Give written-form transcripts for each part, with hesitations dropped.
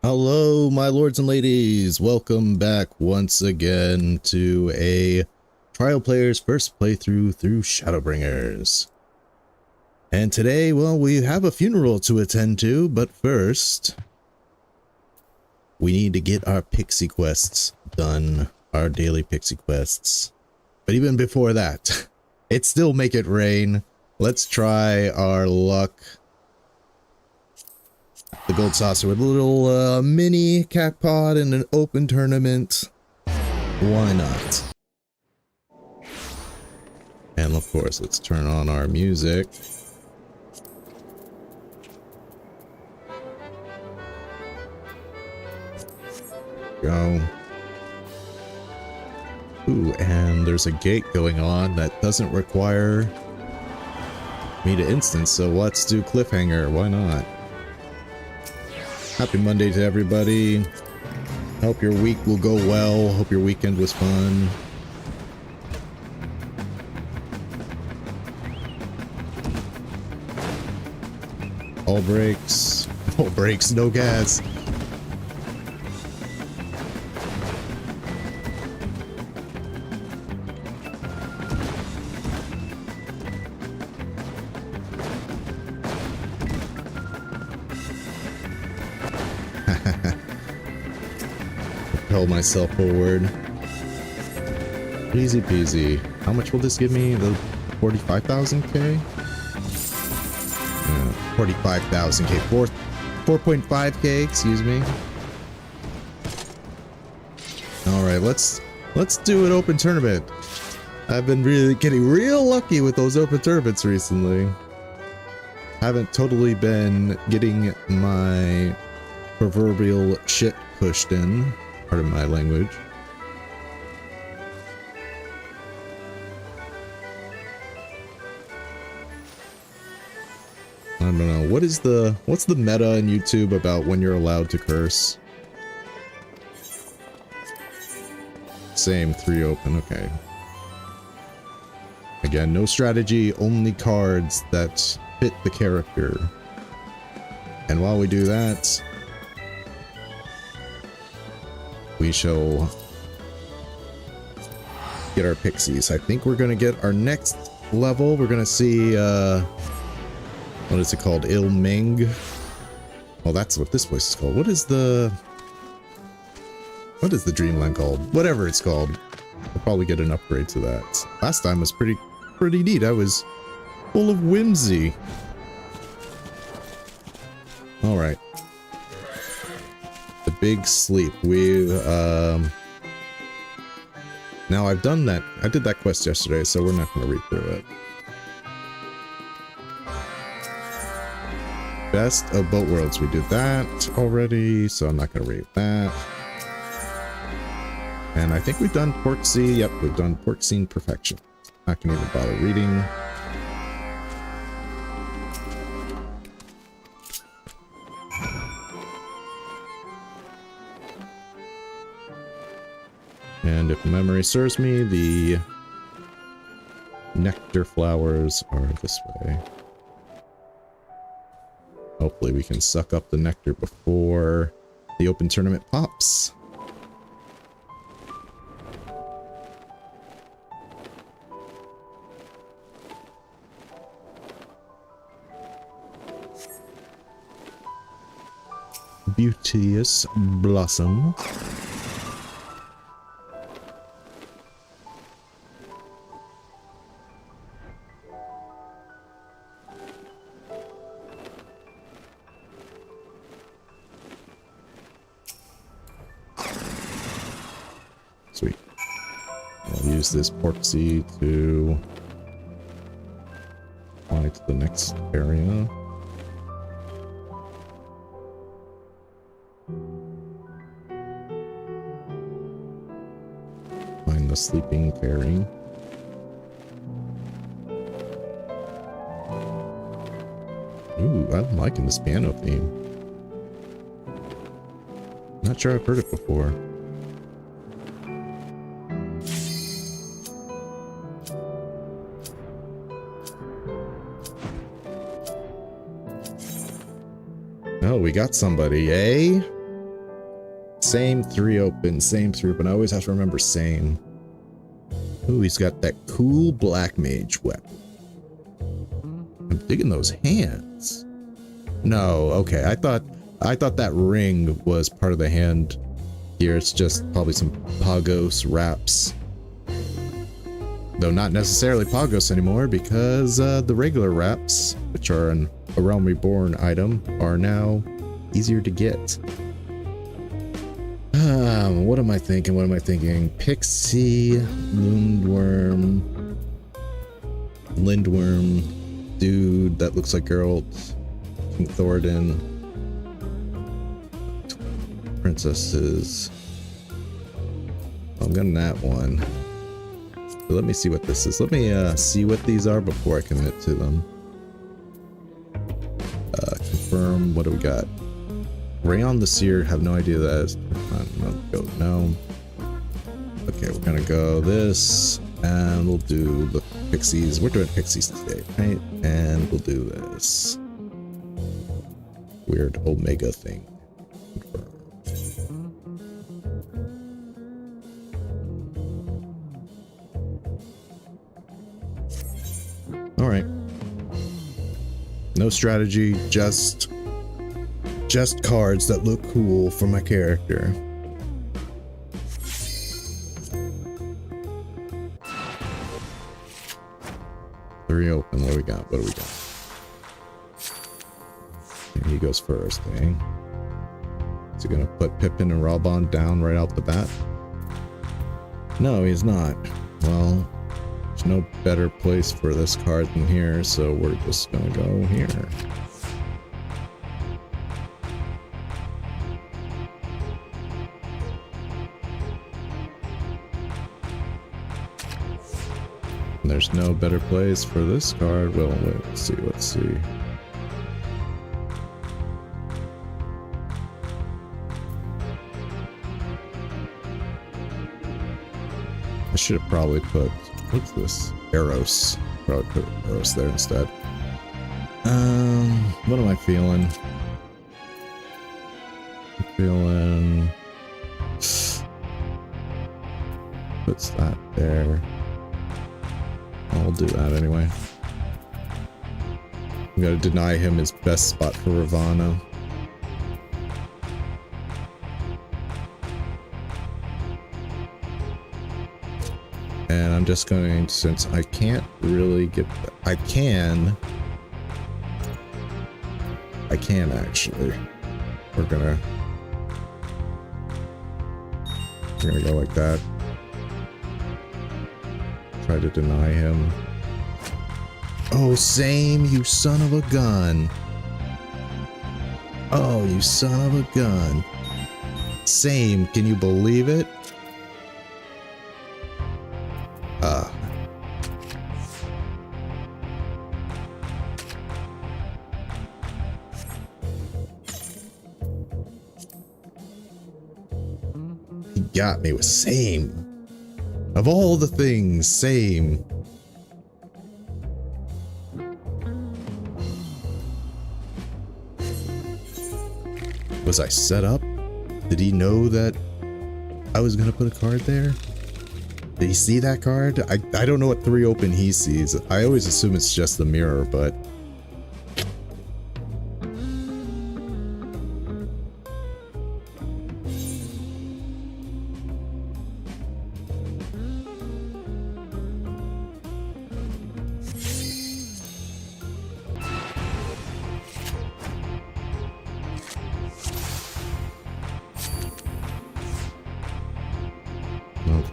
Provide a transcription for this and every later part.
Hello, my lords and ladies. Welcome back once again to a Trial Player's first playthrough through Shadowbringers. And today, well, we have a funeral to attend to, but first, we need to get our Pixie quests done, our daily Pixie quests. But even before that, it's still Make It Rain. Let's try our luck. The gold saucer with a little mini jackpot and an open tournament. Why not? And of course, let's turn on our music. Go. Ooh, and there's a gate going on that doesn't require me to instance, so let's do cliffhanger. Why not? Happy Monday to everybody. Hope your week will go well. Hope your weekend was fun. All brakes. All brakes, no gas. Propel myself forward. Easy peasy. How much will this give me? The 45,000k? 45,000k. 4.5k, excuse me. Alright, let's do an open tournament. I've been really getting real lucky with those open tournaments recently. Haven't totally been getting my proverbial shit pushed in. Pardon my language. I don't know. What's the meta in YouTube about when you're allowed to curse? Same, 3 open, okay. Again, no strategy, only cards that fit the character. And while we do that, we shall get our pixies. I think we're gonna get our next level. We're gonna see, what is it called? Il Ming. Well, that's what this place is called. What is the dreamland called? Whatever it's called. We'll probably get an upgrade to that. Last time was pretty neat. I was full of whimsy. All right. The big sleep. Now I've done that. I did that quest yesterday, so we're not going to read through it. Best of both worlds. We did that already, so I'm not going to read that. And I think we've done Pixie. Yep, we've done Pixie Perfection. Not going to even bother reading. And if memory serves me, the nectar flowers are this way. Hopefully we can suck up the nectar before the open tournament pops. Beauteous blossom. Sweet. I'll use this Pixie to fly to the next area. a sleeping fairy. Ooh, I'm liking this piano theme. Not sure I've heard it before. Oh, we got somebody, eh? Same 3 open, same 3 open. I always have to remember same. Ooh, he's got that cool black mage weapon. I'm digging those hands. No, okay. I thought that ring was part of the hand here. It's just probably some Pagos wraps. Though not necessarily Pagos anymore, because the regular wraps, which are a Realm Reborn item, are now easier to get. What am I thinking? What am I thinking? Pixie, Lindworm, dude that looks like Geralt, King Thoradin, princesses. I'm getting that one. But let me see what this is. Let me see what these are before I commit to them. Confirm. What do we got? Rayon the Seer. Have no idea that is. No. Okay, we're gonna go this, and we'll do the pixies. We're doing pixies today, right? And we'll do this weird omega thing. All right. No strategy, just cards that look cool for my character. Three open. What do we got? What do we got? And he goes first, eh? Is he gonna put Pippin and Raubon down right out the bat? No, he's not. Well, there's no better place for this card than here, so we're just gonna go here. There's no better place for this card. Well, let's see. I should have probably put, what's this? Eros. Probably put Eros there instead. What am I feeling? I'm feeling... Puts that there. I'll do that anyway. I'm gonna deny him his best spot for Ravana. And I'm just going to, since I can't really get, I can actually. We're gonna go like that. Try to deny him. Oh, same, you son of a gun. Oh, you son of a gun. Same, can you believe it? He got me with same. Of all the things, same. Was I set up? Did he know that I was gonna put a card there? Did he see that card? I don't know what 3 open he sees. I always assume it's just the mirror, but...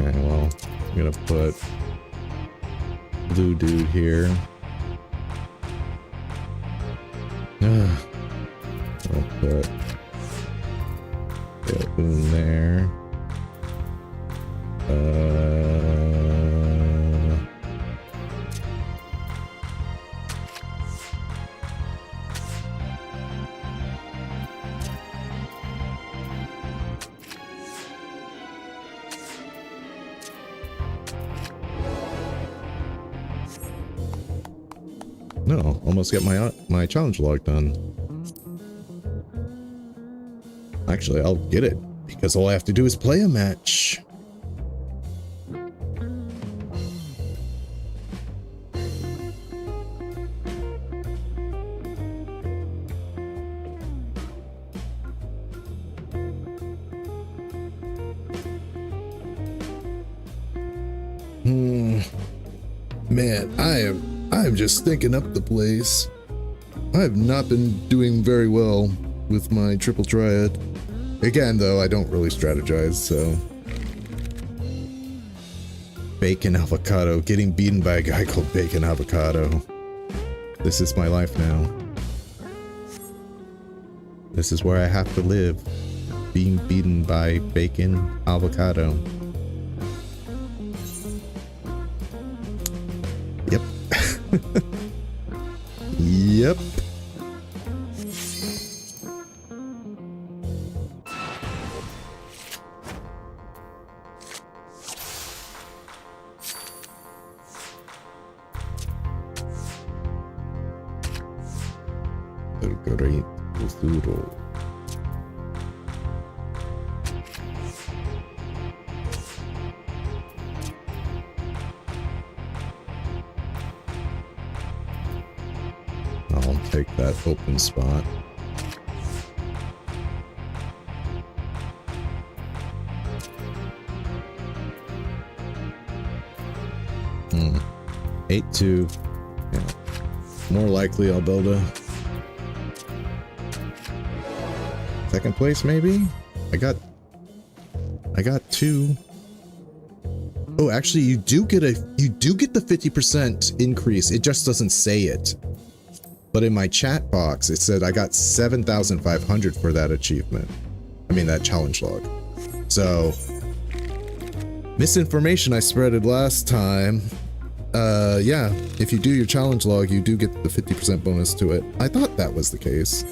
Okay, well, I'm gonna put blue dude here. I'll put Boom there. No, almost get my challenge log done. Actually, I'll get it because all I have to do is play a match. Man, I'm just stinking up the place. I have not been doing very well with my triple triad. Again, though, I don't really strategize, so. Bacon avocado, getting beaten by a guy called Bacon Avocado. This is my life now. This is where I have to live. Being beaten by Bacon Avocado. Yep. Yep. Great futuro. I'll take that open spot. Hmm. 8-2. Yeah. More likely I'll build a second place, maybe? I got 2. Oh, actually you do get the 50% increase. It just doesn't say it. But in my chat box, it said I got 7,500 for that achievement. I mean, that challenge log. So, misinformation I spreaded last time. Yeah, if you do your challenge log, you do get the 50% bonus to it. I thought that was the case.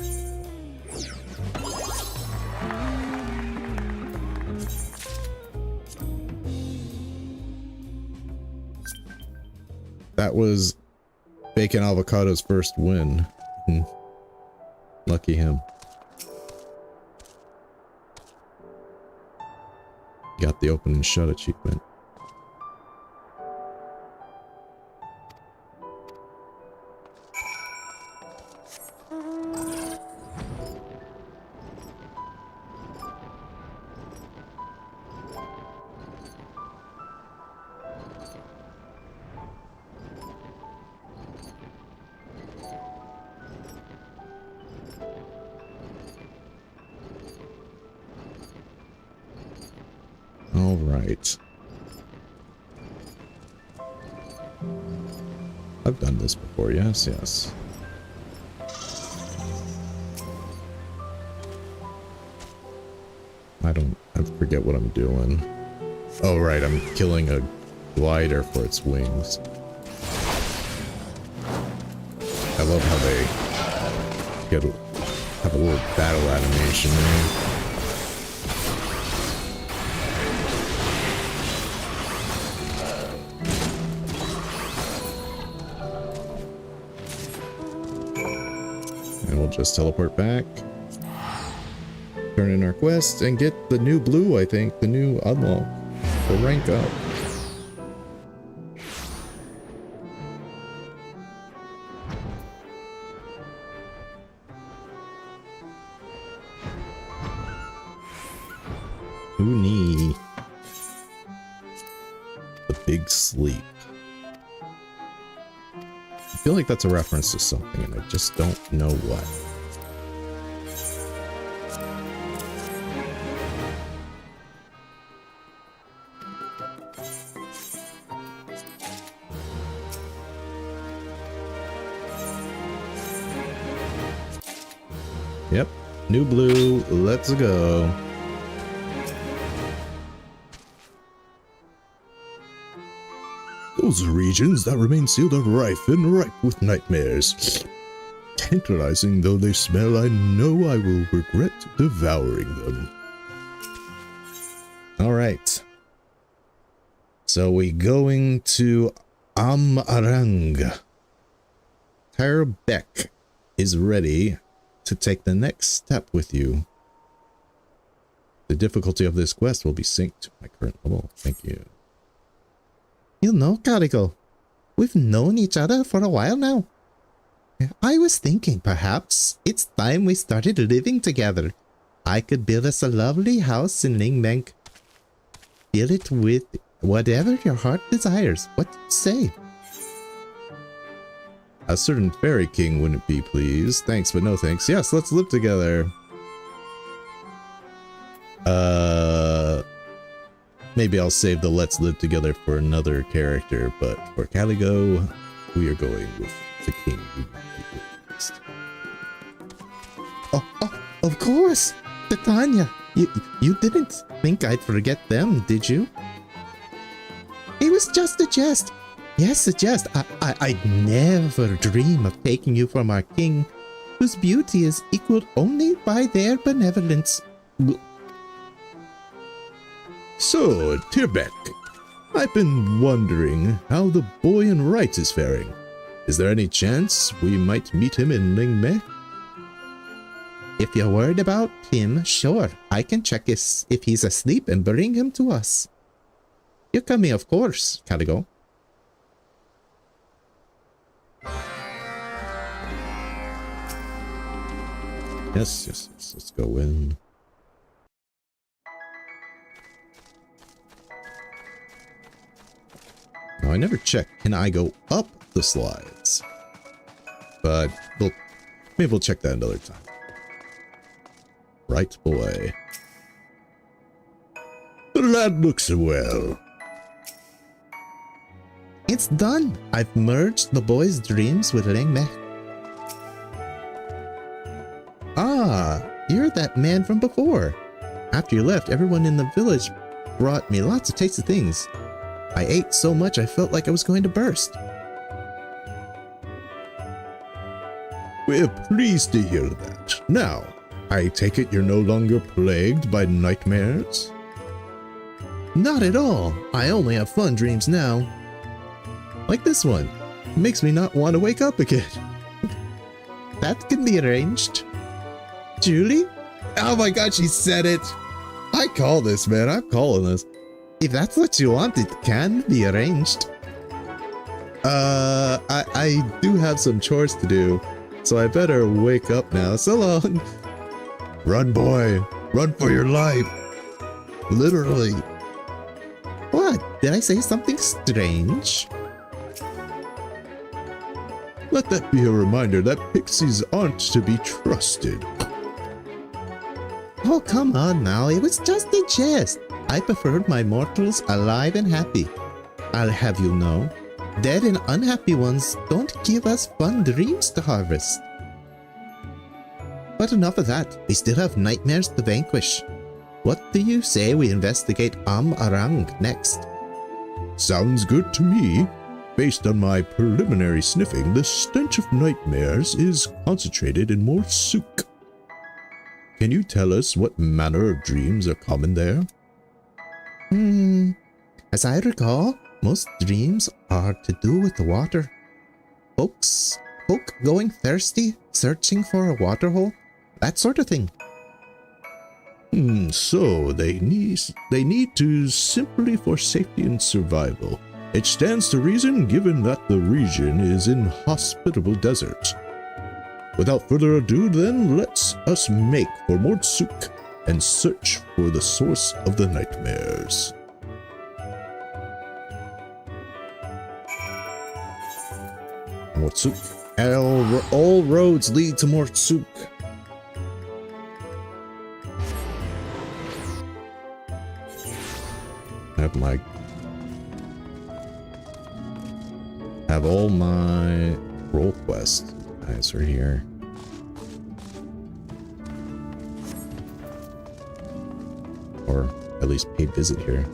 That was Bacon Avocado's first win. Lucky him. Got the open and shut achievement. All right. I've done this before, yes, yes. I forget what I'm doing. Oh, right, I'm killing a glider for its wings. I love how they have a little battle animation there. Just teleport back, turn in our quest, and get the new blue, I think, the new unlock, the rank up. Uni. The big sleep. I feel like that's a reference to something, and I just don't know what. Yep, new blue, let's go. Those regions that remain sealed are rife with nightmares. Tantalizing though they smell, I know I will regret devouring them. Alright. So we going to Amarang. Tyra Beck is ready to take the next step with you. The difficulty of this quest will be synced to my current level. Thank you. You know, Carigo, we've known each other for a while now. I was thinking perhaps it's time we started living together. I could build us a lovely house in Lingmeng. Fill it with whatever your heart desires. What do you say? A certain fairy king wouldn't be pleased. Thanks, but no thanks. Yes, let's live together. Maybe I'll save the let's live together for another character, but for Caligo, we are going with the king who might be pleased. Oh, of course! Titania, you didn't think I'd forget them, did you? It was just a jest. Yes, a jest. I'd never dream of taking you from our king, whose beauty is equaled only by their benevolence. So, Tirbeck, I've been wondering how the boy in right is faring. Is there any chance we might meet him in Lingmei? If you're worried about him, sure, I can check if he's asleep and bring him to us. You're coming, of course, Caligo. Yes, let's go in. Now, I never checked, can I go up the slides? But maybe we'll check that another time. Right, boy. The lad looks well. It's done. I've merged the boy's dreams with Lingmei. Ah, you're that man from before. After you left, everyone in the village brought me lots of tasty things. I ate so much I felt like I was going to burst. We're pleased to hear that. Now, I take it you're no longer plagued by nightmares? Not at all. I only have fun dreams now. Like this one. It makes me not want to wake up again. That can be arranged. Julie? Oh my god, she said it! I call this, man. I'm calling this. If that's what you want, it can be arranged. I do have some chores to do, so I better wake up now. So long. Run, boy. Run for your life. Literally. What? Did I say something strange? Let that be a reminder that pixies aren't to be trusted. Oh, come on now. It was just a jest. I preferred my mortals alive and happy. I'll have you know, dead and unhappy ones don't give us fun dreams to harvest. But enough of that. We still have nightmares to vanquish. What do you say we investigate Arang next? Sounds good to me. Based on my preliminary sniffing, the stench of nightmares is concentrated in Morsuk. Can you tell us what manner of dreams are common there? As I recall, most dreams are to do with the water. Folk going thirsty, searching for a waterhole, that sort of thing. So they need to simply for safety and survival. It stands to reason given that the region is inhospitable desert. Without further ado then, let's us make for Mordsuk and search for the source of the nightmares. Mordsuk. All roads lead to Mordsuk. Have all my role quests guys are here. Or at least paid visit here.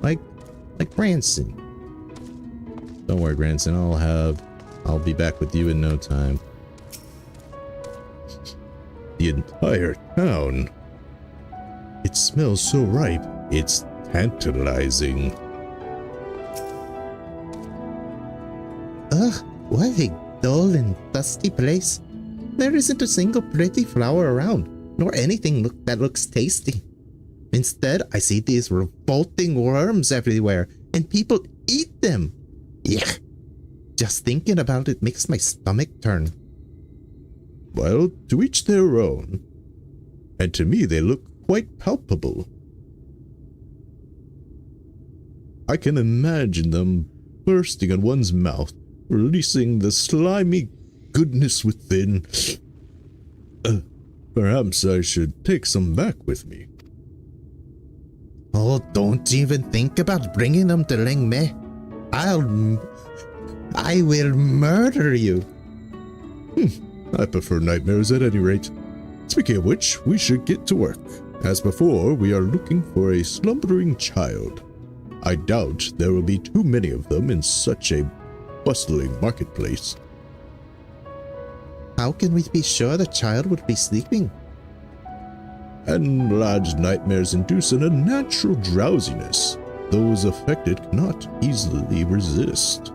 Like Branson. Don't worry, Branson, I'll be back with you in no time. The entire town. It smells so ripe. It's tantalizing. Ugh, what a dull and dusty place. There isn't a single pretty flower around, nor anything that looks tasty. Instead, I see these revolting worms everywhere, and people eat them. Yuck! Just thinking about it makes my stomach turn. Well, to each their own. And to me they look quite palpable. I can imagine them bursting in one's mouth, releasing the slimy goodness within. Perhaps I should take some back with me. Oh, don't even think about bringing them to Lengme. I will murder you. I prefer nightmares at any rate. Speaking of which, we should get to work. As before, we are looking for a slumbering child. I doubt there will be too many of them in such a bustling marketplace. How can we be sure the child would be sleeping? And large nightmares induce an unnatural drowsiness. Those affected cannot easily resist.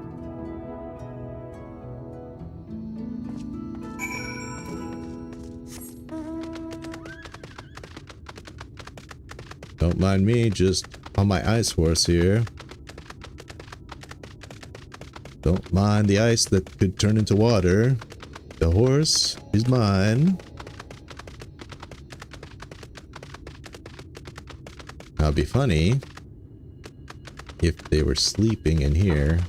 Don't mind me, just on my ice horse here. Don't mind the ice that could turn into water. The horse is mine. Now it'd be funny if they were sleeping in here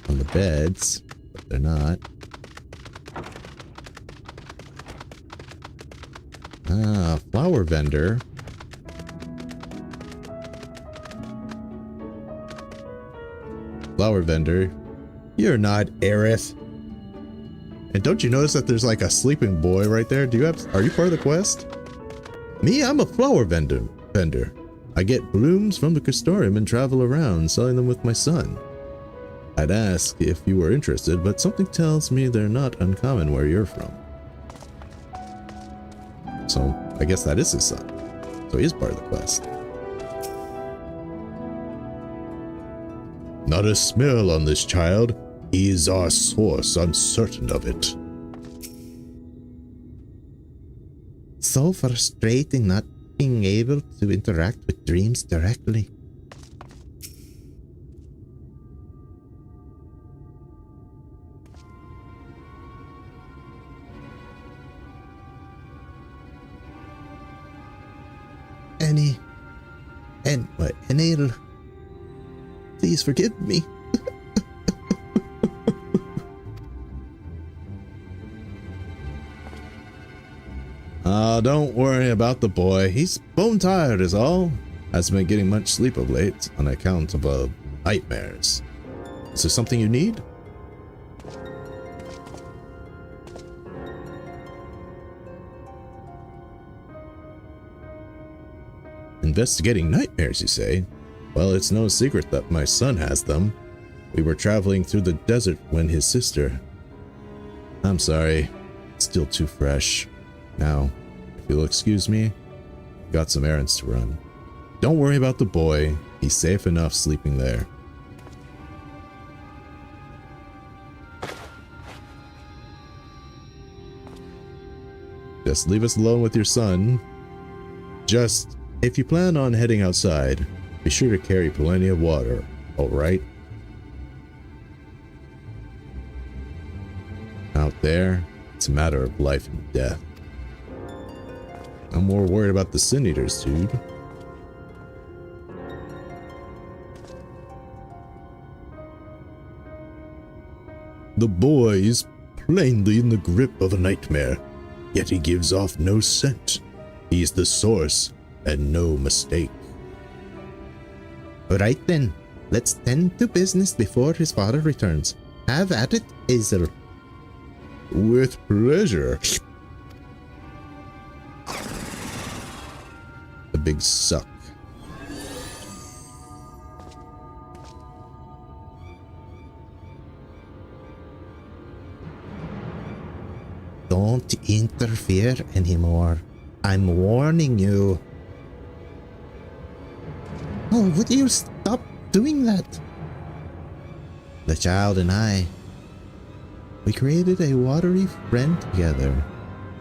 on the beds, but they're not. Ah, flower vendor. Flower vendor, you're not Aerith. And don't you notice that there's like a sleeping boy right there? Are you part of the quest? Me, I'm a flower vendor. I get blooms from the crystarium and travel around selling them with my son. I'd ask if you were interested, but something tells me they're not uncommon where you're from. So I guess that is his son. So he is part of the quest. Not a smell on this child. He is our source, I'm certain of it. So frustrating not being able to interact with dreams directly. Enel, please forgive me. Don't worry about the boy. He's bone tired is all. Hasn't been getting much sleep of late on account of nightmares. Is there something you need? Investigating nightmares, you say? Well, it's no secret that my son has them. We were traveling through the desert when his sister... I'm sorry, it's still too fresh. Now, if you'll excuse me, I've got some errands to run. Don't worry about the boy, he's safe enough sleeping there. Just leave us alone with your son. Just, if you plan on heading outside, be sure to carry plenty of water, alright? Out there, it's a matter of life and death. I'm more worried about the Sin Eaters, dude. The boy is plainly in the grip of a nightmare, yet he gives off no scent. He's the source, and no mistake. Alright then, let's tend to business before his father returns. Have at it, Azel. With pleasure. A big suck. Don't interfere anymore. I'm warning you. Oh, would you stop doing that? The child and I, We created a watery friend together.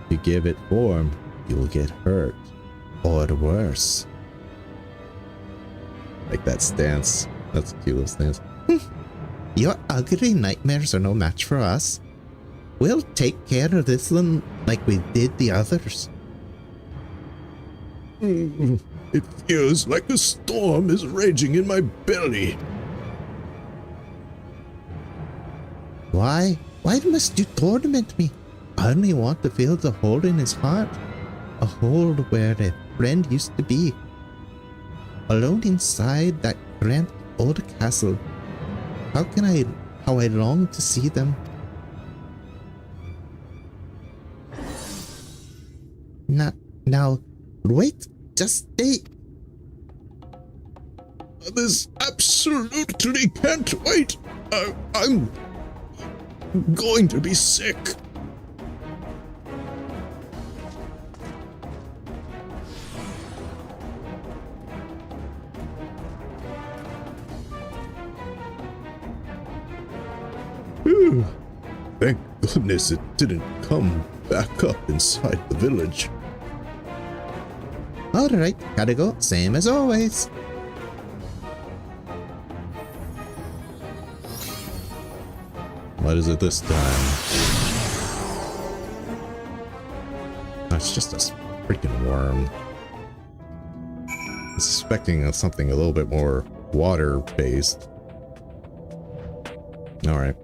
If you give it form, you will get hurt. Or worse. Like that stance. That's a cute little stance. Your ugly nightmares are no match for us. We'll take care of this one like we did the others. It feels like a storm is raging in my belly. Why? Why must you torment me? I only want to fill the hole in his heart. A hole where a friend used to be. Alone inside that cramped old castle. How I long to see them. Now, wait, just stay. This absolutely can't wait. I'm going to be sick. Whew. Thank goodness it didn't come back up inside the village. Alright, gotta go, same as always. What is it this time? That's just a freaking worm. I was expecting something a little bit more water-based. Alright.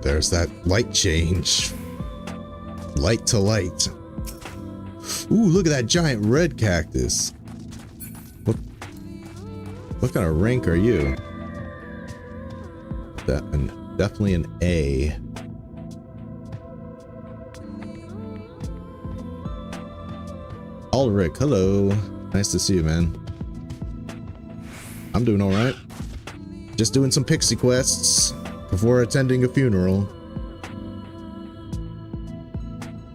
There's that light change. Light to light. Ooh, look at that giant red cactus. What kind of rank are you? Definitely an A. Ulrich, hello. Nice to see you, man. I'm doing alright. Just doing some Pixie quests before attending a funeral.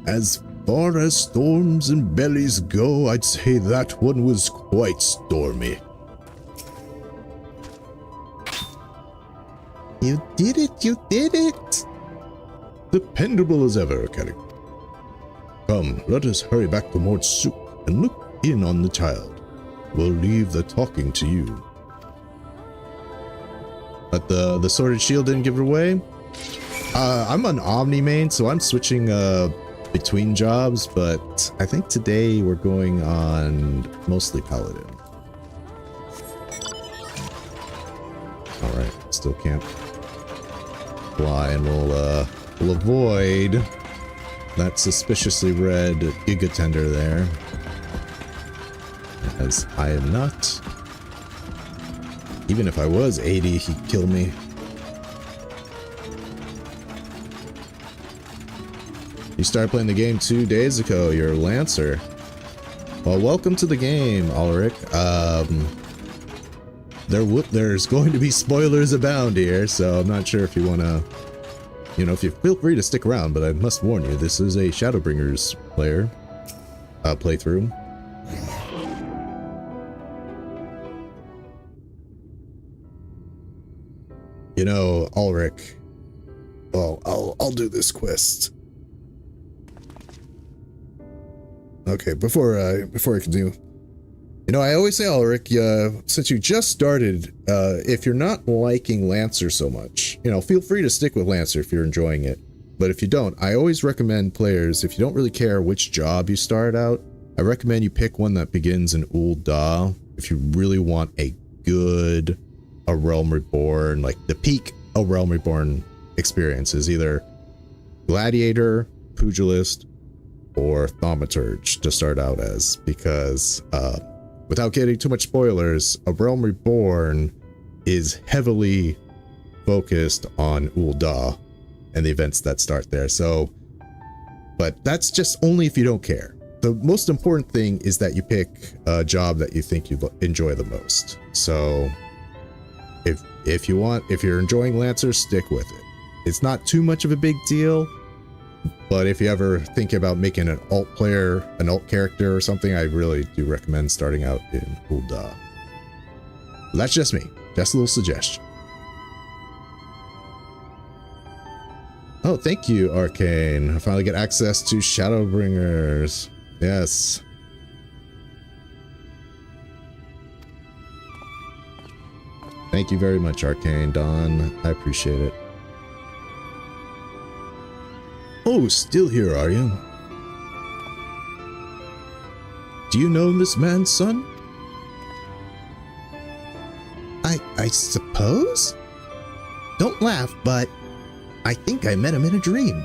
As far as storms and bellies go, I'd say that one was quite stormy. You did it, you did it! Dependable as ever, Kelly. Come, let us hurry back to Mord's soup and look in on the child. We'll leave the talking to you. But the Sworded Shield didn't give it away? I'm an Omni main, so I'm switching between jobs, but I think today we're going on mostly Paladin. Alright, still can't fly, and we'll avoid that suspiciously red Giga Tender there, as I am not. Even if I was 80, he'd kill me. You started playing the game 2 days ago. You're a Lancer. Well, welcome to the game, Ulrich. There's going to be spoilers abound here, so I'm not sure if you want to... You know, if you feel free to stick around, but I must warn you, this is a Shadowbringers playthrough. You know, Ulrich. Well, I'll do this quest. Okay, before I continue. You know, I always say, Ulrich, since you just started, if you're not liking Lancer so much, you know, feel free to stick with Lancer if you're enjoying it. But if you don't, I always recommend players, if you don't really care which job you start out, I recommend you pick one that begins in Ul'dah if you really want a good A Realm Reborn, like the peak A Realm Reborn experience is either Gladiator, Pugilist, or Thaumaturge to start out as, because without getting too much spoilers, A Realm Reborn is heavily focused on Ul'dah and the events that start there. So but that's just only if you don't care. The most important thing is that you pick a job that you think you enjoy the most. So if you're enjoying Lancer, stick with it. It's not too much of a big deal, but if you ever think about making an alt player, an alt character or something, I really do recommend starting out in Hulda. That's just me, just a little suggestion. Oh, thank you, Arcane. I finally get access to Shadowbringers. Yes. Thank you very much, Arcane Dawn. I appreciate it. Oh, still here, are you? Do you know this man, son? I suppose? Don't laugh, but I think I met him in a dream.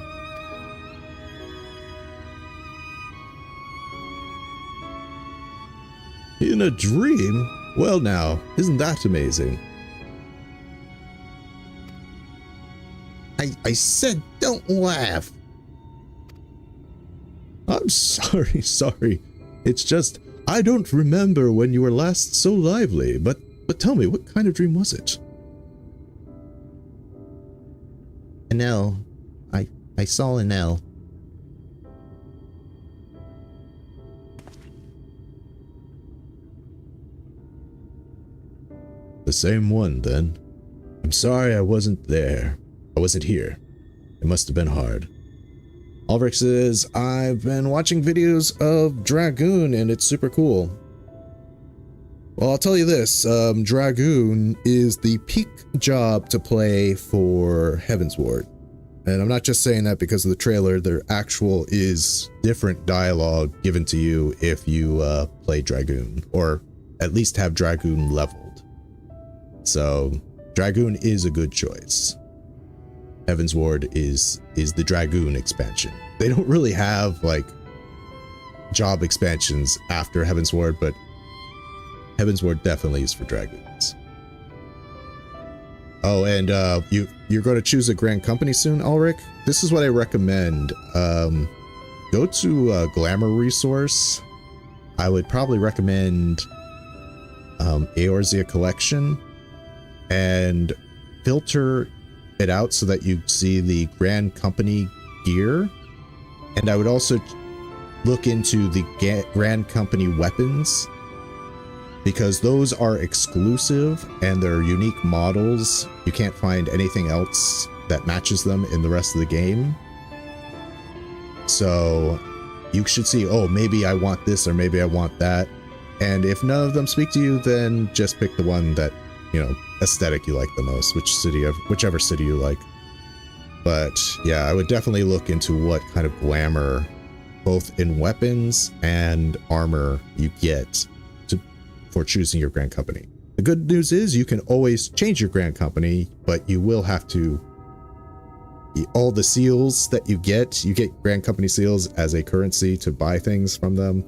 In a dream? Well now, isn't that amazing? I said don't laugh. I'm sorry. It's just, I don't remember when you were last so lively, but tell me, what kind of dream was it? An L. I saw an L. The same one, then. I'm sorry I wasn't there. I wasn't here. It must have been hard. Ulrich says, I've been watching videos of Dragoon and it's super cool. Well, I'll tell you this, Dragoon is the peak job to play for Heavensward. And I'm not just saying that because of the trailer, there actual is different dialogue given to you if you play Dragoon, or at least have Dragoon leveled. So, Dragoon is a good choice. Heavensward is the Dragoon expansion. They don't really have like job expansions after Heavensward, but Heavensward definitely is for Dragoons. Oh, and you're going to choose a Grand Company soon, Ulrich? This is what I recommend. Go to Glamour Resource. I would probably recommend Eorzea Collection and filter it out so that you see the Grand Company gear. And I would also look into the Grand Company weapons, because those are exclusive and they're unique models. You can't find anything else that matches them in the rest of the game. So you should see, oh, maybe I want this or maybe I want that. And if none of them speak to you, then just pick the one that, you know, aesthetic you like the most, whichever city you like. But yeah, I would definitely look into what kind of glamour, both in weapons and armor, you get for choosing your Grand Company. The good news is you can always change your Grand Company, but you will have to, all the seals that you get Grand Company seals as a currency to buy things from them,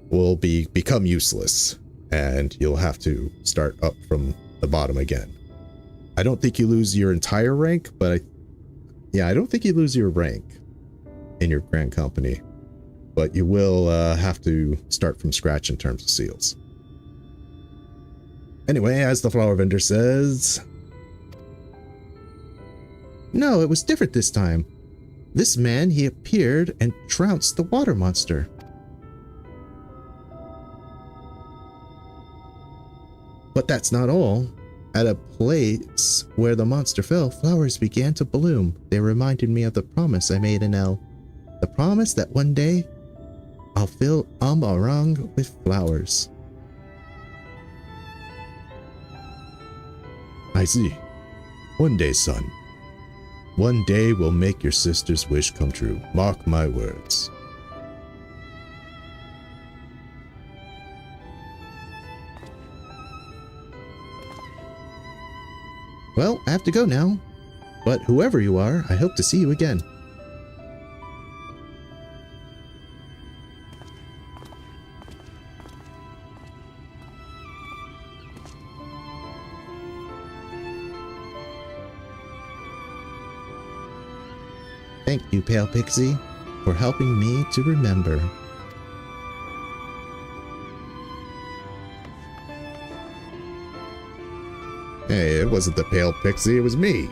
will become useless, and you'll have to start up from the bottom again. I don't think you lose your entire rank, but I don't think you lose your rank in your Grand Company, but you will have to start from scratch in terms of seals. Anyway, as the flower vendor says, no, it was different this time. This man, he appeared and trounced the water monster. But that's not all. At a place where the monster fell, flowers began to bloom. They reminded me of the promise I made in El. The promise that one day I'll fill Amarang with flowers. I see. One day, son. One day will make your sister's wish come true. Mark my words. Well, I have to go now. But whoever you are, I hope to see you again. Thank you, Pale Pixie, for helping me to remember. Hey, it wasn't the pale Pixie, it was me.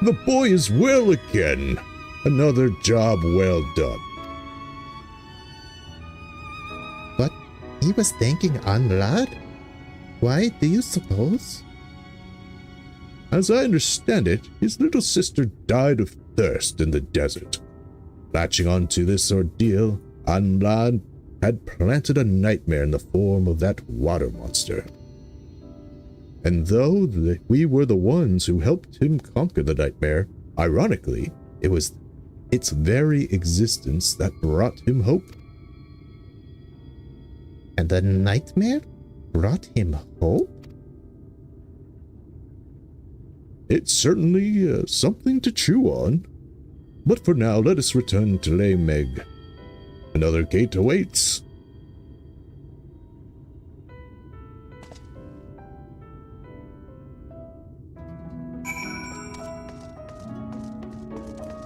The boy is well again. Another job well done. But he was thanking Anrad? Why do you suppose? As I understand it, his little sister died of thirst in the desert. Latching onto this ordeal, Anrad had planted a nightmare in the form of that water monster. And though we were the ones who helped him conquer the nightmare, ironically, it was its very existence that brought him hope. And the nightmare brought him hope? It's certainly something to chew on. But for now, let us return to Les Meg. Another gate awaits.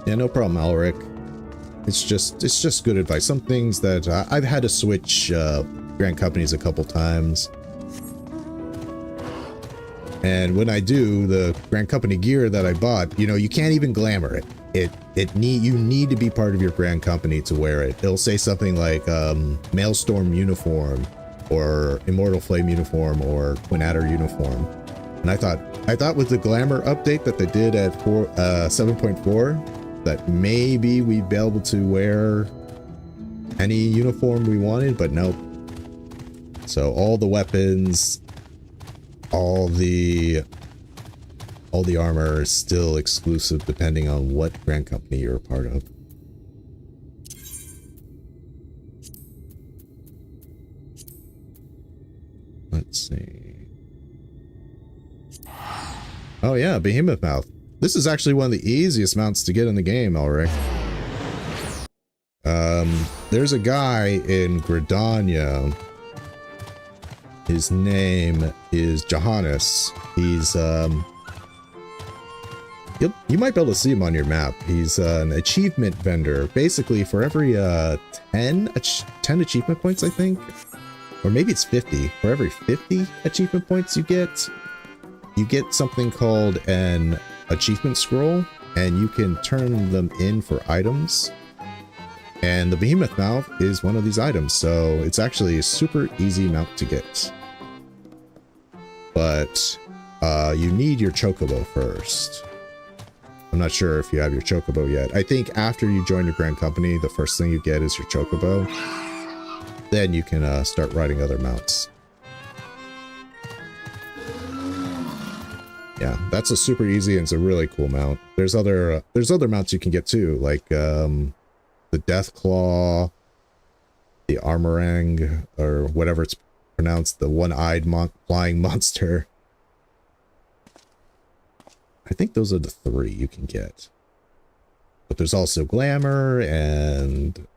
Yeah, no problem, Alric. It's just good advice. Some things that I've had to switch grant companies a couple times. And when I do, the grant company gear that I bought, you know, you can't even glamour it. You need to be part of your grant company to wear it. It'll say something like Maelstrom uniform or Immortal Flame uniform or Twin Adder uniform. And I thought with the glamour update that they did at 7.4 that maybe we'd be able to wear any uniform we wanted, but nope. So all the weapons, all the armor is still exclusive depending on what brand company you're a part of. Let's see. Oh yeah, Behemoth Mouth. This is actually one of the easiest mounts to get in the game, Ulrich. There's a guy in Gridania. His name is Johannes. He's, you might be able to see him on your map. He's an achievement vendor. Basically, for every 10 achievement points, I think, or maybe it's 50. For every 50 achievement points you get something called an achievement scroll, and you can turn them in for items. And the Behemoth Mouth is one of these items, so it's actually a super easy mount to get. But you need your chocobo first. I'm not sure if you have your chocobo yet. I think after you join your grand company, the first thing you get is your chocobo. Then you can start riding other mounts. Yeah, that's a super easy and it's a really cool mount. There's other mounts you can get too, like the Deathclaw, the Armorang, or whatever it's pronounced, the one-eyed flying monster. I think those are the 3 you can get. But there's also Glamour and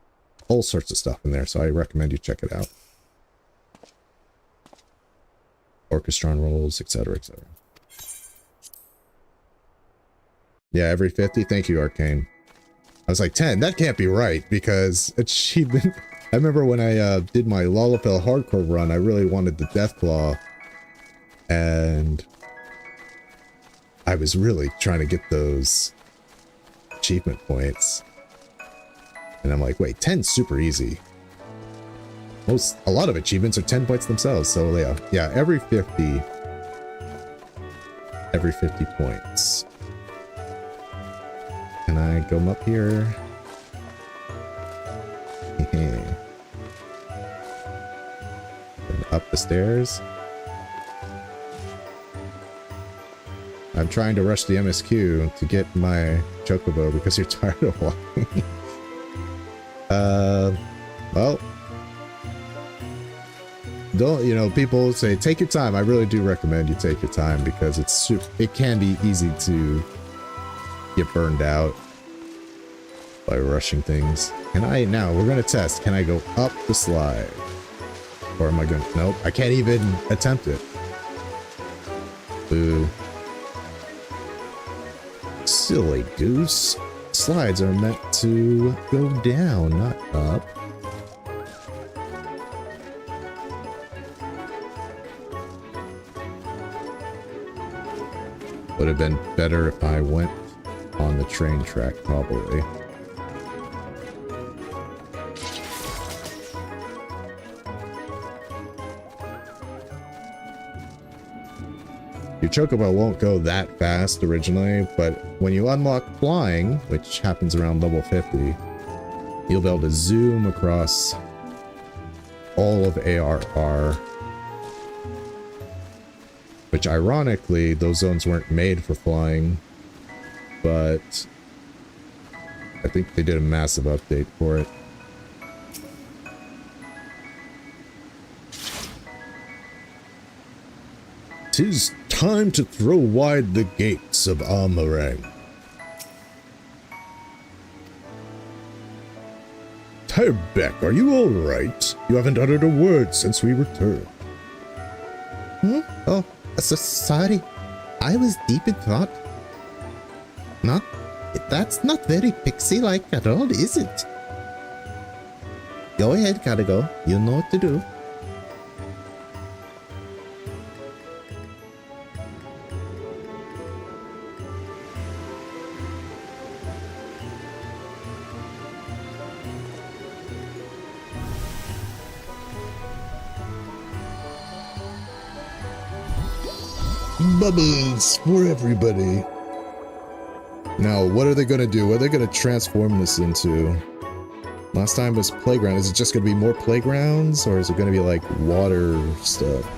all sorts of stuff in there, so I recommend you check it out. Orchestron rolls, etc., etc. Yeah, every 50. Thank you, Arcane. I was like, 10. That can't be right, because achievement... I remember when I did my Lollapel hardcore run, I really wanted the Deathclaw. And I was really trying to get those achievement points. And I'm like, wait, 10's super easy. A lot of achievements are 10 points themselves, so yeah, every 50 points. Can I go up here? And up the stairs. I'm trying to rush the MSQ to get my chocobo because you're tired of walking. Well, don't, you know, people say take your time. I really do recommend you take your time because it can be easy to get burned out by rushing things. Now we're gonna test. Can I go up the slide? Or am I going? Nope, I can't even attempt it. Boo. Silly goose. slides are meant to go down, not up. Would have been better if I went on the train track, probably. Your chocobo won't go that fast originally, but when you unlock flying, which happens around level 50, you'll be able to zoom across all of ARR. Which ironically, those zones weren't made for flying, but I think they did a massive update for it. "'Tis time to throw wide the gates of Amarang." "Tyrebeck, are you all right? You haven't uttered a word since we returned." Oh, so sorry. I was deep in thought. That's not very Pixie-like at all, is it? Go ahead, Cadigo. You know what to do. Bubbles for everybody. Now, what are they going to do? What are they going to transform this into? Last time was playground. Is it just going to be more playgrounds, or is it going to be like water stuff?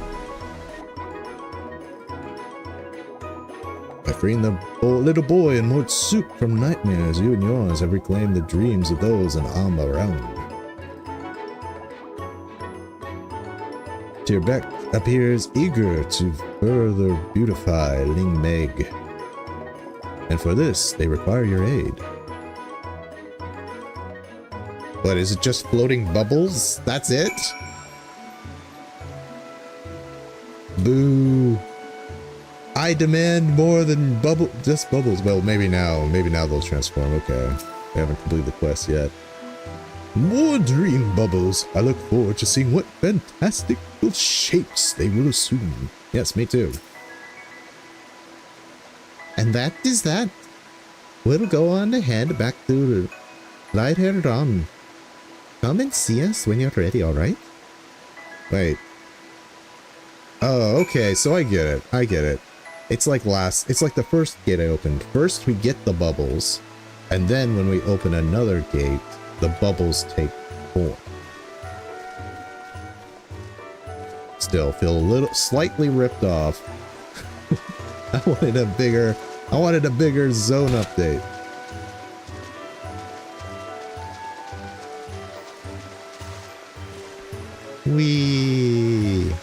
By freeing the little boy and Lord Soup from nightmares, you and yours have reclaimed the dreams of those in Amarang. Tyrebeck appears eager to further beautify Ling Meg, and for this they require your aid. What, is it just floating bubbles? That's it? Boo. I demand more than just bubbles. Well, maybe now they'll transform. Okay, they haven't completed the quest yet. More dream bubbles. I look forward to seeing what fantastical shapes they will assume. Yes, me too. And that is that. We'll go on ahead back to the light-haired Ron. Come and see us when you're ready, alright? Wait. Oh, okay, so I get it. It's like the first gate I opened. First we get the bubbles, and then when we open another gate, the bubbles take form. Still feel a little slightly ripped off. I wanted a bigger zone update. Wee.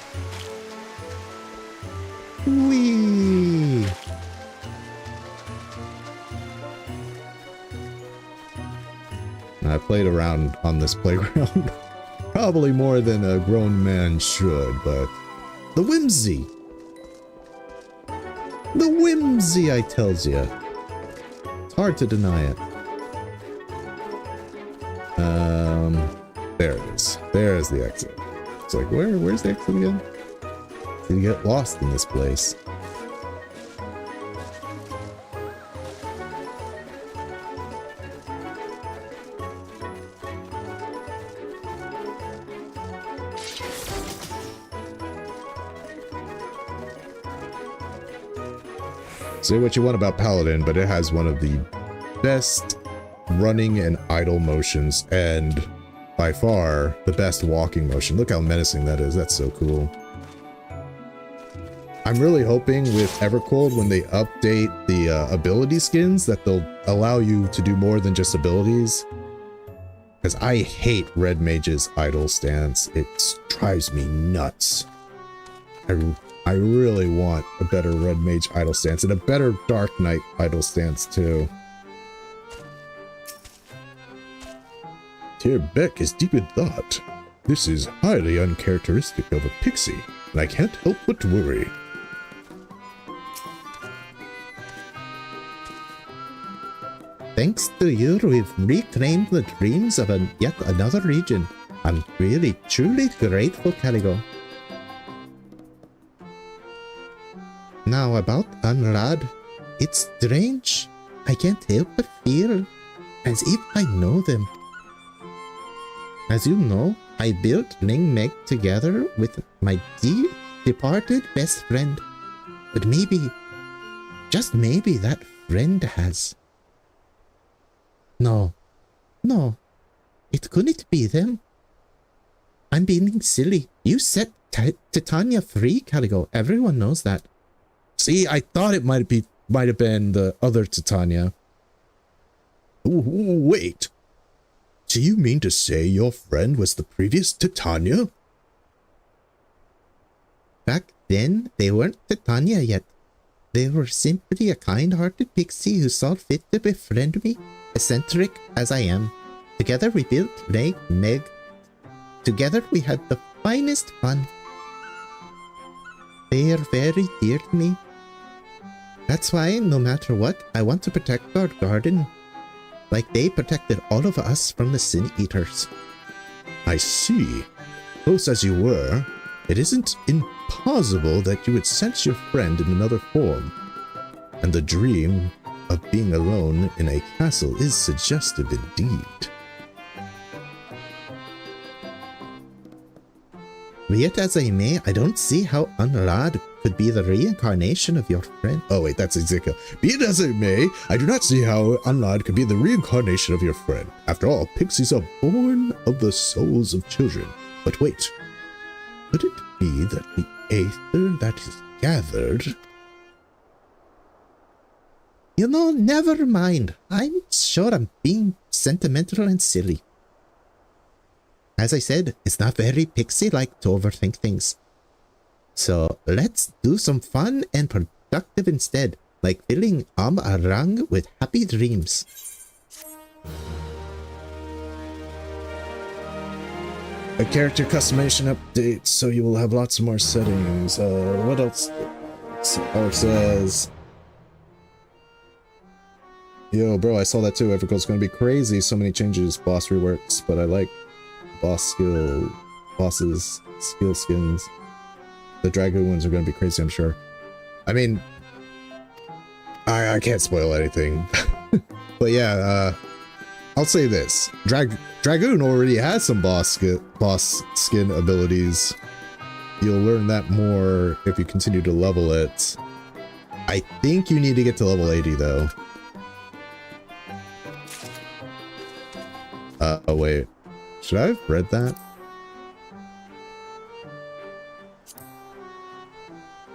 I played around on this playground probably more than a grown man should, but the whimsy, I tells ya. It's hard to deny it. There it is. There's the exit. It's like, where's the exit again? You get lost in this place. Say what you want about Paladin, but it has one of the best running and idle motions, and by far the best walking motion. Look how menacing that is. That's so cool. I'm really hoping with Evercold, when they update the ability skins, that they'll allow you to do more than just abilities. Because I hate Red Mage's idle stance. It drives me nuts. I really want a better Red Mage idle stance, and a better Dark Knight idle stance too. Tyrebeck is deep in thought. This is highly uncharacteristic of a pixie, and I can't help but worry. Thanks to you, we've reclaimed the dreams of yet another region. I'm really, truly grateful, Caligo. Now about Unrad. It's strange. I can't help but feel as if I know them. As you know, I built Ling Meg together with my departed best friend. But maybe, just maybe that friend has... No, it couldn't be them. I'm being silly. You set Titania free, Caligo. Everyone knows that. See, I thought it might have been the other Titania. Wait. Do you mean to say your friend was the previous Titania? Back then, they weren't Titania yet. They were simply a kind-hearted pixie who saw fit to befriend me, eccentric as I am. Together we built Meg. Together we had the finest fun. They are very dear to me. That's why, no matter what, I want to protect our garden. Like they protected all of us from the Sin Eaters. I see. Close as you were, it isn't impossible that you would sense your friend in another form. And the dream of being alone in a castle is suggestive indeed. Be it as I may, I don't see how Unrad could be the reincarnation of your friend. Oh wait, that's Ezekiel. Be it as it may, I do not see how Unlad could be the reincarnation of your friend. After all, pixies are born of the souls of children. But wait, could it be that the aether that is gathered... You know, never mind. I'm sure I'm being sentimental and silly. As I said, it's not very pixie-like to overthink things. So let's do some fun and productive instead, like filling Arang with happy dreams. A character customization update, so you will have lots more settings. What else? Art says... Yo, bro, I saw that too. Everco's gonna be crazy. So many changes. Boss reworks, but I like bosses, skill skins. The Dragoon ones are going to be crazy, I'm sure. I mean, I can't spoil anything. But yeah, I'll say this. Dragoon already has some boss skin abilities. You'll learn that more if you continue to level it. I think you need to get to level 80 though. Oh wait. Should I have read that?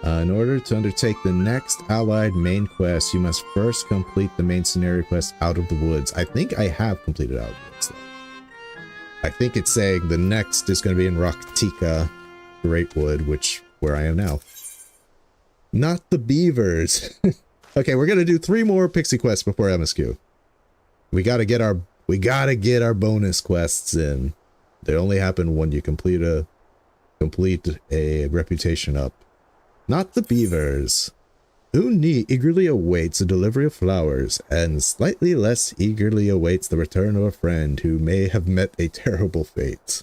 In order to undertake the next allied main quest, you must first complete the main scenario quest Out of the Woods. I think I have completed Out of the Woods, though. I think it's saying the next is going to be in Raktika, Greatwood, where I am now. Not the beavers. Okay, we're going to do 3 more pixie quests before MSQ. We got to get our bonus quests in. They only happen when you complete a reputation up. Not the beavers. Uni eagerly awaits the delivery of flowers, and slightly less eagerly awaits the return of a friend who may have met a terrible fate.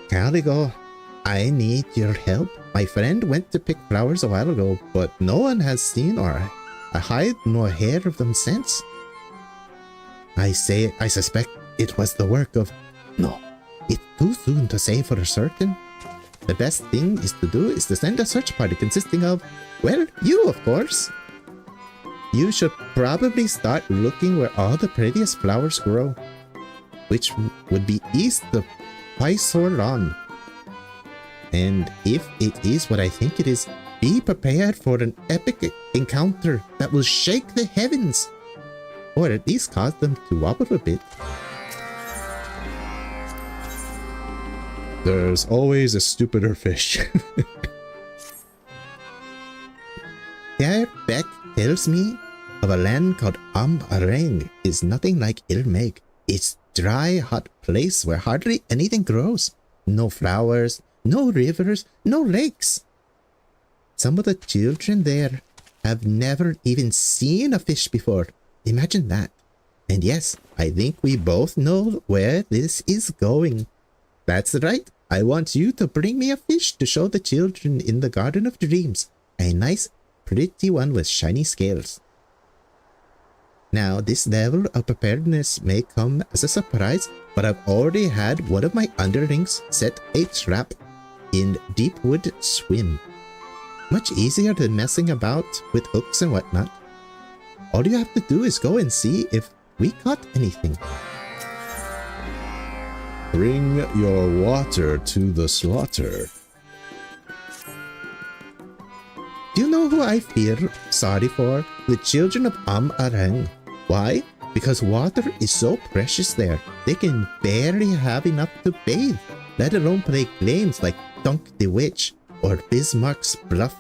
Caligo, I need your help. My friend went to pick flowers a while ago, but no one has seen or a hide nor hair of them since. I suspect it was the work of... No, it's too soon to say for certain. The best thing to do is to send a search party consisting of, well, you of course. You should probably start looking where all the prettiest flowers grow, which would be east of Paisoran. And if it is what I think it is, be prepared for an epic encounter that will shake the heavens, or at least cause them to wobble a bit. There's always a stupider fish. Pierre Beck tells me of a land called Arang is nothing like Ilmeg. It's dry, hot place where hardly anything grows. No flowers, no rivers, no lakes. Some of the children there have never even seen a fish before. Imagine that. And yes, I think we both know where this is going. That's right. I want you to bring me a fish to show the children in the Garden of Dreams. A nice, pretty one with shiny scales. Now, this level of preparedness may come as a surprise, but I've already had one of my underlings set a trap in Deepwood Swim. Much easier than messing about with hooks and whatnot. All you have to do is go and see if we caught anything. Bring your water to the slaughter. Do you know who I feel sorry for? The children of Arang. Why? Because water is so precious there. They can barely have enough to bathe, let alone play games like Dunk the Witch or Bismarck's Bluff.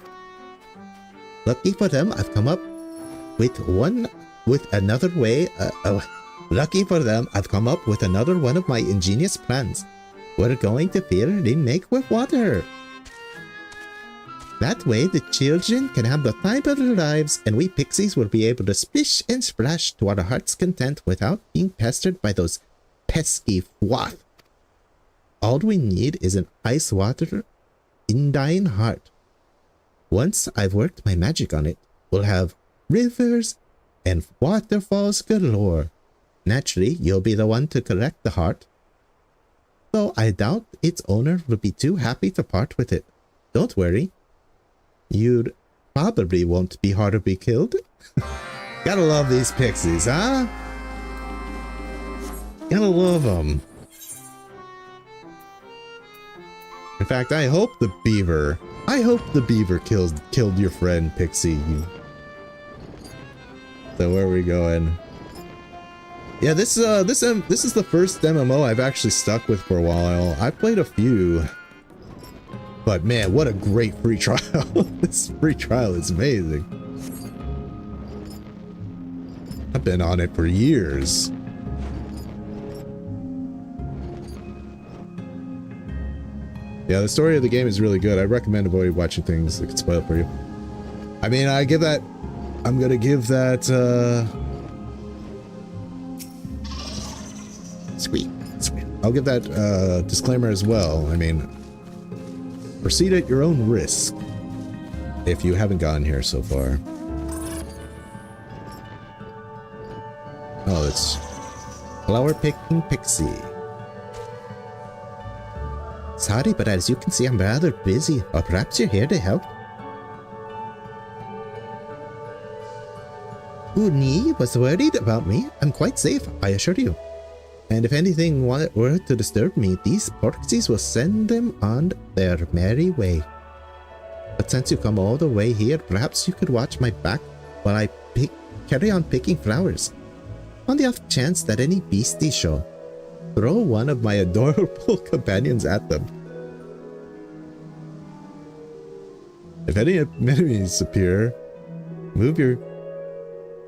Lucky for them, I've come up with another one of my ingenious plans. We're going to fill the make with water. That way, the children can have the time of their lives, and we pixies will be able to splish and splash to our heart's content without being pestered by those pesky FFXIV. All we need is an ice water undying heart. Once I've worked my magic on it, we'll have rivers and waterfalls galore. Naturally, you'll be the one to collect the heart, though I doubt its owner will be too happy to part with it. Don't worry. You probably won't be hard to be killed. Gotta love these pixies, huh? Gotta love them. In fact, I hope the beaver killed your friend Pixie. So where are we going? Yeah, this is the first MMO I've actually stuck with for a while. I've played a few. But man, what a great free trial. This free trial is amazing. I've been on it for years. Yeah, the story of the game is really good. I recommend avoiding watching things that could spoil it for you. I mean, I'm gonna give that, Sweet. I'll give that, disclaimer as well. I mean, proceed at your own risk if you haven't gotten here so far. Oh, it's flower picking Pixie. Sorry, but as you can see, I'm rather busy. Or perhaps you're here to help. Uni was worried about me. I'm quite safe, I assure you. And if anything were to disturb me, these Porksies will send them on their merry way. But since you come all the way here, perhaps you could watch my back while I carry on picking flowers. On the off chance that any beasties show, throw one of my adorable companions at them. If any enemies appear, move your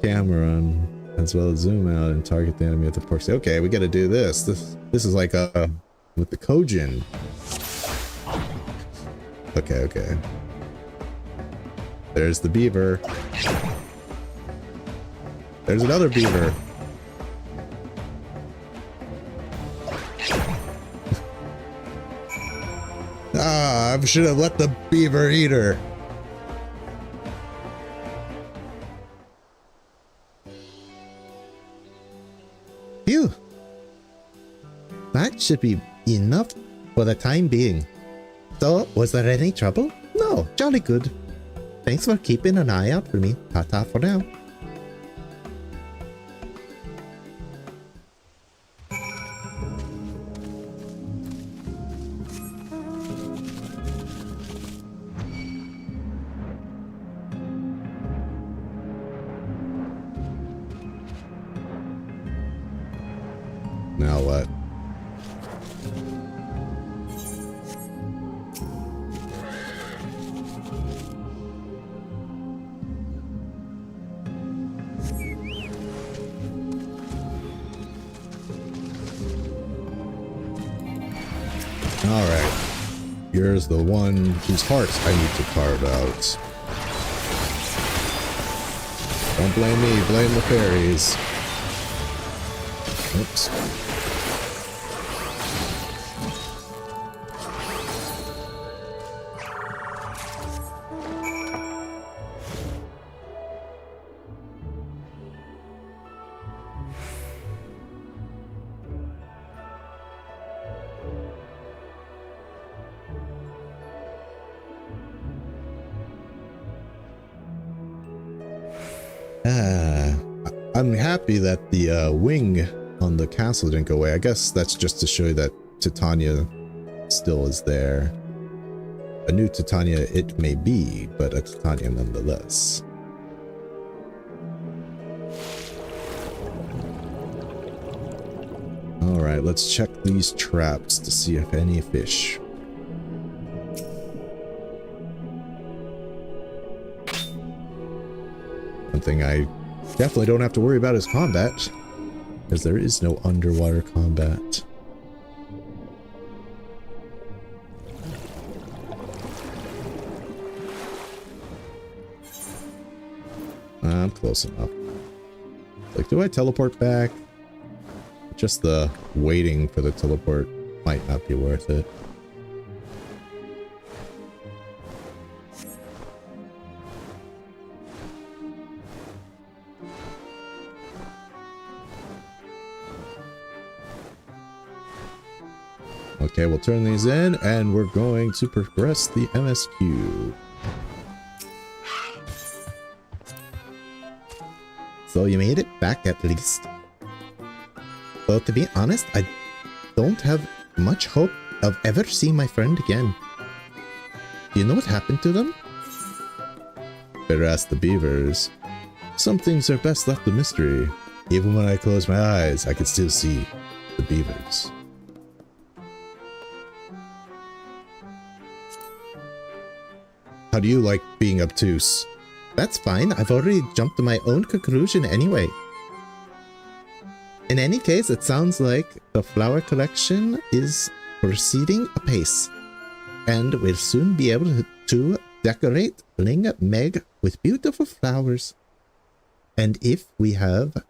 camera on, as well as zoom out and target the enemy with the Porksy. Okay, we gotta do this. This is like with the Kojin. Okay. There's the beaver. There's another beaver. Ah, I should have let the beaver eat her. Phew. That should be enough for the time being. So, was there any trouble? No, jolly good. Thanks for keeping an eye out for me. Ta-ta for now. Now what? Here's the one whose heart I need to carve out. Don't blame me, blame the fairies. Oops. I'm happy that the wing on the castle didn't go away. I guess that's just to show you that Titania still is there. A new Titania it may be, but a Titania nonetheless. Alright, let's check these traps to see if any fish. One thing I definitely don't have to worry about is combat, because there is no underwater combat. I'm close enough. Like, do I teleport back? Just the waiting for the teleport might not be worth it. Okay, we'll turn these in, and we're going to progress the MSQ. So you made it back at least. Well, to be honest, I don't have much hope of ever seeing my friend again. Do you know what happened to them? Better ask the beavers. Some things are best left a mystery. Even when I close my eyes, I can still see the beavers. How do you like being obtuse? That's fine, I've already jumped to my own conclusion anyway. In any case, it sounds like the flower collection is proceeding apace, and we'll soon be able to decorate Ling Meg with beautiful flowers. And if we have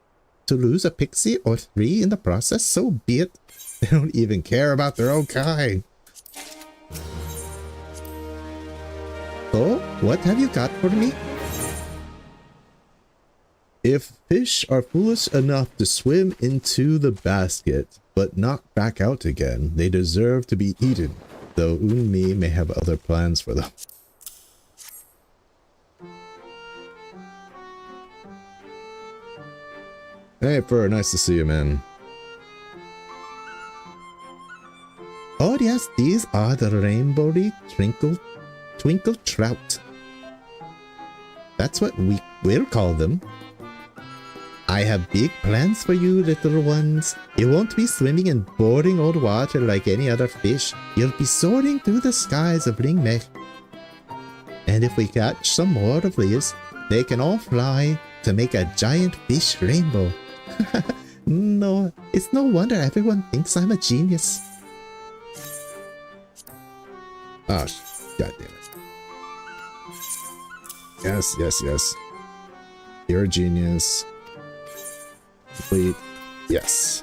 to lose a pixie or 3 in the process, so be it. They don't even care about their own kind. So, what have you got for me? If fish are foolish enough to swim into the basket, but not back out again, they deserve to be eaten, though Unmi may have other plans for them. Hey, Fur, nice to see you, man. Oh yes, these are the rainbowy twinkle trout. That's what we will call them. I have big plans for you, little ones. You won't be swimming in boring old water like any other fish. You'll be soaring through the skies of Ringmech. And if we catch some more of these, they can all fly to make a giant fish rainbow. No, it's no wonder everyone thinks I'm a genius. Ah, god damn it. Yes, yes, yes. You're a genius. Complete. Yes.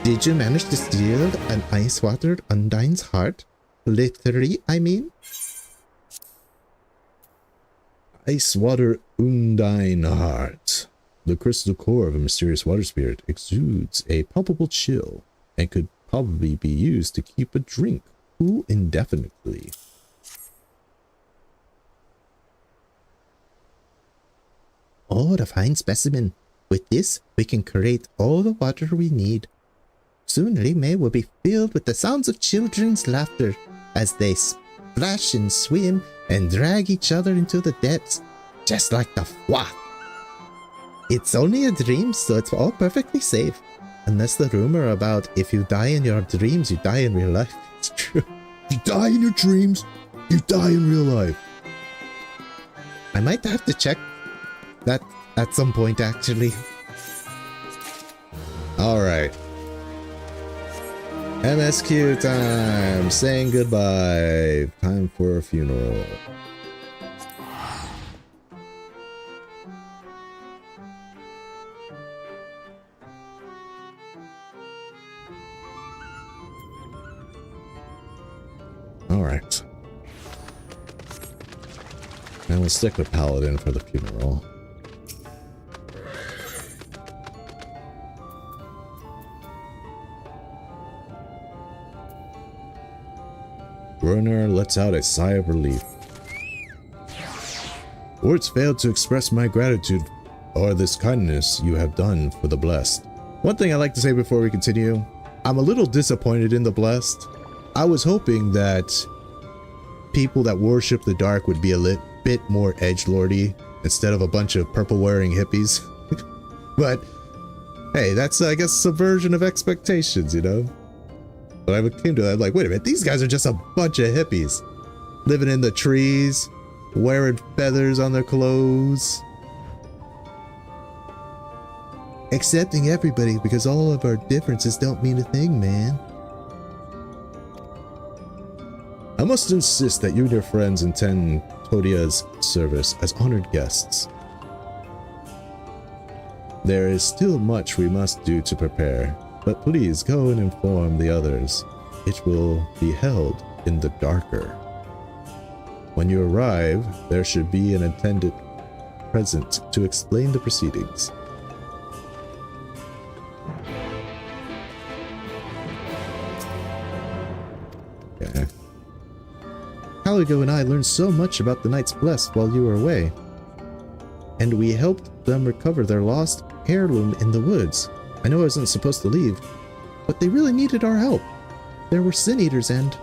Did you manage to steal an ice-watered Undine's heart? Literally, I mean? Ice water Undine heart. The crystal core of a mysterious water spirit exudes a palpable chill and could probably be used to keep a drink cool indefinitely. Oh, what a fine specimen. With this, we can create all the water we need. Soon Ringmei will be filled with the sounds of children's laughter as they splash and swim and drag each other into the depths, just like the Fwa. It's only a dream, so it's all perfectly safe. Unless the rumor about if you die in your dreams, you die in real life is true. You die in your dreams, you die in real life. I might have to check that at some point, actually. Alright. MSQ time! Saying goodbye. Time for a funeral. Alright. And we'll stick with Paladin for the funeral. Bruner lets out a sigh of relief. Words fail to express my gratitude for this kindness you have done for the blessed. One thing I'd like to say before we continue, I'm a little disappointed in the blessed. I was hoping that people that worship the dark would be a bit more edgelordy instead of a bunch of purple wearing hippies. But hey, that's I guess subversion of expectations, you know? But I came to that, I'm like, wait a minute, these guys are just a bunch of hippies. Living in the trees, wearing feathers on their clothes. Accepting everybody because all of our differences don't mean a thing, man. I must insist that you and your friends attend Todia's service as honored guests. There is still much we must do to prepare. But please go and inform the others. It will be held in the darker. When you arrive, there should be an attendant present to explain the proceedings. Okay. Caligo and I learned so much about the Knights Blessed while you were away. And we helped them recover their lost heirloom in the woods. I know I wasn't supposed to leave, but they really needed our help. There were sin eaters and...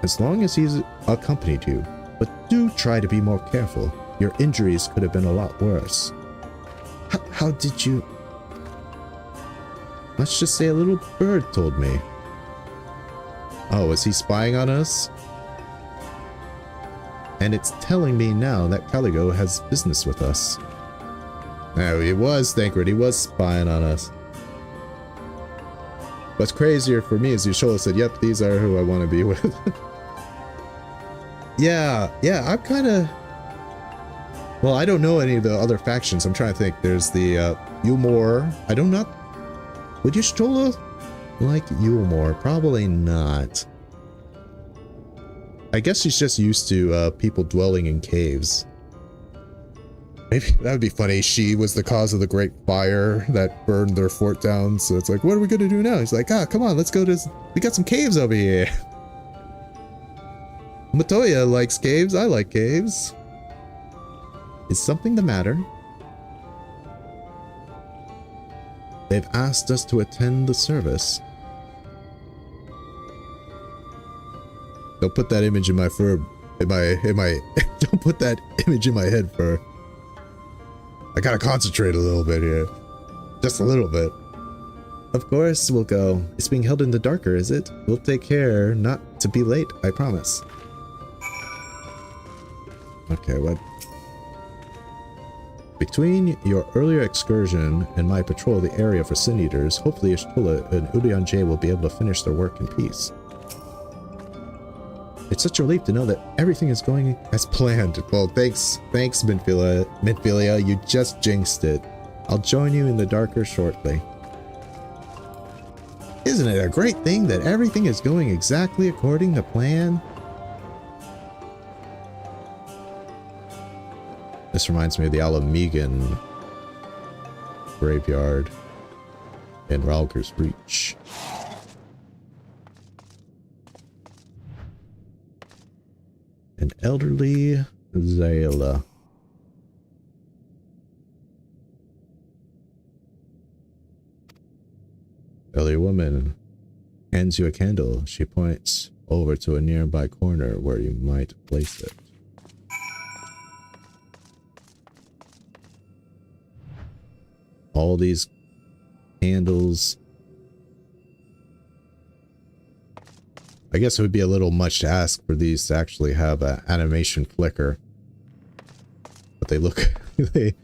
As long as he's accompanied you, but do try to be more careful. Your injuries could have been a lot worse. How did you... Let's just say a little bird told me. Oh, is he spying on us? And it's telling me now that Caligo has business with us. No, he was, Thancred. He was spying on us. What's crazier for me is Yashola said, yep, these are who I want to be with. yeah, I'm kind of... Well, I don't know any of the other factions. I'm trying to think. There's the Yulmore. I don't know. Would Yashola like Yulmore? Probably not. I guess she's just used to people dwelling in caves. Maybe that would be funny. She was the cause of the great fire that burned their fort down. So it's like, what are we going to do now? He's like, come on, let's go to... We got some caves over here. Matoya likes caves. I like caves. Is something the matter? They've asked us to attend the service. Don't put that image in my fur... Don't put that image in my head, fur. I gotta concentrate a little bit here. Just a little bit. Of course we'll go. It's being held in the darker, is it? We'll take care not to be late, I promise. Okay, what? Between your earlier excursion and my patrol of the area for Sin Eaters, hopefully Ishtola and Udian will be able to finish their work in peace. It's such a relief to know that everything is going as planned. Well, thanks, Minfilia, you just jinxed it. I'll join you in the darker shortly. Isn't it a great thing that everything is going exactly according to plan? This reminds me of the Alamegan graveyard in Ralger's Breach. An elderly Zayla. Elderly woman hands you a candle. She points over to a nearby corner where you might place it. All these candles. I guess it would be a little much to ask for these to actually have an animation flicker. But they look... they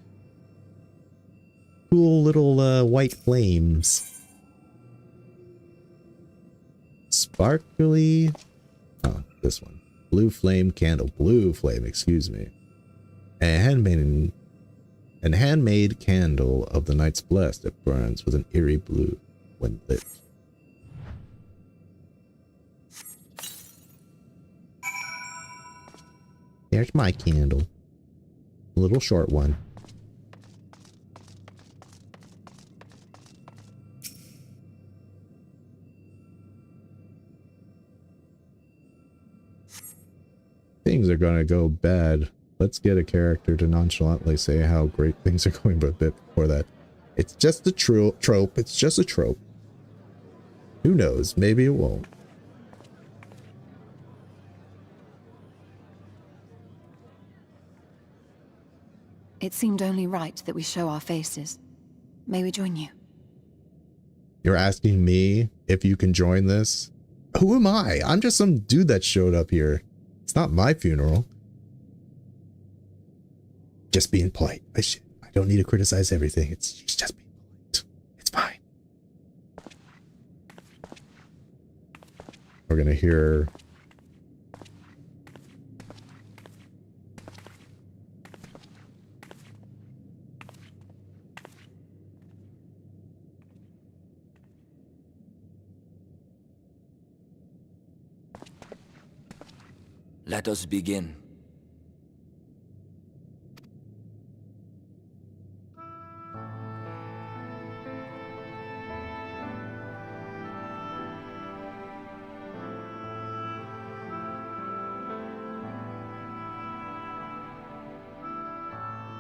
cool little white flames. sparkly. Oh, this one. Blue flame candle. Blue flame, excuse me. And handmade candle of the night's blessed. It burns with an eerie blue when lit. There's my candle. A little short one. Things are gonna go bad. Let's get a character to nonchalantly say how great things are going, but a bit before that. It's just a trope. It's just a trope. Who knows? Maybe it won't. It seemed only right that we show our faces. May we join you? You're asking me if you can join this? Who am I? I'm just some dude that showed up here. It's not my funeral. Just being polite. I don't need to criticize everything. It's just being polite. It's fine. We're gonna hear... Let us begin.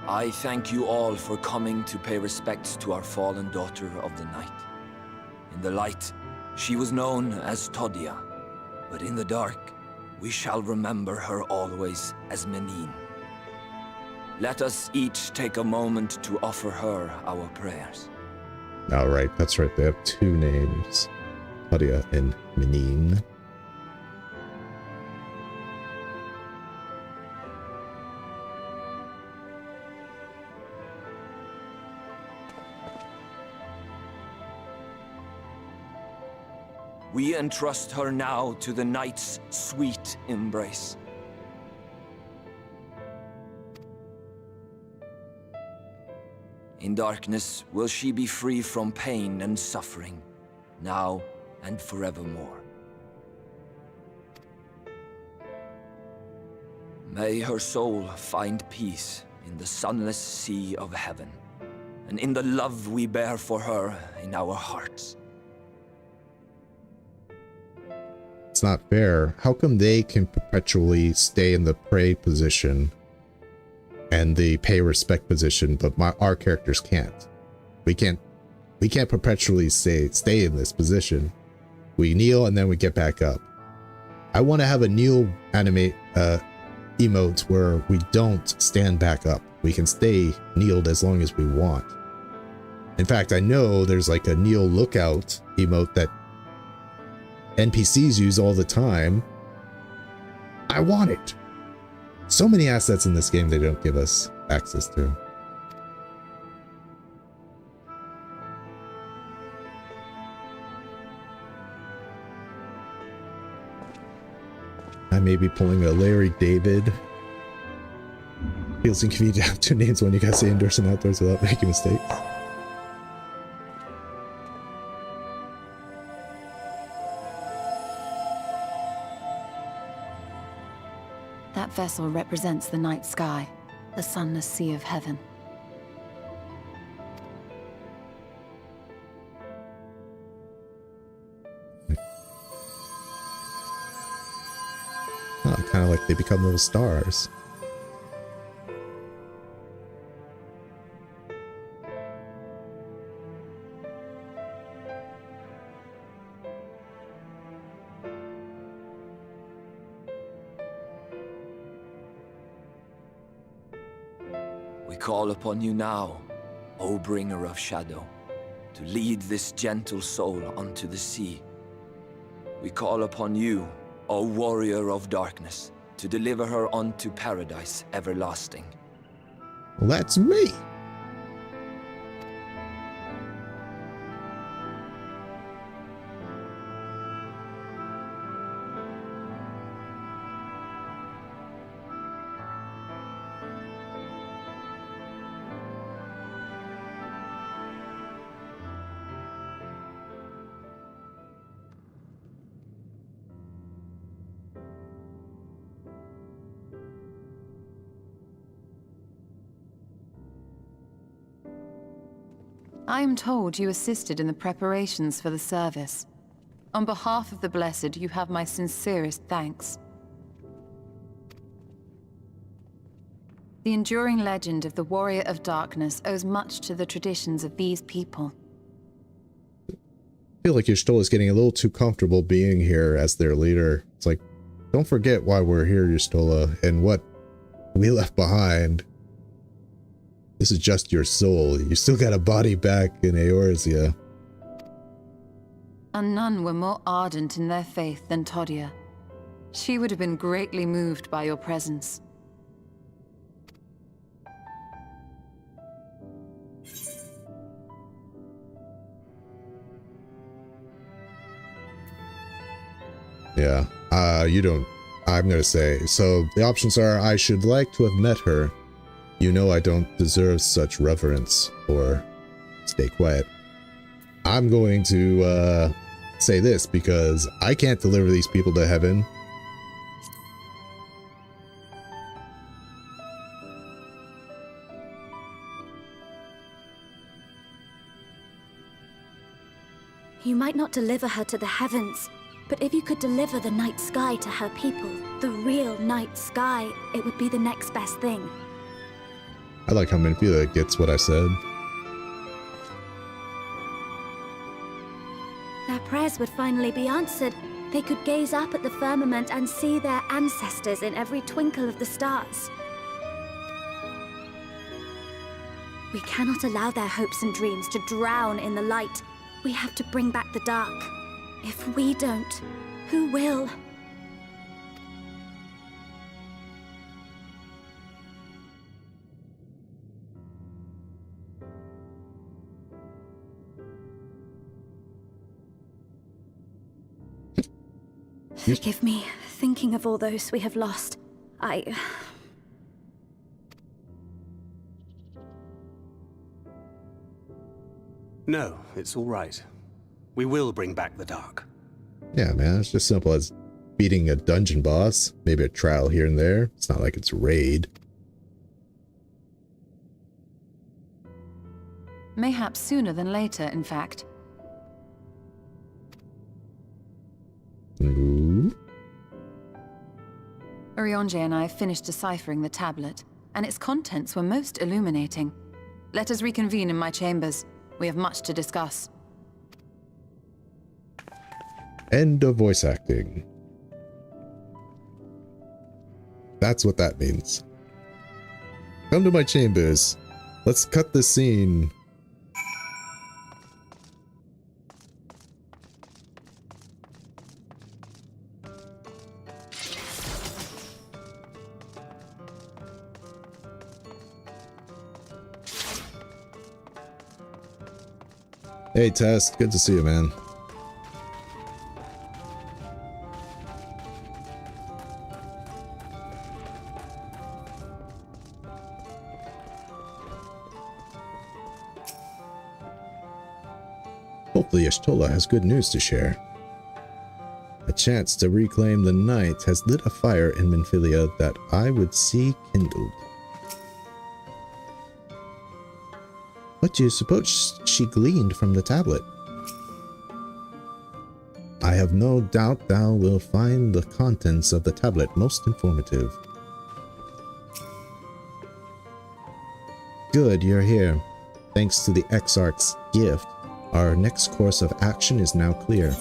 I thank you all for coming to pay respects to our fallen daughter of the night. In the light, she was known as Todia, but in the dark, we shall remember her always as Menine. Let us each take a moment to offer her our prayers. All right, that's right. They have two names, Claudia and Menine. We entrust her now to the night's sweet embrace. In darkness will she be free from pain and suffering, now and forevermore. May her soul find peace in the sunless sea of heaven, and in the love we bear for her in our hearts. It's not fair. How come they can perpetually stay in the prey position and the pay respect position, but our characters can't? We can't perpetually stay in this position. We kneel and then we get back up. I want to have a kneel emote where we don't stand back up. We can stay kneeled as long as we want. In fact, I know there's like a kneel lookout emote that NPCs use all the time. I want it. So many assets in this game they don't give us access to. I may be pulling a Larry David. Feels inconvenient to have two names when you guys say indoors and outdoors without making mistakes. That vessel represents the night sky, the sunless sea of heaven. Kind of like they become little stars. We call upon you now, O bringer of shadow, to lead this gentle soul onto the sea. We call upon you, O warrior of darkness, to deliver her unto paradise everlasting. Well, that's me. I am told you assisted in the preparations for the service. On behalf of the Blessed, you have my sincerest thanks. The enduring legend of the Warrior of Darkness owes much to the traditions of these people. I feel like Y'shtola's getting a little too comfortable being here as their leader. It's like, don't forget why we're here, Y'shtola, and what we left behind. This is just your soul. You still got a body back in Eorzea. And none were more ardent in their faith than Todia. She would have been greatly moved by your presence. Yeah, I'm gonna say, so the options are, I should like to have met her. You know I don't deserve such reverence, or stay quiet. I'm going to, say this because I can't deliver these people to heaven. You might not deliver her to the heavens, but if you could deliver the night sky to her people, the real night sky, it would be the next best thing. I like how Minfila gets what I said. Their prayers would finally be answered. They could gaze up at the firmament and see their ancestors in every twinkle of the stars. We cannot allow their hopes and dreams to drown in the light. We have to bring back the dark. If we don't, who will? Forgive me, thinking of all those we have lost. No, it's all right. We will bring back the dark. Yeah, man, it's just simple as beating a dungeon boss, maybe a trial here and there. It's not like it's raid. Mayhaps sooner than later, in fact. Ooh. Urianger and I finished deciphering the tablet, and its contents were most illuminating. Let us reconvene in my chambers. We have much to discuss. End of voice acting. That's what that means. Come to my chambers. Let's cut the scene. Hey Test, good to see you, man. Hopefully Y'shtola has good news to share. A chance to reclaim the night has lit a fire in Minfilia that I would see kindled. What do you suppose she gleaned from the tablet? I have no doubt thou wilt find the contents of the tablet most informative. Good, you're here. Thanks to the Exarch's gift, our next course of action is now clear.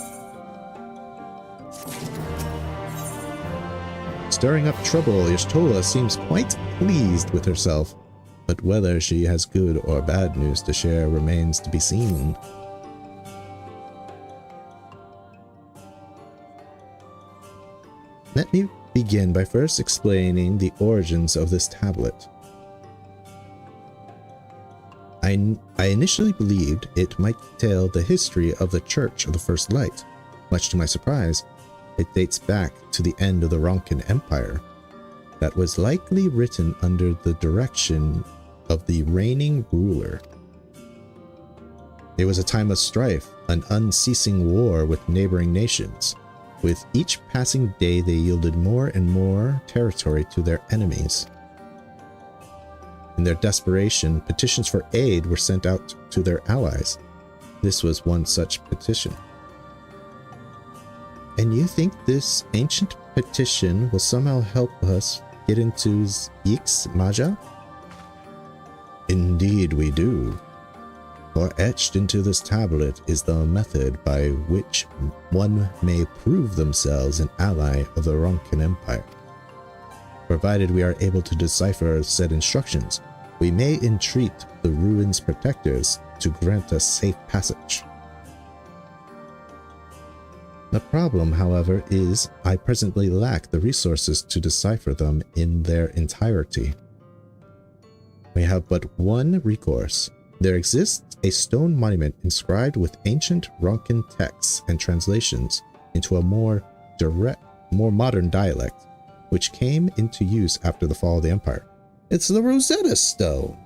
Stirring up trouble, Y'shtola seems quite pleased with herself. But whether she has good or bad news to share remains to be seen. Let me begin by first explaining the origins of this tablet. I initially believed it might tell the history of the Church of the First Light. Much to my surprise, it dates back to the end of the Ronkin Empire. That was likely written under the direction of the reigning ruler. It was a time of strife, an unceasing war with neighboring nations. With each passing day, they yielded more and more territory to their enemies. In their desperation, petitions for aid were sent out to their allies. This was one such petition. And you think this ancient petition will somehow help us get into Yix Maja? Indeed we do. For etched into this tablet is the method by which one may prove themselves an ally of the Ronkan Empire. Provided we are able to decipher said instructions, we may entreat the ruin's protectors to grant us safe passage. The problem, however, is I presently lack the resources to decipher them in their entirety. We have but one recourse. There exists a stone monument inscribed with ancient Ronkan texts and translations into a more modern dialect, which came into use after the fall of the Empire. It's the Rosetta Stone.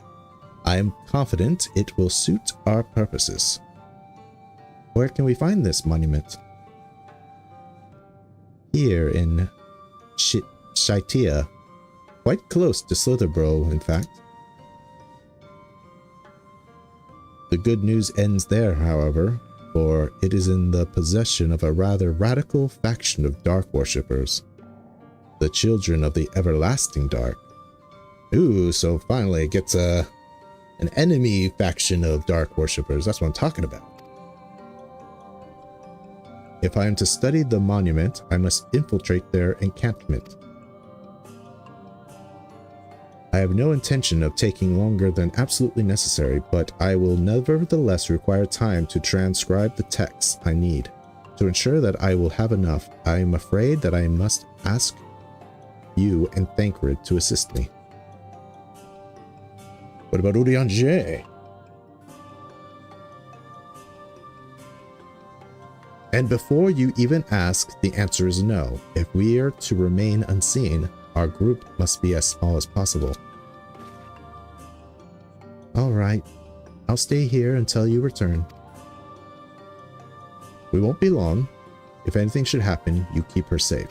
I am confident it will suit our purposes. Where can we find this monument? Here in Shaitia, quite close to Slitherbro, in fact. The good news ends there, however, for it is in the possession of a rather radical faction of Dark Worshippers, the Children of the Everlasting Dark. Ooh, so finally it gets an enemy faction of Dark Worshippers. That's what I'm talking about. If I am to study the monument, I must infiltrate their encampment. I have no intention of taking longer than absolutely necessary, but I will nevertheless require time to transcribe the texts I need. To ensure that I will have enough, I am afraid that I must ask you and Thancred to assist me. What about Urianger? And before you even ask, the answer is no. If we are to remain unseen, our group must be as small as possible. Alright, I'll stay here until you return. We won't be long. If anything should happen, you keep her safe.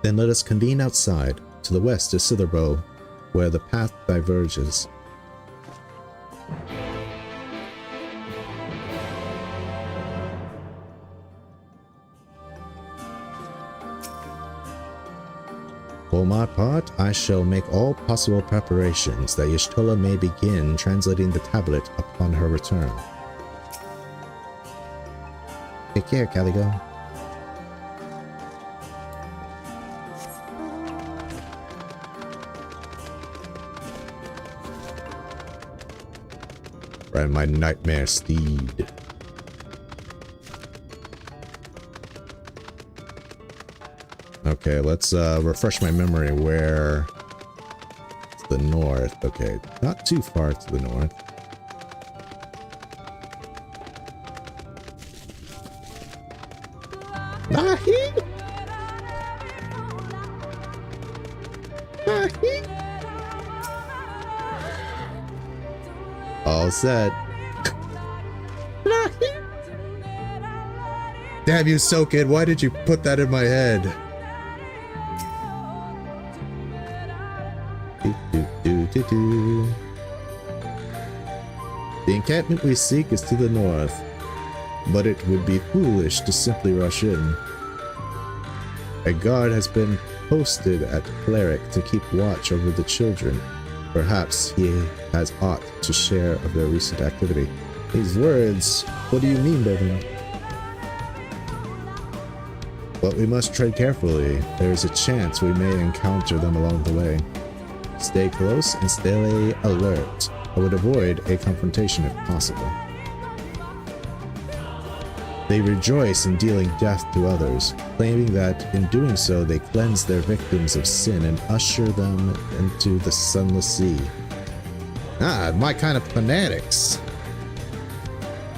Then let us convene outside. To the west is Slitherbro, where the path diverges. For my part, I shall make all possible preparations that Y'shtola may begin translating the tablet upon her return. Take care, Caligo. Ride my nightmare steed. Okay, let's refresh my memory where it's the north. Okay, not too far to the north. Nahi! Nahi! All set. Damn you, Soken, why did you put that in my head? The encampment we seek is to the north, but it would be foolish to simply rush in. A guard has been posted at Cleric to keep watch over the children. Perhaps he has aught to share of their recent activity. These words, what do you mean by them? But we must tread carefully. There is a chance we may encounter them along the way. Stay close and stay alert. I would avoid a confrontation if possible. They rejoice in dealing death to others, claiming that in doing so they cleanse their victims of sin and usher them into the sunless sea. Ah, my kind of fanatics.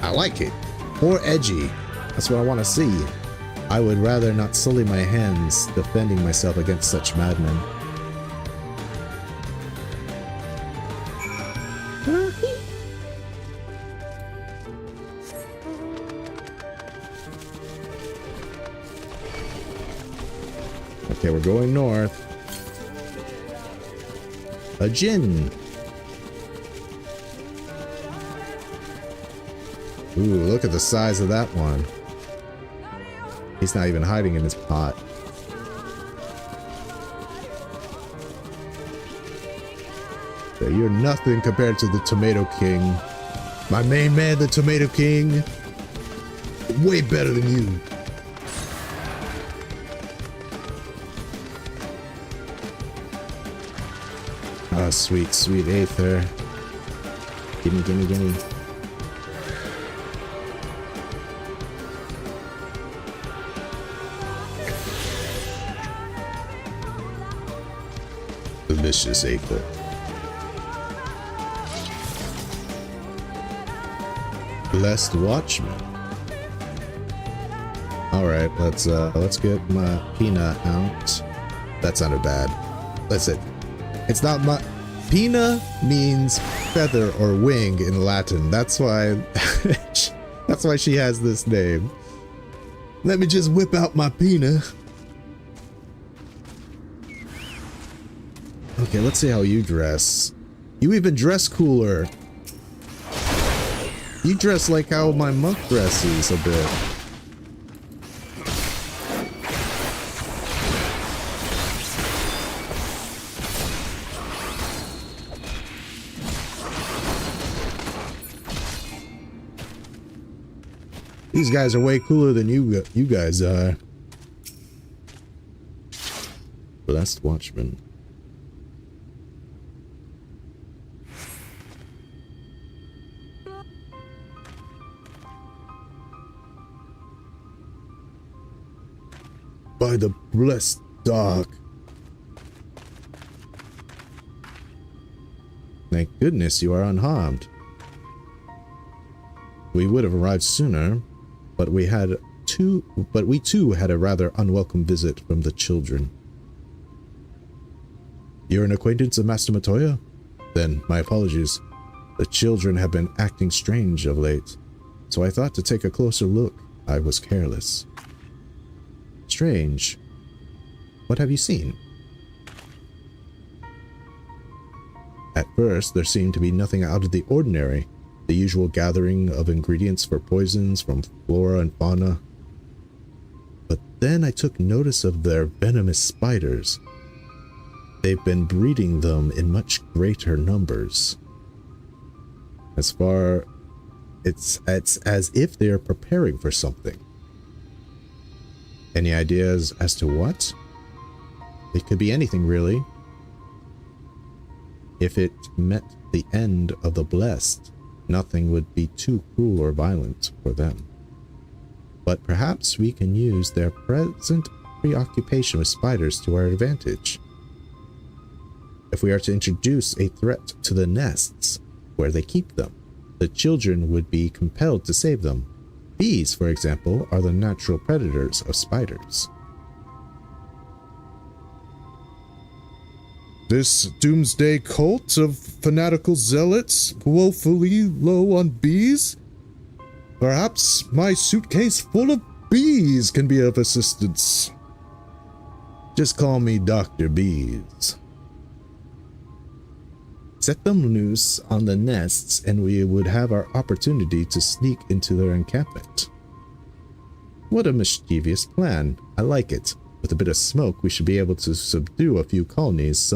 I like it. More edgy. That's what I want to see. I would rather not sully my hands defending myself against such madmen. Okay, we're going north. A gin. Ooh, look at the size of that one. He's not even hiding in his pot. So you're nothing compared to the Tomato King. My main man, the Tomato King. Way better than you. Oh, sweet, sweet Aether. Gimme, gimme, gimme. Delicious Aether. Blessed Watchman. Alright, let's get my Pina out. That sounded bad. Listen, it's not my... Pina means feather or wing in Latin. That's why... that's why she has this name. Let me just whip out my Pina. Okay, let's see how you dress. You even dress cooler. You dress like how my monk dresses a bit. These guys are way cooler than you guys are. Blessed Watchman. By the blessed dog. Thank goodness you are unharmed. We would have arrived sooner, but we too had a rather unwelcome visit from the children. You're an acquaintance of Master Matoya? Then my apologies. The children have been acting strange of late, so I thought to take a closer look. I was careless. Strange. What have you seen? At first, there seemed to be nothing out of the ordinary. The usual gathering of ingredients for poisons from flora and fauna. But then I took notice of their venomous spiders. They've been breeding them in much greater numbers. It's as if they are preparing for something. Any ideas as to what? It could be anything, really. If it met the end of the blessed, nothing would be too cruel or violent for them. But perhaps we can use their present preoccupation with spiders to our advantage. If we are to introduce a threat to the nests where they keep them, the children would be compelled to save them. Bees, for example, are the natural predators of spiders. This doomsday cult of fanatical zealots woefully low on bees? Perhaps my suitcase full of bees can be of assistance. Just call me Dr. Bees. Set them loose on the nests and we would have our opportunity to sneak into their encampment. What a mischievous plan. I like it. With a bit of smoke, we should be able to subdue a few colonies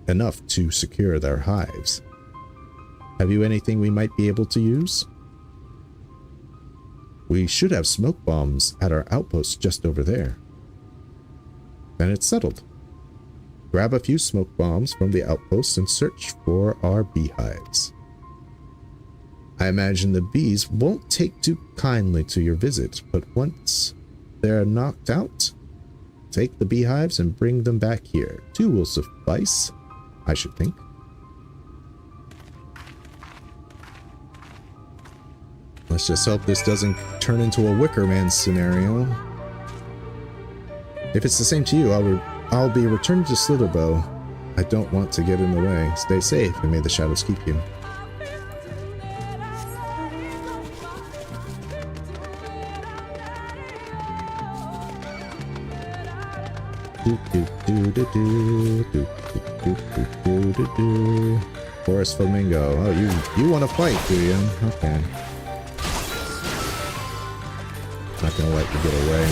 enough to secure their hives. Have you anything we might be able to use? We should have smoke bombs at our outpost just over there. Then it's settled. Grab a few smoke bombs from the outposts and search for our beehives. I imagine the bees won't take too kindly to your visit, but once they're knocked out, take the beehives and bring them back here. 2 will suffice, I should think. Let's just hope this doesn't turn into a Wicker Man scenario. If it's the same to you, I'll be returned to Slitherbow. I don't want to get in the way. Stay safe and may the shadows keep you. Forest Flamingo. Oh, you want to fight, do you? Okay. Not gonna let you get away.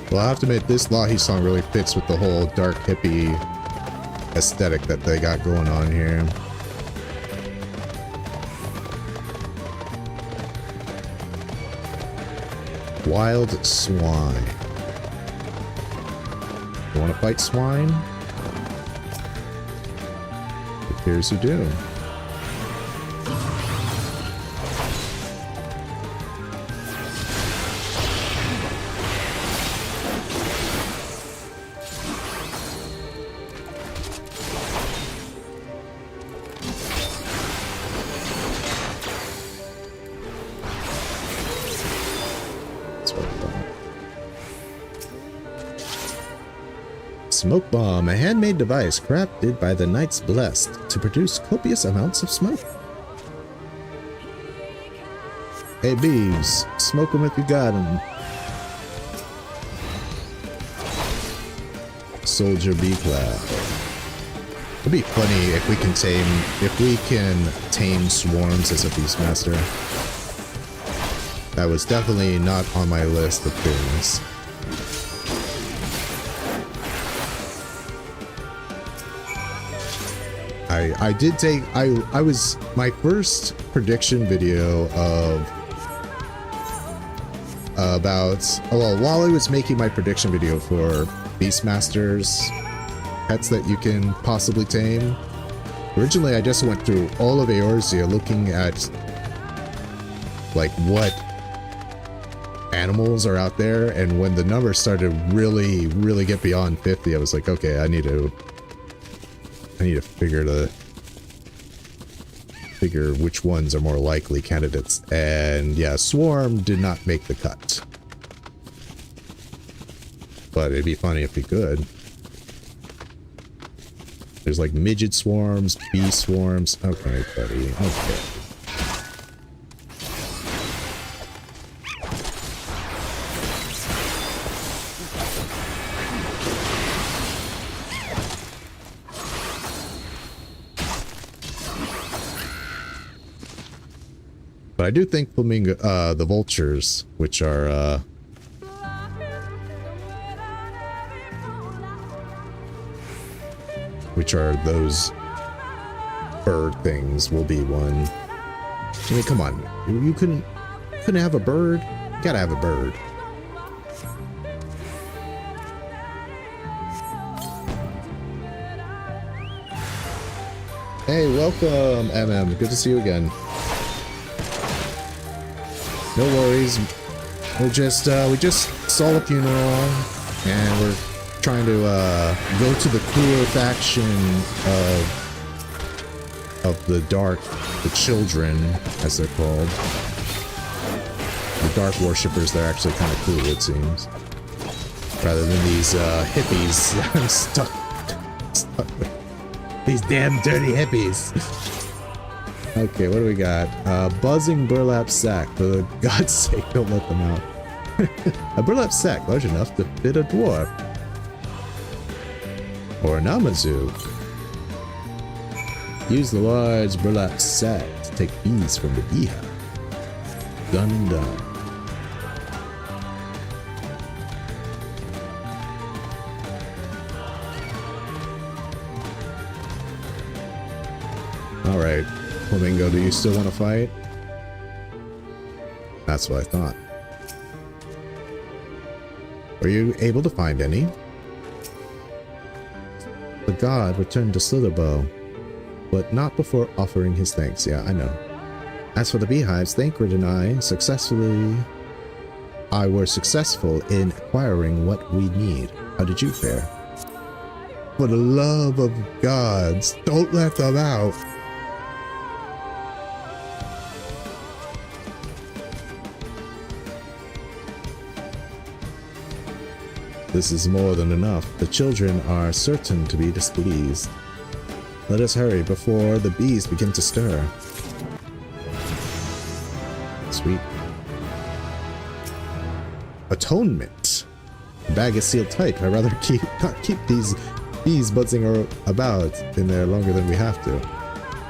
Well, I have to admit, this Lahi song really fits with the whole dark hippie aesthetic that they got going on here. Wild swine. You want to fight swine? It appears you do. Smoke bomb, a handmade device crafted by the Knights Blessed to produce copious amounts of smoke. Hey beeves, smoke them if you got them. Soldier bee cloud. It'd be funny if we can tame swarms as a beastmaster. That was definitely not on my list of things. I did take, I was, my first prediction video of, while I was making my prediction video for Beastmasters, pets that you can possibly tame, originally I just went through all of Eorzea looking at, like, what animals are out there, and when the numbers started really get beyond 50, I was like, okay, I need to figure which ones are more likely candidates. And yeah, Swarm did not make the cut. But it'd be funny if we could. There's like midget swarms, bee swarms. Okay, buddy. Okay. But I do think flamingo, the vultures, which are, those bird things, will be one. I mean, come on, you couldn't have a bird? You gotta have a bird. Hey, welcome, MM. Good to see you again. No worries. We just saw the funeral, and we're trying to go to the cooler faction of the dark, the children, as they're called. The dark worshippers. They're actually kind of cool, it seems, rather than these hippies that I'm stuck with. These damn dirty hippies. Okay, what do we got? Buzzing burlap sack. For God's sake, don't let them out. A burlap sack large enough to fit a dwarf. Or an Amazu. Use the large burlap sack to take bees from the beehive. Done done. Alright. Flamingo, do you still want to fight? That's what I thought. Were you able to find any? The god returned to Slitherbow, but not before offering his thanks. Yeah, I know. As for the beehives, Thancred and I were successful in acquiring what we need. How did you fare? For the love of gods, don't let them out! This is more than enough. The children are certain to be displeased. Let us hurry before the bees begin to stir. Sweet. Atonement. The bag is sealed tight. I'd rather not keep these bees buzzing about in there longer than we have to.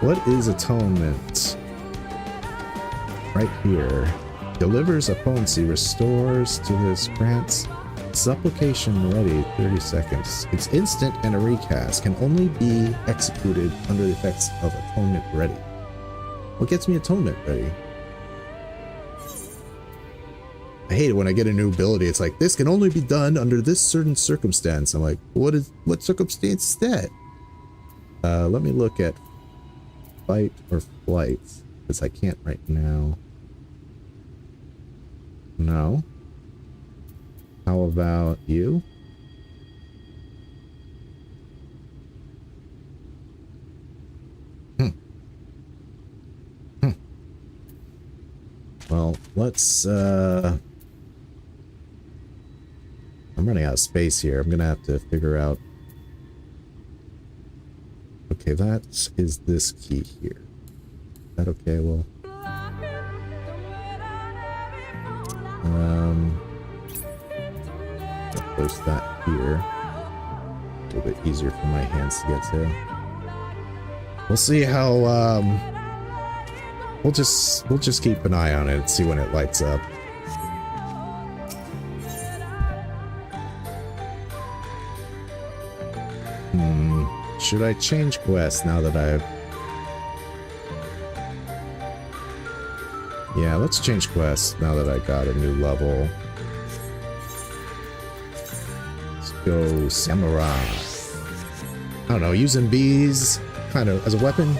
What is atonement? Right here. Delivers a potency, restores to this grants. Supplication ready, 30 seconds. It's instant and a recast. Can only be executed under the effects of atonement ready. What gets me atonement ready? I hate it when I get a new ability. It's like, this can only be done under this certain circumstance. I'm like, what circumstance is that? Let me look at fight or flight, because I can't right now. No. How about you? Well, let's, I'm running out of space here. I'm gonna have to figure out... Okay, that is this key here. Is that okay? Well... I'll place that here. A little bit easier for my hands to get to. We'll see how, we'll just keep an eye on it and see when it lights up. Should I change quest now that I've... Yeah, let's change quest now that I got a new level. Let's go samurai. I don't know, using bees kind of as a weapon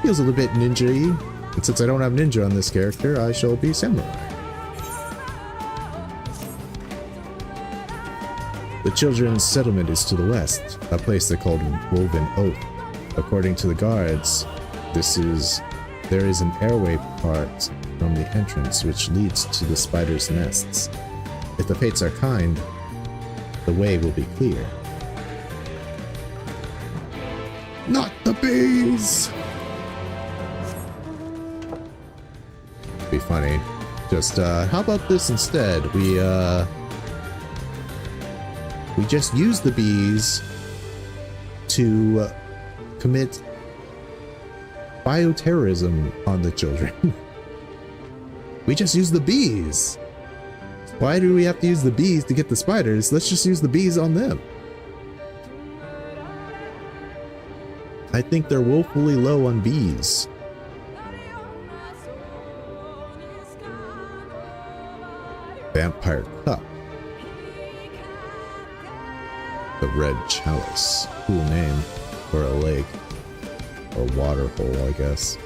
feels a little bit ninja-y. And since I don't have ninja on this character, I shall be samurai. The children's settlement is to the west, a place they called Woven Oak. According to the guards, there is an airway part from the entrance which leads to the spiders' nests. If the fates are kind, the way will be clear. Not the bees! Be funny. Just, how about this instead? We just use the bees to commit bioterrorism on the children. We just use the bees. Why do we have to use the bees to get the spiders? Let's just use the bees on them. I think they're woefully low on bees. Vampire Cup. The Red Chalice. Cool name for a lake. Or water hole, I guess.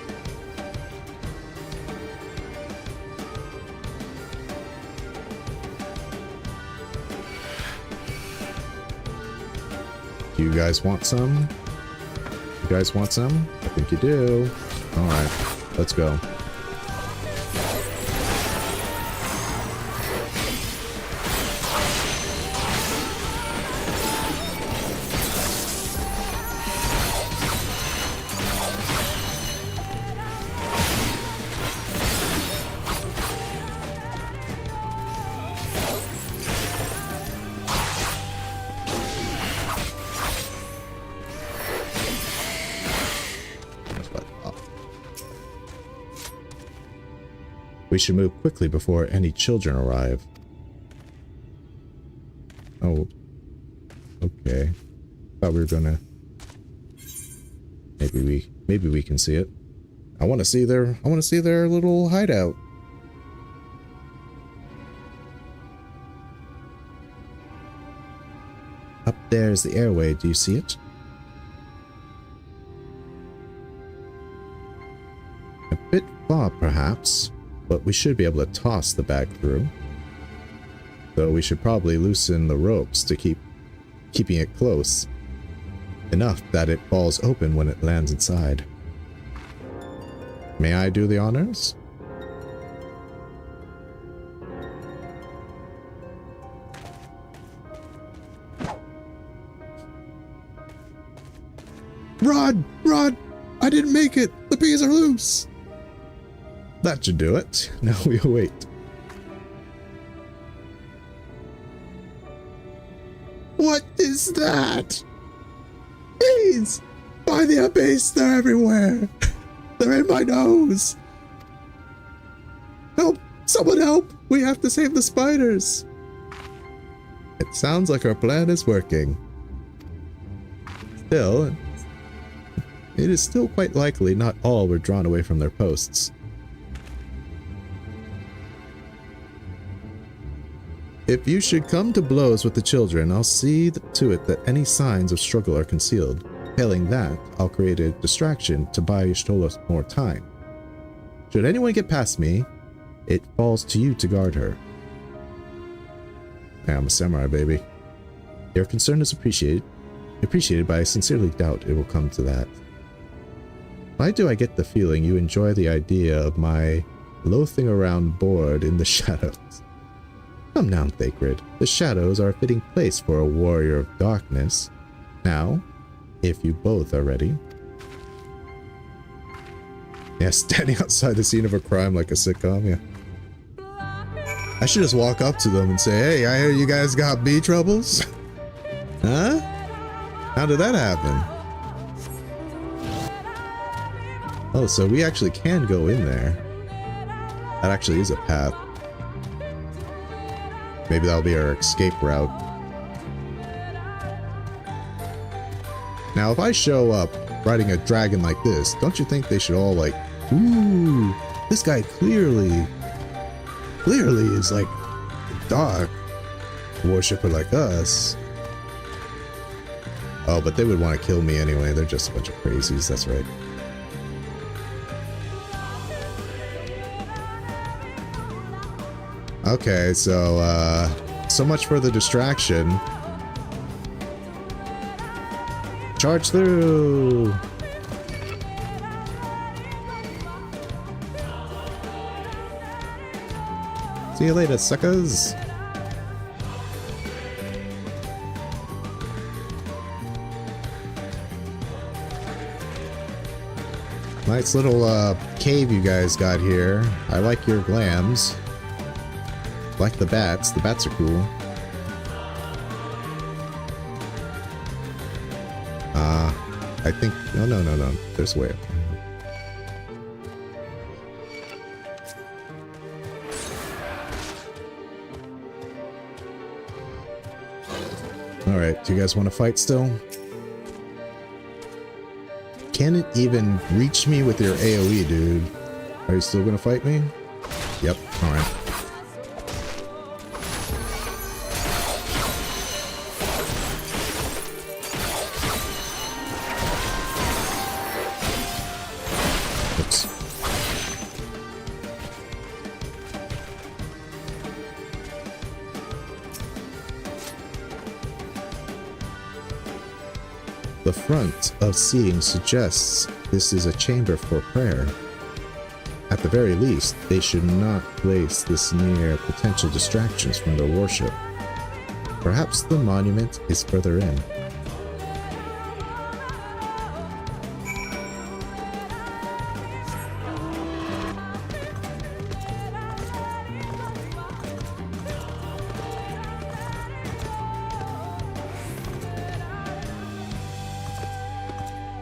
Do you guys want some? You guys want some? I think you do. Alright, let's go. We should move quickly before any children arrive. Oh. Okay. Thought we were gonna... Maybe we can see it. I want to see their little hideout. Up there's the airway. Do you see it? A bit far, perhaps. But we should be able to toss the bag through. Though we should probably loosen the ropes to keeping it close. Enough that it falls open when it lands inside. May I do the honors? Run! Run! I didn't make it! The bees are loose! That should do it. Now we wait. What is that? Bees! By the abyss, they're everywhere! They're in my nose! Help! Someone help! We have to save the spiders! It sounds like our plan is working. Still, it is still quite likely not all were drawn away from their posts. If you should come to blows with the children, I'll see to it that any signs of struggle are concealed. Failing that, I'll create a distraction to buy Y'shtola more time. Should anyone get past me, it falls to you to guard her. Yeah, I'm a samurai, baby. Your concern is appreciated, but I sincerely doubt it will come to that. Why do I get the feeling you enjoy the idea of my loafing around bored in the shadows? Come down, Thacred. The shadows are a fitting place for a warrior of darkness. Now, if you both are ready. Yeah, standing outside the scene of a crime like a sitcom, yeah. I should just walk up to them and say, hey, I hear you guys got bee troubles? Huh? How did that happen? Oh, so we actually can go in there. That actually is a path. Maybe that'll be our escape route. Now, if I show up riding a dragon like this, don't you think they should all like, ooh, this guy clearly is like dark worshipper like us. Oh, but they would want to kill me anyway. They're just a bunch of crazies, that's right. Okay, so much for the distraction. Charge through! See you later, suckers! Nice little cave you guys got here. I like your glams. Like the bats. The bats are cool. I think... No. There's a way up. Alright, do you guys want to fight still? Can it even reach me with your AoE, dude? Are you still gonna fight me? Yep, alright. Oops. The front of seeing suggests this is a chamber for prayer. At the very least, they should not place this near potential distractions from their worship. Perhaps the monument is further in.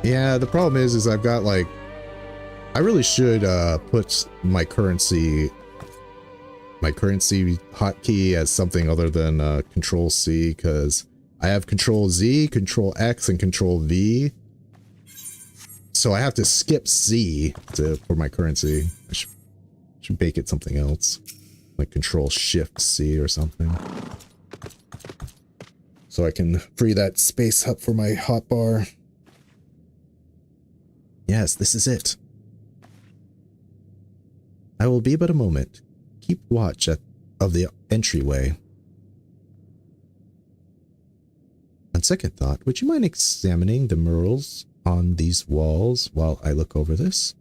Yeah, the problem is I've got like, I really should put my currency hotkey as something other than Control C, because I have Control Z, Control X, and Control V. So I have to skip C for my currency. I should make it something else, like Control Shift C or something, so I can free that space up for my hotbar. Yes, this is it. I will be but a moment. Keep watch of the entryway. On second thought, would you mind examining the murals on these walls while I look over this?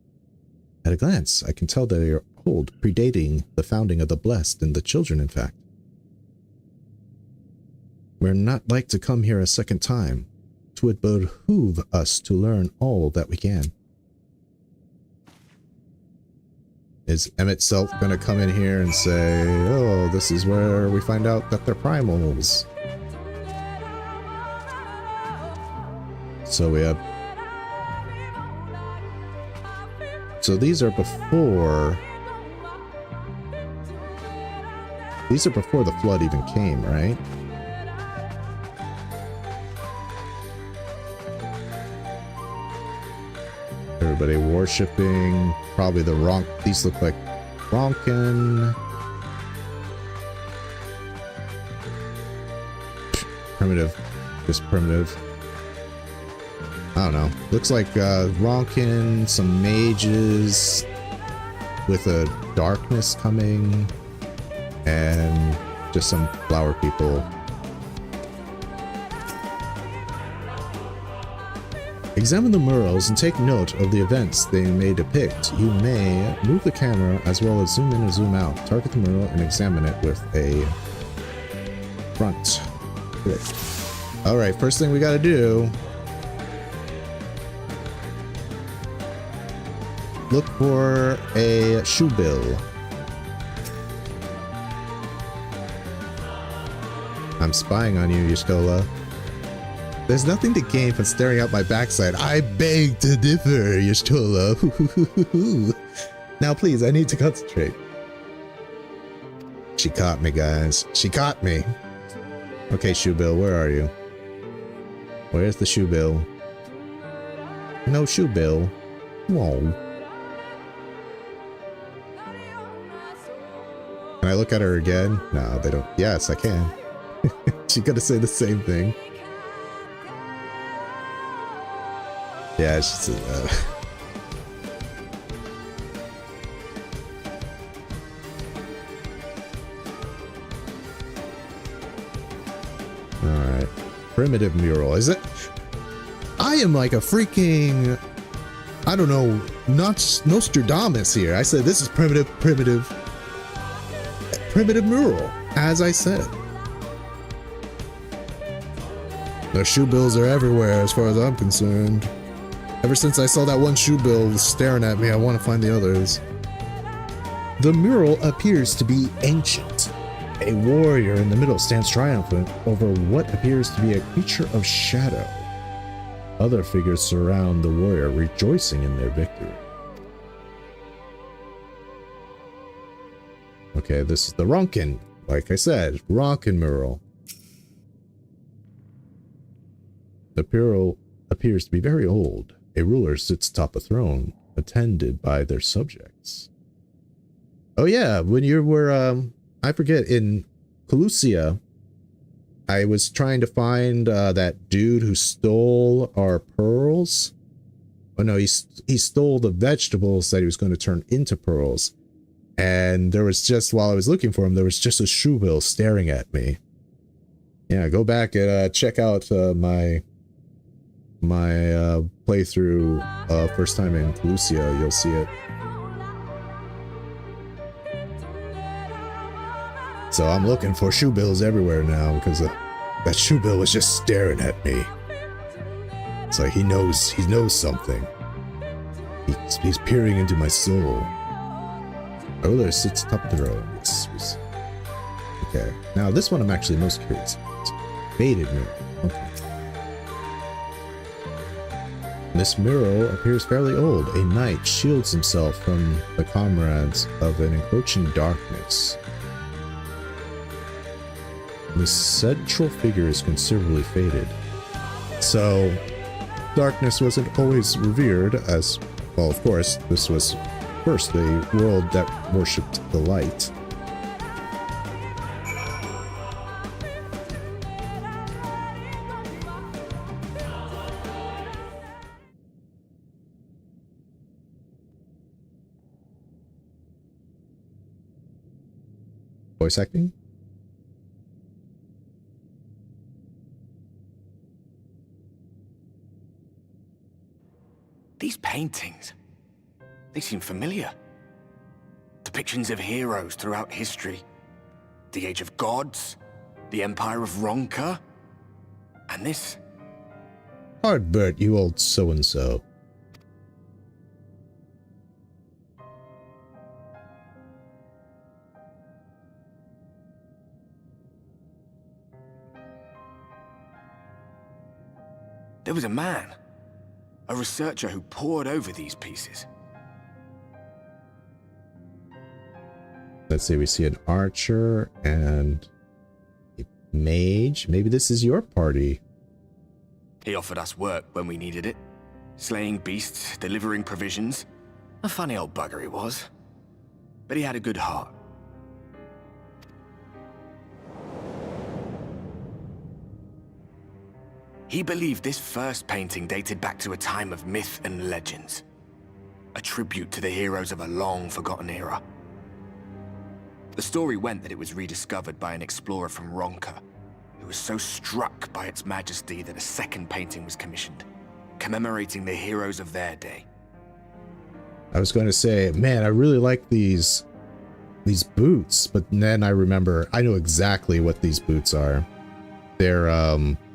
At a glance, I can tell they are old, predating the founding of the Blessed and the Children, in fact. We're not like to come here a second time. it would behoove us to learn all that we can. Is Emmett Self gonna come in here and say, oh, this is where we find out that they're primals? So we have... So these are before... These are before the flood even came, right? Everybody worshipping, probably the Ronk. These look like Ronkin. Primitive, just primitive. I don't know. Looks like Ronkin, some mages with a darkness coming, and just some flower people. Examine the murals and take note of the events they may depict. You may move the camera as well as zoom in and zoom out. Target the mural and examine it with a front click. Alright, first thing we gotta do, look for a shoe bill. I'm spying on you, Yuskola. There's nothing to gain from staring out my backside. I beg to differ, Yuskola. Now please, I need to concentrate. She caught me, guys. She caught me. Okay, shoe bill, where are you? Where's the shoe bill? No shoe bill. Whoa. Can I look at her again? No, they don't. Yes, I can. She's gonna say the same thing. Yeah, she's Alright. Primitive mural, is it? I am like a freaking, I don't know, not Nostradamus here. I said this is primitive mural, as I said. The shoe bills are everywhere as far as I'm concerned. Ever since I saw that one shoe bill staring at me, I want to find the others. The mural appears to be ancient. A warrior in the middle stands triumphant over what appears to be a creature of shadow. Other figures surround the warrior, rejoicing in their victory. Okay, this is the Ronkin. Like I said, Ronkin mural. The mural appears to be very old. A ruler sits atop a throne, attended by their subjects. Oh yeah, when you were, I forget, in Calusia, I was trying to find that dude who stole our pearls. Oh no, he stole the vegetables that he was going to turn into pearls. And there was just, while I was looking for him, there was just a shoe bill staring at me. Yeah, go back and check out my playthrough first time in Calusia, you'll see it. So I'm looking for shoe bills everywhere now because that shoe bill was just staring at me. It's like he knows something. He's peering into my soul. Oh, there sits top of the road. Yes. Okay, now this one I'm actually most curious about. Faded mirror. Okay. This mural appears fairly old. A knight shields himself from the comrades of an encroaching darkness. The central figure is considerably faded. So, darkness wasn't always revered as, well, of course, this was first a world that worshipped the light. Voice acting? These paintings, they seem familiar. Depictions of heroes throughout history. The Age of Gods, the Empire of Ronka, and this Hardbert, you old so-and-so. There was a man, a researcher who pored over these pieces. Let's see, we see an archer and a mage. Maybe this is your party. He offered us work when we needed it. Slaying beasts, delivering provisions. A funny old bugger he was. But he had a good heart. He believed this first painting dated back to a time of myth and legends. A tribute to the heroes of a long-forgotten era. The story went that it was rediscovered by an explorer from Ronka, who was so struck by its majesty that a second painting was commissioned, commemorating the heroes of their day. I was going to say, man, I really like these boots, but then I remember, I know exactly what these boots are. They're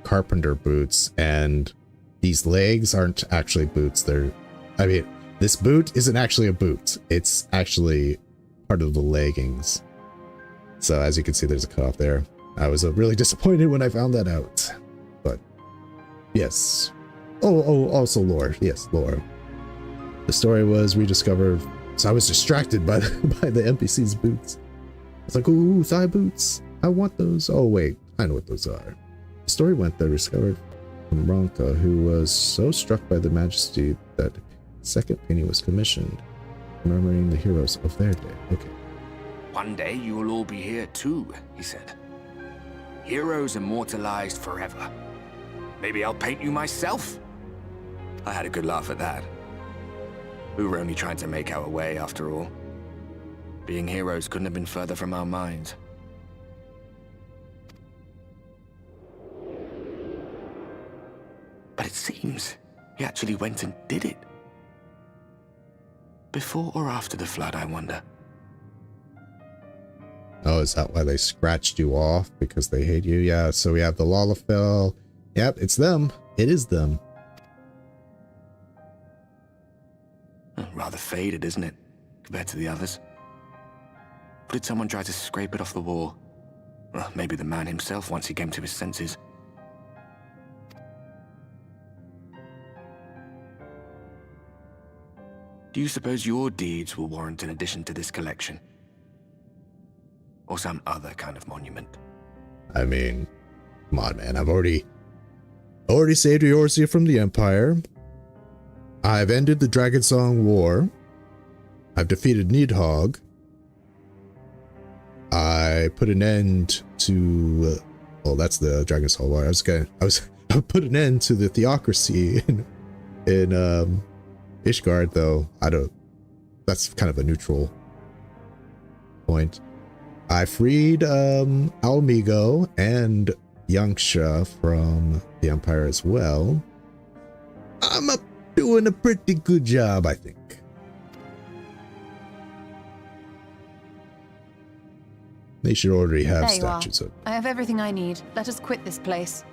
carpenter boots, and these legs aren't actually boots. I mean, this boot isn't actually a boot. It's actually part of the leggings. So as you can see, there's a cutoff there. I was really disappointed when I found that out. But yes. Oh, also lore. Yes, lore. The story was rediscovered. So I was distracted by the NPC's boots. It's like, ooh, thigh boots. I want those. Oh wait, I know what those are. The story went that discovered from Ronka, who was so struck by the majesty that second painting was commissioned, commemorating the heroes of their day. Okay. One day you will all be here too, he said. Heroes immortalized forever. Maybe I'll paint you myself? I had a good laugh at that. We were only trying to make our way after all. Being heroes couldn't have been further from our minds. But it seems he actually went and did it. Before or after the flood, I wonder. Oh, is that why they scratched you off? Because they hate you? Yeah, so we have the Lalafell. Yep, it's them. It is them. Rather faded, isn't it? Compared to the others. Or did someone try to scrape it off the wall? Well, maybe the man himself once he came to his senses. Do you suppose your deeds will warrant an addition to this collection? Or some other kind of monument? I mean, come on, man. I've already saved Eorzea from the Empire. I've ended the Dragonsong War. I've defeated Nidhogg. I put an end to, well, that's the Dragonsong War. I put an end to the theocracy in Ishgard, though. That's kind of a neutral point. I freed Almigo and Yangsha from the Empire as well. I'm doing a pretty good job, I think. They should already have There you are. statues of. I have everything I need. Let us quit this place.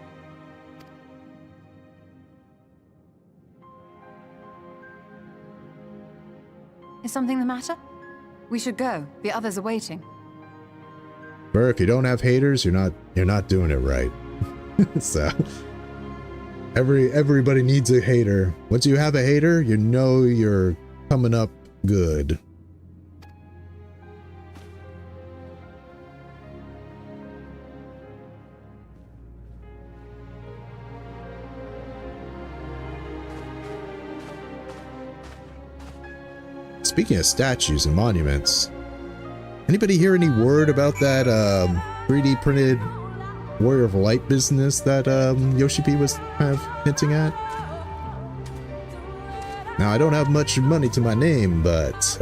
Is something the matter? We should go. The others are waiting. Burr, if you don't have haters, you're not doing it right. So everybody needs a hater. Once you have a hater, you know you're coming up good. Speaking of statues and monuments, anybody hear any word about that 3D printed Warrior of Light business that Yoshi P was kind of hinting at? Now, I don't have much money to my name, but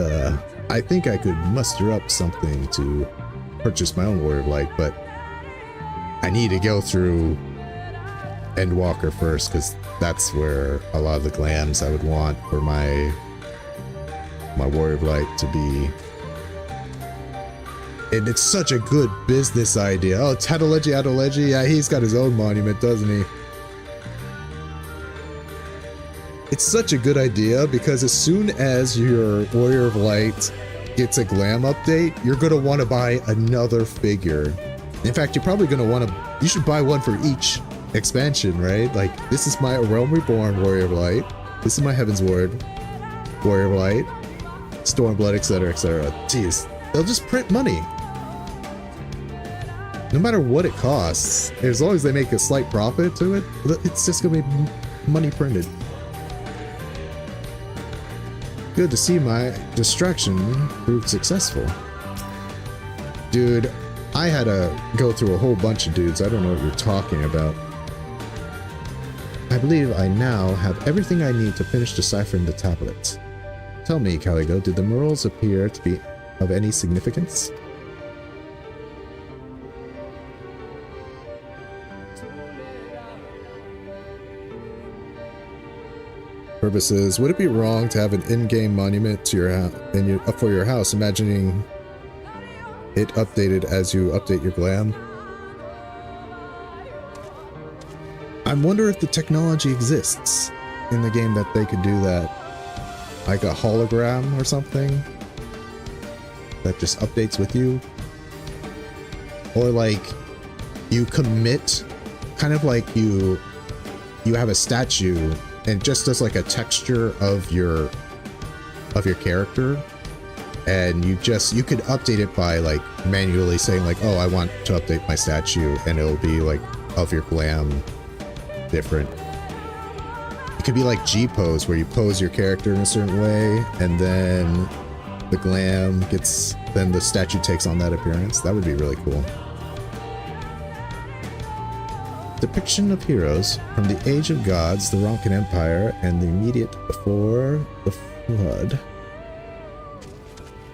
I think I could muster up something to purchase my own Warrior of Light, but I need to go through Endwalker first, because that's where a lot of the glams I would want for my Warrior of Light to be. And it's such a good business idea. Oh, Tadaleji Adaleji, yeah, he's got his own monument, doesn't he? It's such a good idea because as soon as your Warrior of Light gets a glam update, you're going to want to buy another figure. In fact, you're probably going to want to, you should buy one for each expansion, right? Like, this is my Realm Reborn Warrior of Light. This is my Heaven's Ward Warrior of Light, Stormblood, etc., etc. Jeez, they'll just print money. No matter what it costs, as long as they make a slight profit to it, it's just going to be money printed. Good to see my distraction proved successful. Dude, I had to go through a whole bunch of dudes. I don't know what you're talking about. I believe I now have everything I need to finish deciphering the tablet. Tell me, Caligo, did the murals appear to be of any significance? Purposes, would it be wrong to have an in-game monument to your for your house, imagining it updated as you update your glam? I wonder if the technology exists in the game that they could do that. Like a hologram or something that just updates with you. Or like you commit, kind of like you have a statue and just does like a texture of your character, and you could update it by like manually saying like, oh, I want to update my statue, and it'll be like of your glam different. It could be like G-pose, where you pose your character in a certain way, and then the glam gets, then the statue takes on that appearance. That would be really cool. Depiction of heroes from the Age of Gods, the Ronkan Empire, and the immediate before the Flood.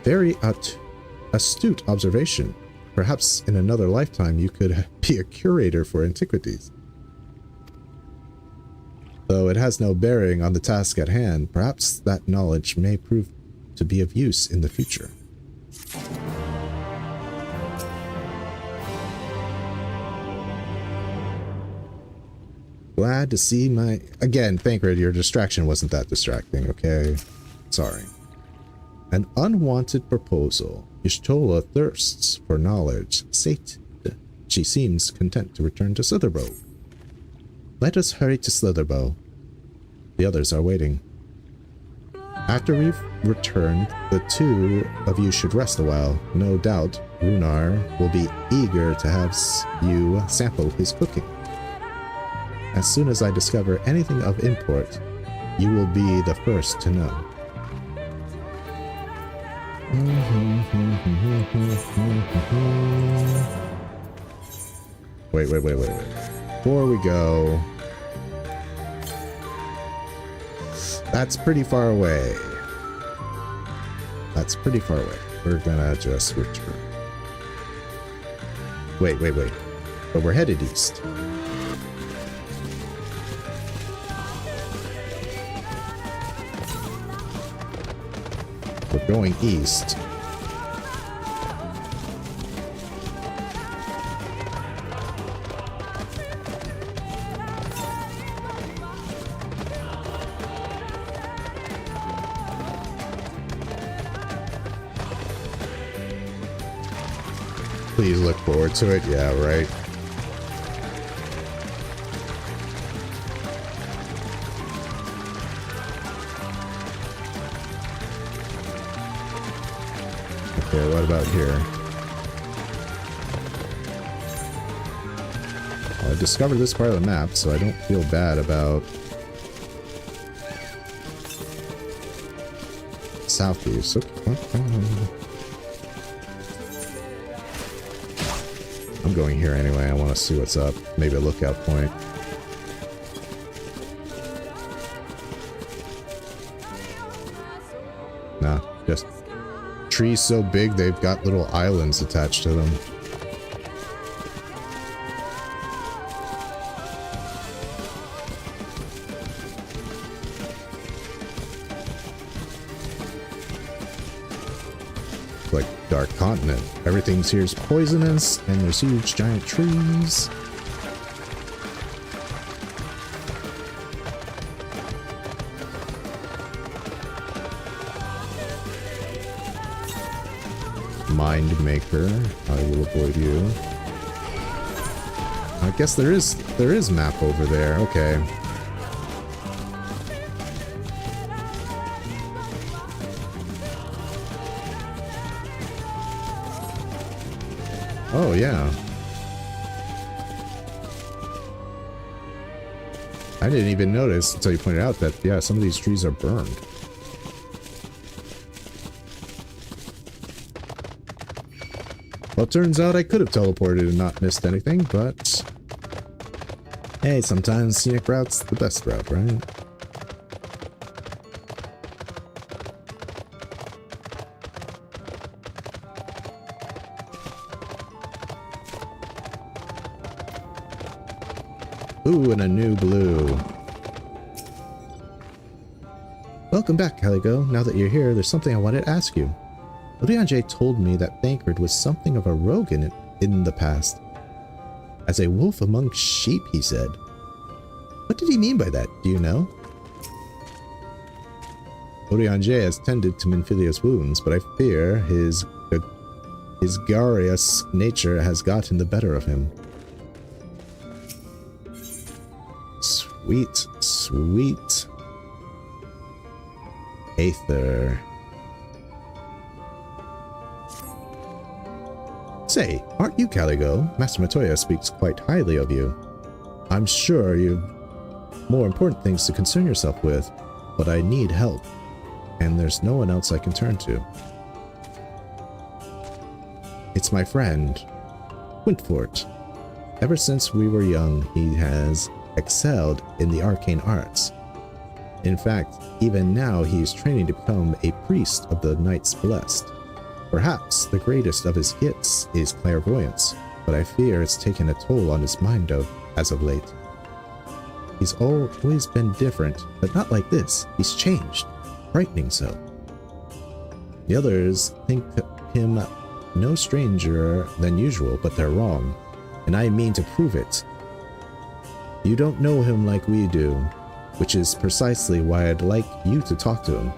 Very astute observation. Perhaps in another lifetime you could be a curator for antiquities. Though it has no bearing on the task at hand, perhaps that knowledge may prove to be of use in the future. Glad to see my... Again, Thancred, your distraction wasn't that distracting, okay? Sorry. An unwanted proposal. Y'shtola thirsts for knowledge. Sated. She seems content to return to Slitherbow. Let us hurry to Slitherbow. The others are waiting. After we've returned, the two of you should rest a while. No doubt, Runar will be eager to have you sample his cooking. As soon as I discover anything of import, you will be the first to know. Wait. Before we go... That's pretty far away. We're gonna just return. Wait. But we're headed east. We're going east. Please look forward to it. Yeah, right. Okay, what about here? Well, I discovered this part of the map, so I don't feel bad about southeast. Okay. I'm going here anyway. I want to see what's up. Maybe a lookout point. Nah, just trees so big they've got little islands attached to them. Like Dark Continent. Everything's here's poisonous, and there's huge giant trees. Mind Maker. I will avoid you. I guess there is map over there. Okay. Oh yeah. I didn't even notice until you pointed out that, yeah, some of these trees are burned. Well, it turns out I could have teleported and not missed anything, but... hey, sometimes scenic route's the best route, right? Ooh, and a new blue. Welcome back, Caligo. Now that you're here, there's something I wanted to ask you. Urianger told me that Thancred was something of a rogue in the past. As a wolf among sheep, he said. What did he mean by that, do you know? Urianger has tended to Minfilia's wounds, but I fear his garious nature has gotten the better of him. Sweet, sweet Aether. Say, aren't you Caligo? Master Matoya speaks quite highly of you. I'm sure you've more important things to concern yourself with, but I need help, and there's no one else I can turn to. It's my friend, Quintfort. Ever since we were young, he has excelled in the arcane arts. In fact, even now he is training to become a priest of the Knights Blessed. Perhaps the greatest of his gifts is clairvoyance, but I fear it's taken a toll on his mind as of late. He's always been different, but not like this. He's changed, frightening so. The others think him no stranger than usual, but they're wrong, and I mean to prove it. You don't know him like we do, which is precisely why I'd like you to talk to him.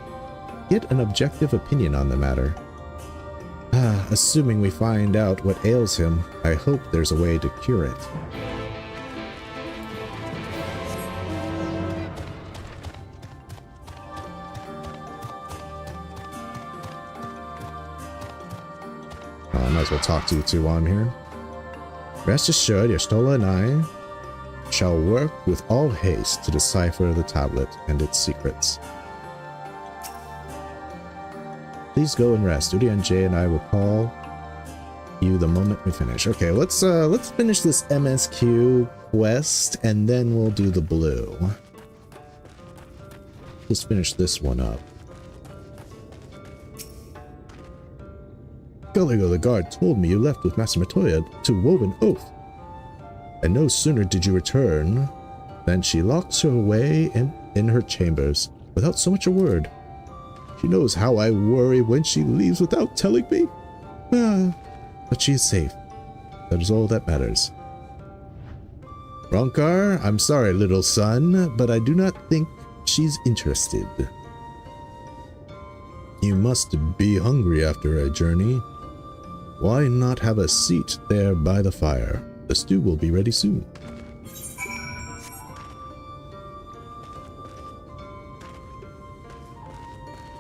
Get an objective opinion on the matter. Assuming we find out what ails him, I hope there's a way to cure it. I might as well talk to you two while I'm here. Rest assured, Yastola and I shall work with all haste to decipher the tablet and its secrets. Please go and rest. Urianger and I will call you the moment we finish. Okay, let's finish this MSQ quest and then we'll do the blue. Let's finish this one up. Caligo the guard told me you left with Master Matoya to Woven Oath. And no sooner did you return than she locks her away in her chambers without so much a word. She knows how I worry when she leaves without telling me. But she is safe. That is all that matters. Ronkar, I'm sorry, little son, but I do not think she's interested. You must be hungry after a journey. Why not have a seat there by the fire? The stew will be ready soon.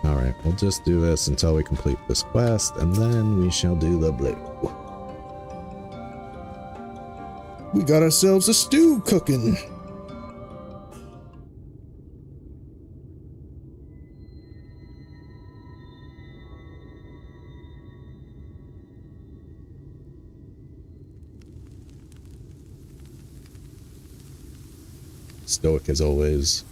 Alright, we'll just do this until we complete this quest, and then we shall do the blue. We got ourselves a stew cooking! Stoic as always.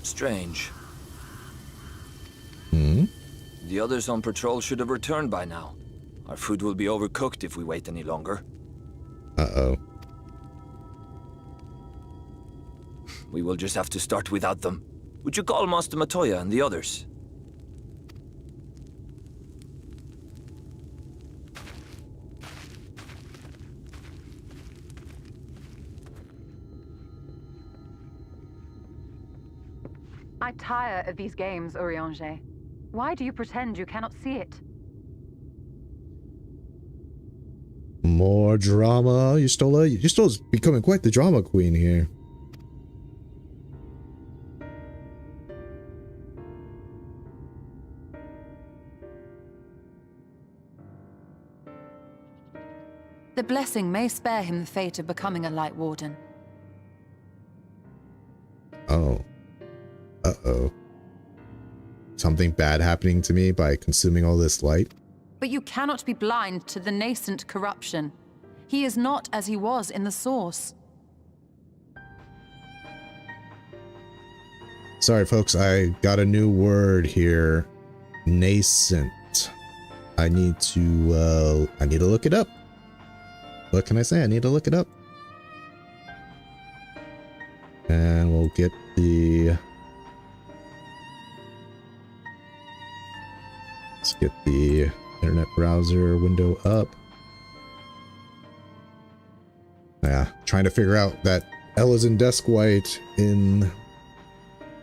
Strange. Hmm? The others on patrol should have returned by now. Our food will be overcooked if we wait any longer. Uh-oh. We will just have to start without them. Would you call Master Matoya and the others? I tire of these games, Urianger. Why do you pretend you cannot see it? More drama. Yustola's becoming quite the drama queen here. The blessing may spare him the fate of becoming a Light Warden. Oh. Uh-oh. Something bad happening to me by consuming all this light? But you cannot be blind to the nascent corruption. He is not as he was in the source. Sorry, folks, I got a new word here. Nascent. I need to look it up. What can I say? I need to look it up. And we'll get the... Let's get the internet browser window up. Yeah, trying to figure out that Ellison Deskwight in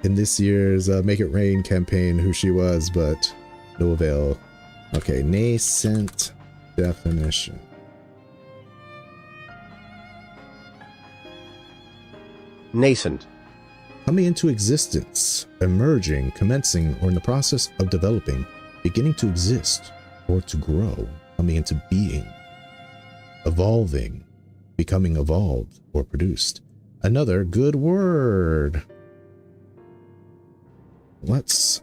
this year's Make It Rain campaign, who she was, but no avail. Okay, nascent definition. Nascent. Coming into existence, emerging, commencing, or in the process of developing, beginning to exist, or to grow, coming into being, evolving, becoming evolved or produced. Another good word. Let's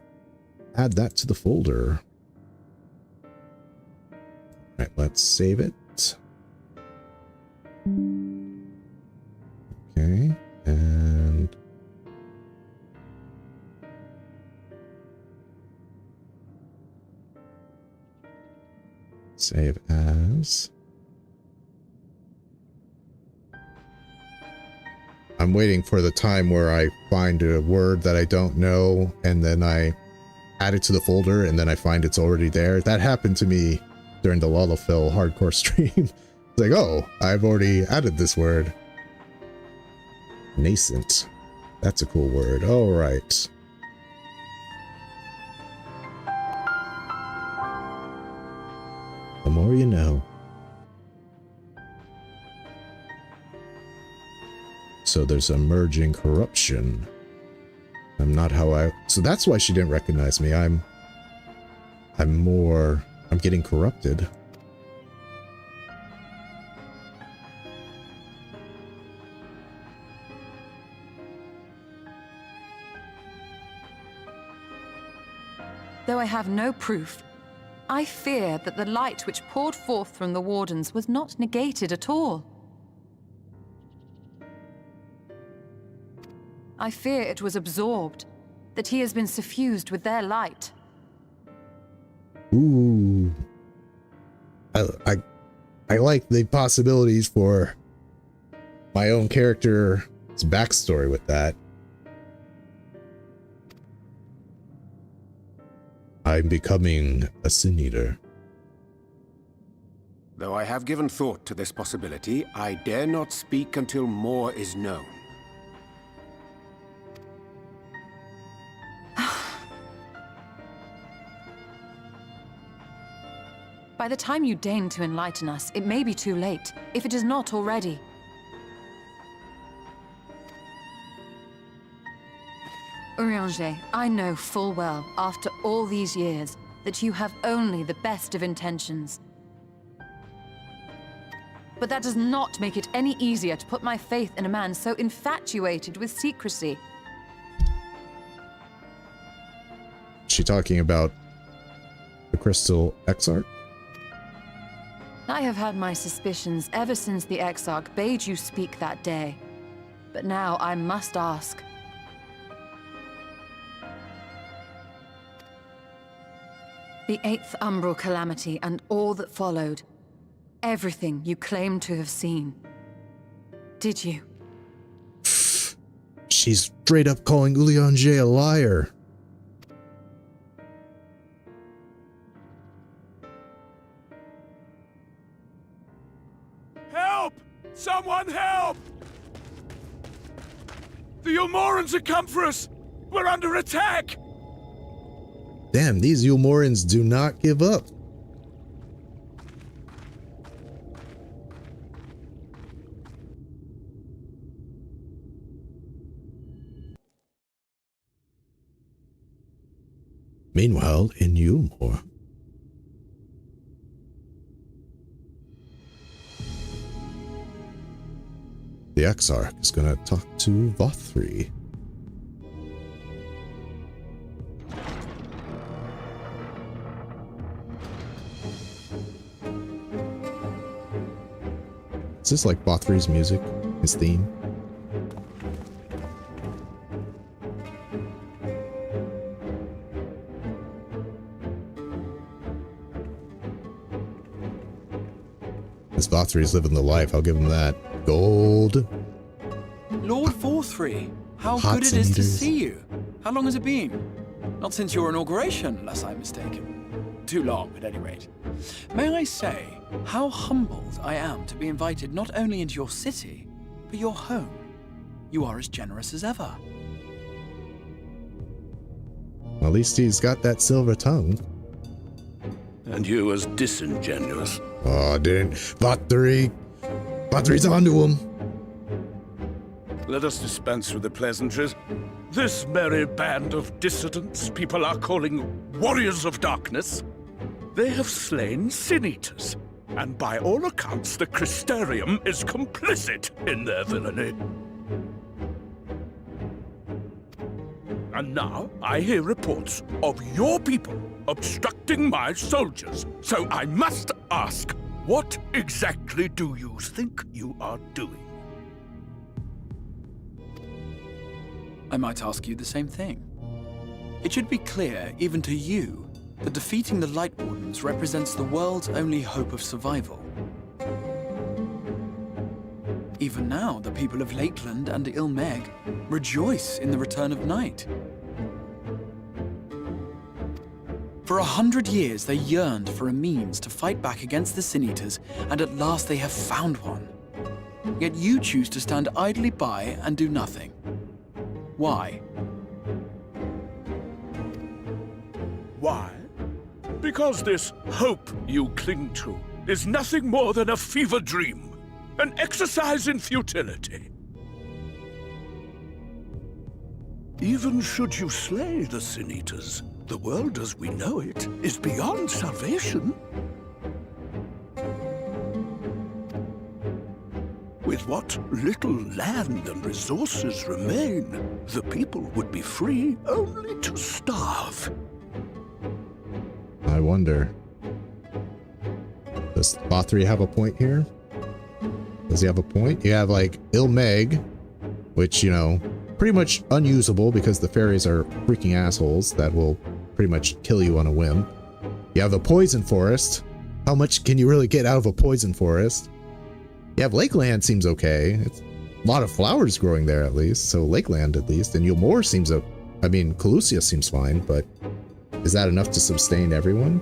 add that to the folder. All right, let's save it. Okay, and save as. I'm waiting for the time where I find a word that I don't know and then I add it to the folder and then I find it's already there. That happened to me during the Lalafell hardcore stream. It's like, oh, I've already added this word. Nascent. That's a cool word. All right. The more you know. So there's emerging corruption. I'm not how I... So that's why she didn't recognize me. I'm getting corrupted. Though I have no proof, I fear that the light which poured forth from the Wardens was not negated at all. I fear it was absorbed, that he has been suffused with their light. Ooh. I like the possibilities for my own character's backstory with that. I'm becoming a Sin Eater. Though I have given thought to this possibility, I dare not speak until more is known. By the time you deign to enlighten us, it may be too late, if it is not already. Urianger, I know full well, after all these years, that you have only the best of intentions. But that does not make it any easier to put my faith in a man so infatuated with secrecy. Is she talking about the Crystal Exarch? I have had my suspicions ever since the Exarch bade you speak that day. But now I must ask. The 8th Umbral Calamity and all that followed. Everything you claim to have seen. Did you? She's straight up calling Urianger a liar. Help! Someone help! The Ilmorans have come for us! We're under attack! Damn, these Ulmorans do not give up. Meanwhile, in Ulmor. The Exarch is going to talk to Vothri. Is this like Vothri's music? His theme? This Vothri's living the life, I'll give him that. Gold. Lord Vothri, how Hot good it is to cinders. see you. How long has it been? Not since your inauguration, unless I'm mistaken. Too long, at any rate. May I say how humbled I am to be invited not only into your city, but your home. You are as generous as ever. At least he's got that silver tongue. And you as disingenuous. Oh, didn't. Vothri's onto him. Let us dispense with the pleasantries. This merry band of dissidents people are calling warriors of darkness. They have slain sin-eaters, and by all accounts the Crystarium is complicit in their villainy. And now I hear reports of your people obstructing my soldiers. So I must ask, what exactly do you think you are doing? I might ask you the same thing. It should be clear, even to you, that defeating the Light Wardens represents the world's only hope of survival. Even now, the people of Lakeland and Ilmeg rejoice in the return of night. For 100 years, they yearned for a means to fight back against the Sin-Eaters, and at last they have found one. Yet you choose to stand idly by and do nothing. Why? Why? Because this hope you cling to is nothing more than a fever dream. An exercise in futility. Even should you slay the Sin-Eaters, the world as we know it is beyond salvation. With what little land and resources remain, the people would be free only to starve. I wonder. Does Vothri have a point here? Does he have a point? You have like Ilmeg, which, you know, pretty much unusable because the fairies are freaking assholes that will pretty much kill you on a whim. You have the Poison Forest. How much can you really get out of a Poison Forest? You have Lakeland seems okay. It's a lot of flowers growing there at least, so Lakeland at least. And Ulmor seems I mean, Calusia seems fine, but is that enough to sustain everyone?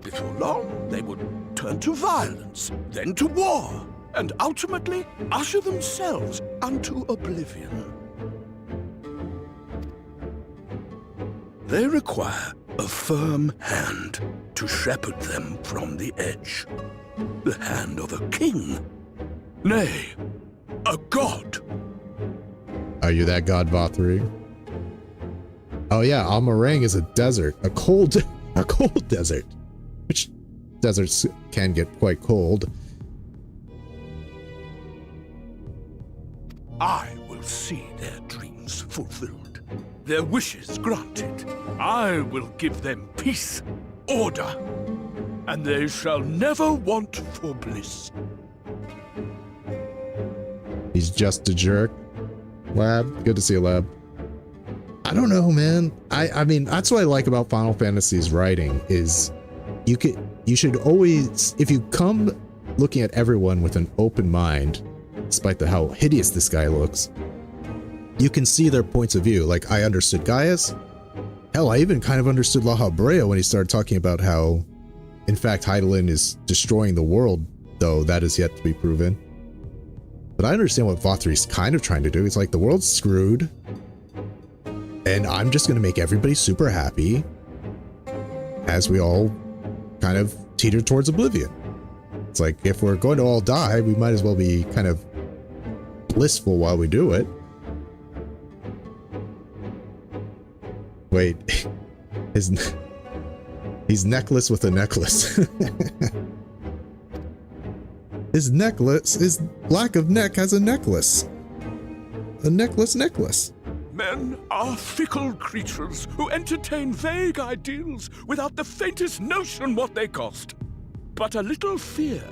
Before long, they would turn to violence, then to war, and ultimately usher themselves unto oblivion. They require a firm hand to shepherd them from the edge. The hand of a king. Nay, a god. Are you that god, Vothri? Oh yeah, Almarang is a desert, a cold desert, which deserts can get quite cold. I will see their dreams fulfilled, their wishes granted. I will give them peace, order, and they shall never want for bliss. He's just a jerk. Lab, good to see you, Lab. I don't know, man. I mean, that's what I like about Final Fantasy's writing is you should always, if you come looking at everyone with an open mind, despite how hideous this guy looks, you can see their points of view. Like, I understood Gaius. Hell, I even kind of understood La Habrea when he started talking about how, in fact, Hydaelyn is destroying the world, though that is yet to be proven. But I understand what Vothri's kind of trying to do. It's like, the world's screwed. And I'm just going to make everybody super happy as we all kind of teeter towards oblivion. It's like, if we're going to all die, we might as well be kind of blissful while we do it. Wait, he's necklace with a necklace. His lack of neck has a necklace. A necklace. Men are fickle creatures who entertain vague ideals without the faintest notion what they cost. But a little fear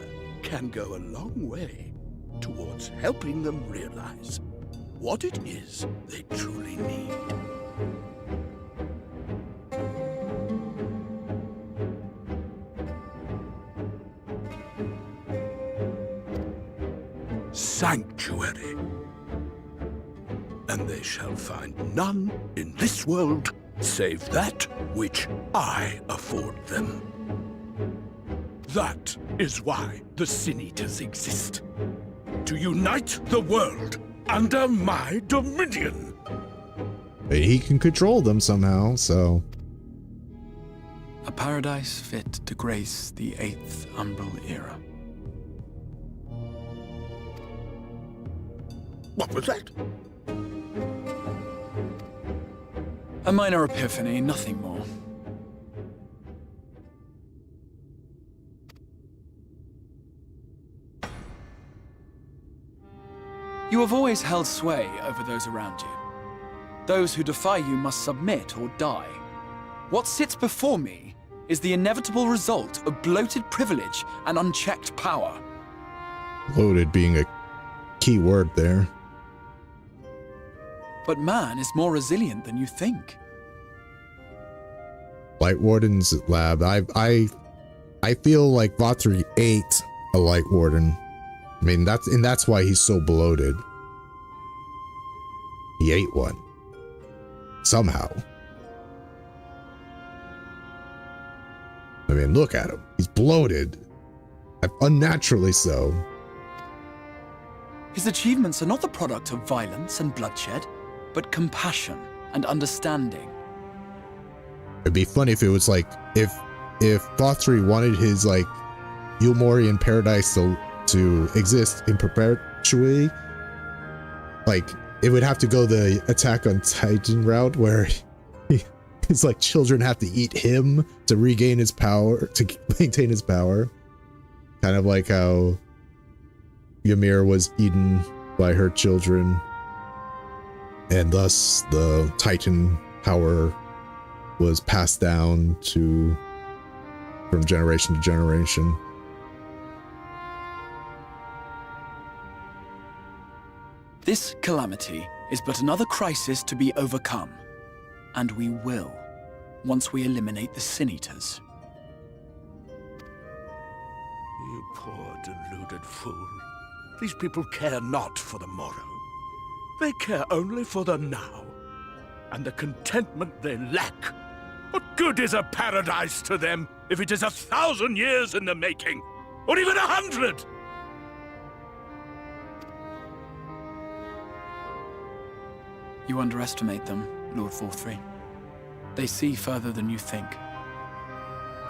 can go a long way towards helping them realize what it is they truly need. Sanctuary. And they shall find none in this world save that which I afford them. That is why the Sin Eaters exist. To unite the world under my dominion. But he can control them somehow, so... A paradise fit to grace the 8th Umbral era. What was that? A minor epiphany, nothing more. You have always held sway over those around you. Those who defy you must submit or die. What sits before me is the inevitable result of bloated privilege and unchecked power. Bloated being a key word there. But man is more resilient than you think. Light Warden's lab. I feel like Vatri ate a Light Warden. I mean, that's why he's so bloated. He ate one. Somehow. I mean, look at him. He's bloated. Unnaturally so. His achievements are not the product of violence and bloodshed, but compassion and understanding. It'd be funny if it was like, if Vatri wanted his, like, Eulmorian paradise to exist in perpetuity, like, it would have to go the Attack on Titan route where it's like children have to eat him to regain his power, to maintain his power. Kind of like how Ymir was eaten by her children, and thus the Titan power was passed down from generation to generation. This calamity is but another crisis to be overcome, and we will, once we eliminate the Sin Eaters. You poor deluded fool. These people care not for the morrow. They care only for the now, and the contentment they lack. What good is a paradise to them if it is 1,000 years in the making, or even 100? You underestimate them, Lord Vorthri. They see further than you think.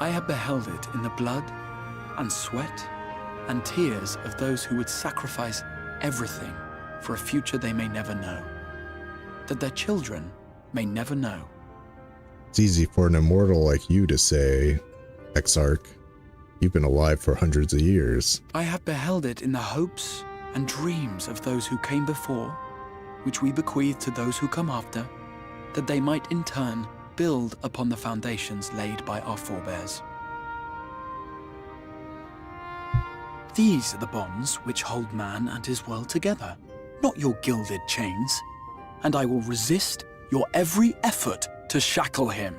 I have beheld it in the blood and sweat and tears of those who would sacrifice everything for a future they may never know, that their children may never know. It's easy for an immortal like you to say, Exarch. You've been alive for hundreds of years. I have beheld it in the hopes and dreams of those who came before, which we bequeath to those who come after, that they might in turn build upon the foundations laid by our forebears. These are the bonds which hold man and his world together, not your gilded chains, and I will resist your every effort to shackle him.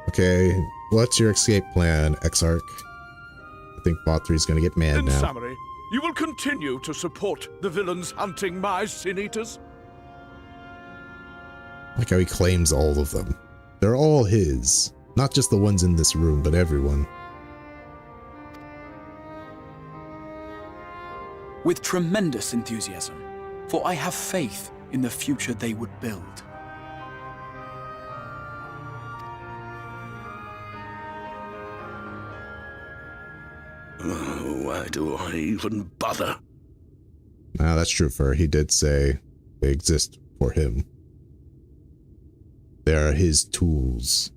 Okay, what's your escape plan, Exarch? I think Vatry's gonna get mad In now. summary, you will continue to support the villains hunting my Sin Eaters? Like how he claims all of them. They're all his. Not just the ones in this room, but everyone. With tremendous enthusiasm, for I have faith in the future they would build. Why do I even bother? Nah, that's true for her. He did say they exist for him. They are his tools.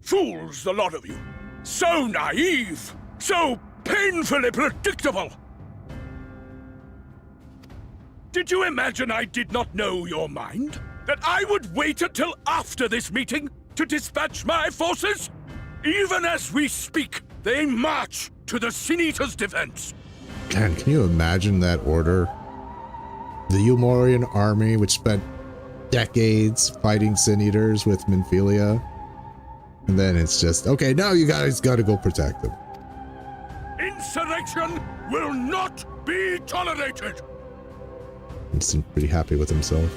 Fools, the lot of you. So naive. So painfully predictable. Did you imagine I did not know your mind? That I would wait until after this meeting to dispatch my forces? Even as we speak, they march to the Sin Eater's defense. Man, can you imagine that order? The Umorian army, which spent decades fighting Sin Eaters with Minfilia. And then it's just, okay, now you guys gotta go protect them. Insurrection will not be tolerated. He seemed pretty happy with himself.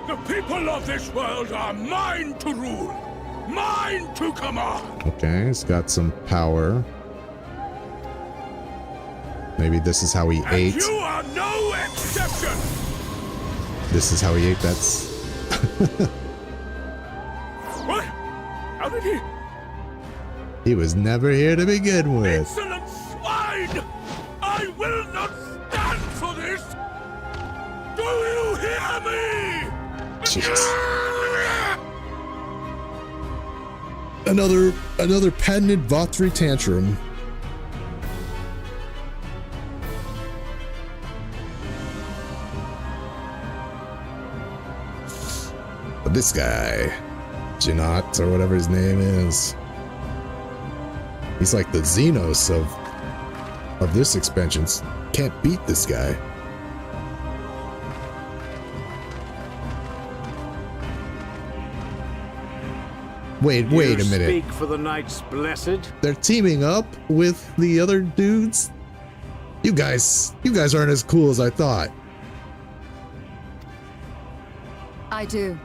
The people of this world are mine to rule, mine to command. Okay, he's got some power. Maybe this is how he ate. You are no exception. This is how he ate. That's. What? How did he? He was never here to begin with. Insolent swine! I will not stand for this. Do you hear me? Jeez. Another patented Vothri tantrum. But this guy, Janat, or whatever his name is, he's like the Xenos of this expansion. Can't beat this guy. Wait a minute. Speak for the Knights Blessed. They're teaming up with the other dudes? You guys aren't as cool as I thought. I do.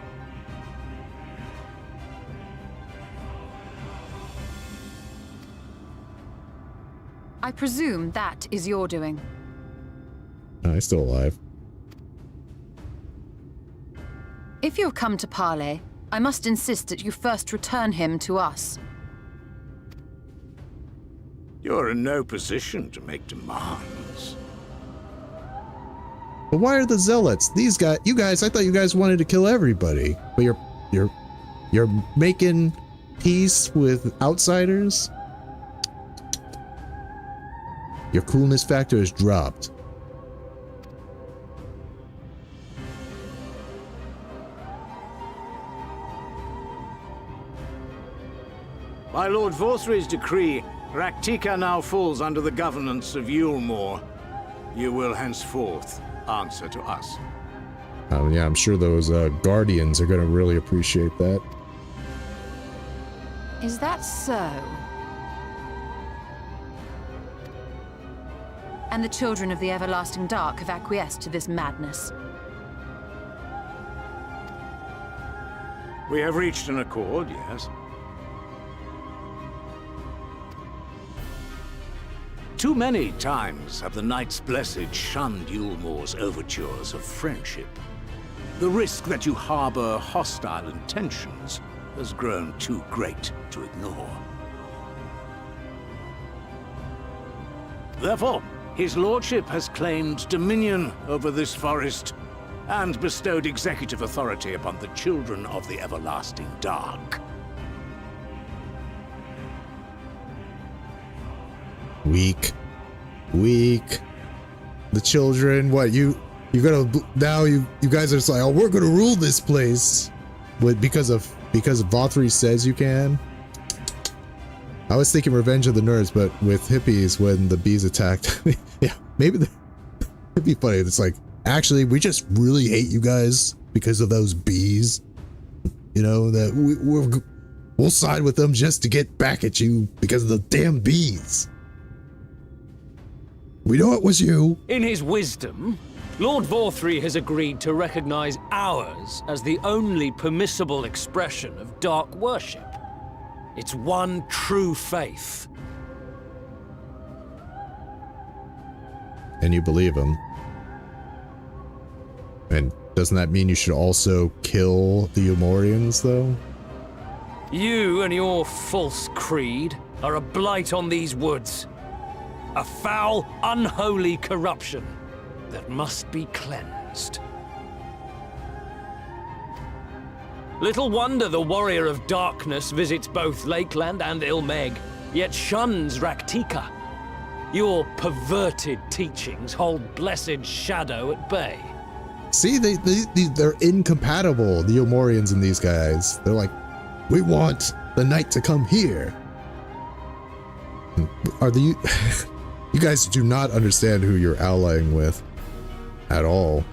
I presume that is your doing. Oh, he's still alive. If you have come to parley, I must insist that you first return him to us. You're in no position to make demands. But why are the zealots? These guys, you guys, I thought you guys wanted to kill everybody. But you're making peace with outsiders? Your coolness factor has dropped. By Lord Vorthri's decree, Raktika now falls under the governance of Yulmore. You will henceforth answer to us. Yeah, I'm sure those guardians are going to really appreciate that. Is that so? And the children of the Everlasting Dark have acquiesced to this madness. We have reached an accord, yes. Too many times have the Knights Blessed shunned Yulmore's overtures of friendship. The risk that you harbor hostile intentions has grown too great to ignore. Therefore, his lordship has claimed dominion over this forest and bestowed executive authority upon the children of the Everlasting Dark. Weak. The children, what, you gonna, now you guys are just like, oh, we're gonna rule this place. What, because Vothri says you can? I was thinking Revenge of the Nerds, but with hippies when the bees attacked. Yeah, maybe it'd be funny. It's like, actually, we just really hate you guys because of those bees. You know, that we'll side with them just to get back at you because of the damn bees. We know it was you. In his wisdom, Lord Vorthri has agreed to recognize ours as the only permissible expression of dark worship. It's one true faith. and you believe him. And doesn't that mean you should also kill the Umorians, though? You and your false creed are a blight on these woods. A foul, unholy corruption that must be cleansed. Little wonder the Warrior of Darkness visits both Lakeland and Ilmeg, yet shuns Raktika. Your perverted teachings hold blessed Shadow at bay. See, they're incompatible, the Umorians and these guys. They're like, we want the knight to come here. Are the... You guys do not understand who you're allying with at all.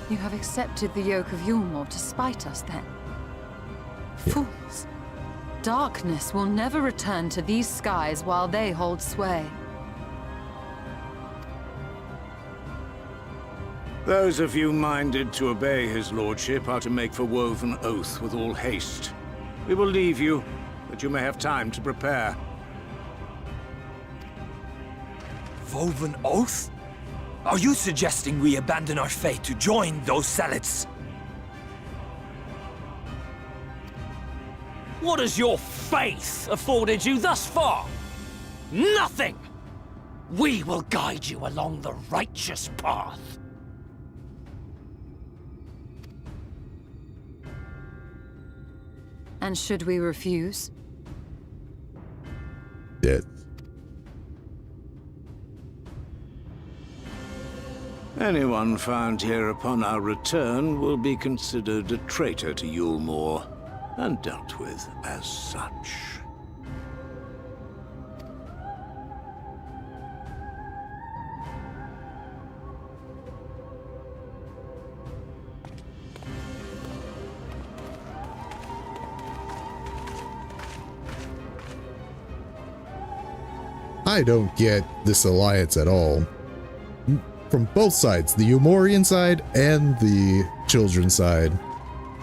You have accepted the yoke of Yulmore to spite us, then? Fools. Darkness will never return to these skies while they hold sway. Those of you minded to obey his lordship are to make for Woven Oath with all haste. We will leave you, that you may have time to prepare. Woven Oath? Are you suggesting we abandon our fate to join those zealots? What has your faith afforded you thus far? Nothing! We will guide you along the righteous path. And should we refuse? Death. Anyone found here upon our return will be considered a traitor to Yulmore, and dealt with as such. I don't get this alliance at all. From both sides, the Umorian side and the children side.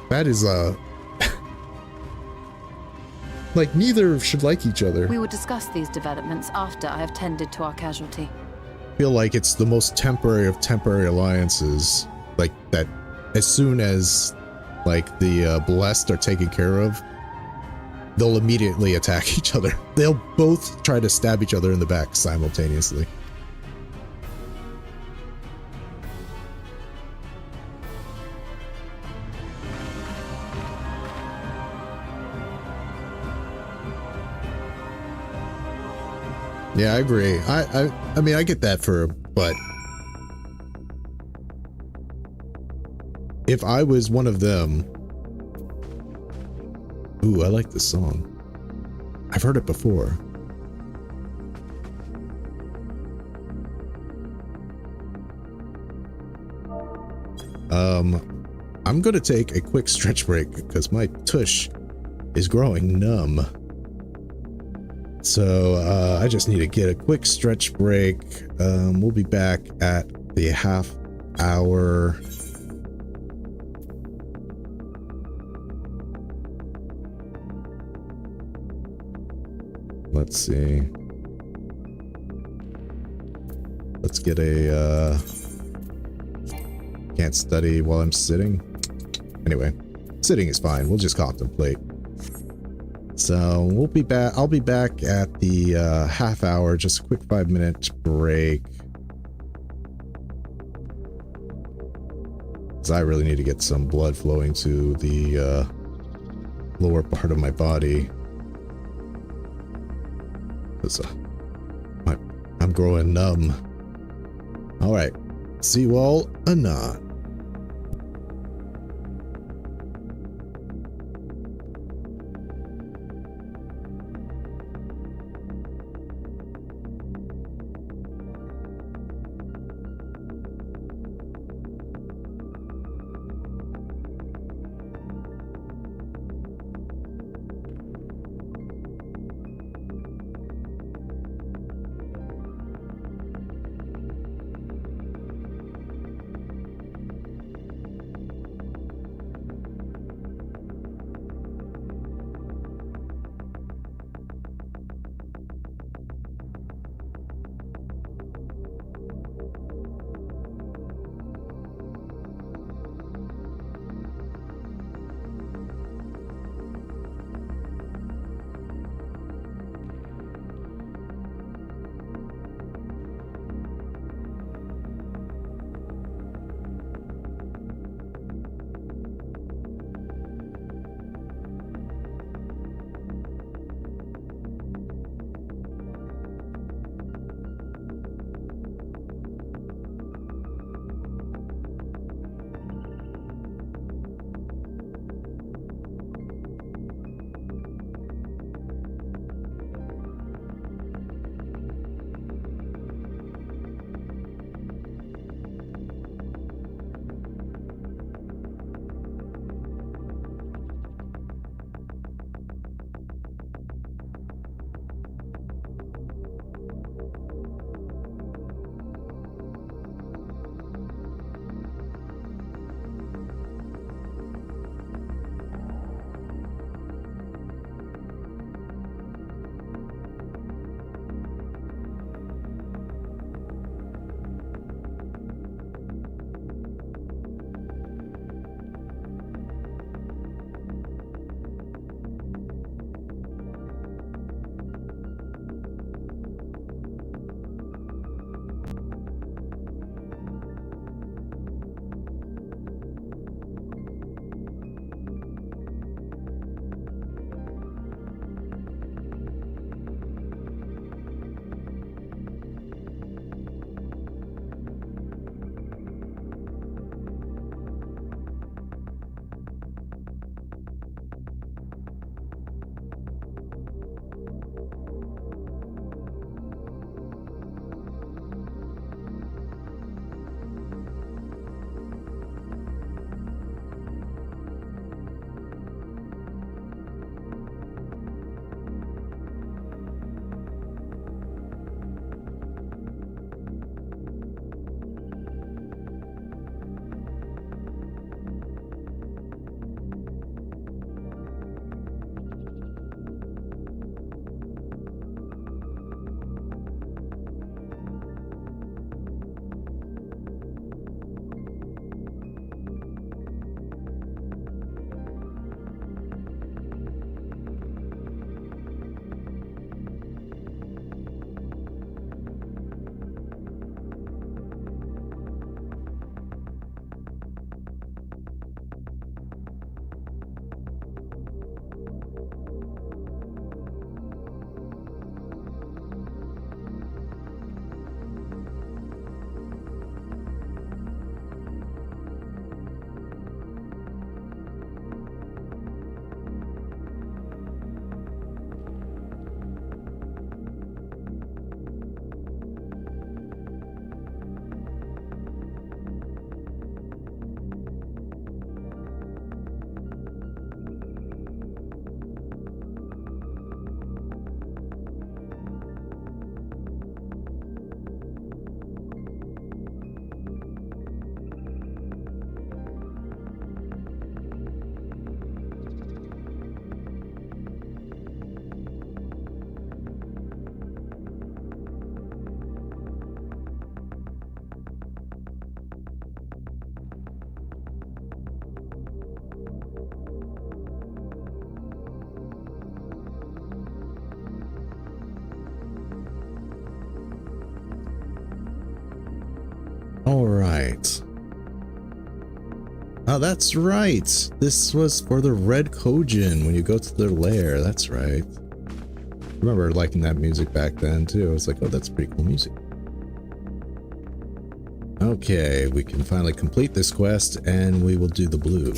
That is like, neither should like each other. We will discuss these developments after I have tended to our casualty. I feel like it's the most temporary of temporary alliances. Like, that as soon as, like, the Blessed are taken care of, they'll immediately attack each other. They'll both try to stab each other in the back simultaneously. Yeah, I agree. I mean, I get that but if I was one of them, ooh, I like this song. I've heard it before. I'm gonna take a quick stretch break because my tush is growing numb. So I just need to get a quick stretch break. We'll be back at the half hour. Let's see. Let's get a can't study while I'm sitting. Anyway, sitting is fine. We'll just contemplate. So we'll be back. I'll be back at the half hour, just a quick 5-minute break. Because I really need to get some blood flowing to the lower part of my body. Because I'm growing numb. Alright, see you all anon. Oh, that's right. This was for the Red Kojin when you go to their lair. That's right. I remember liking that music back then too. I was like, oh, that's pretty cool music. Okay, we can finally complete this quest and we will do the blue.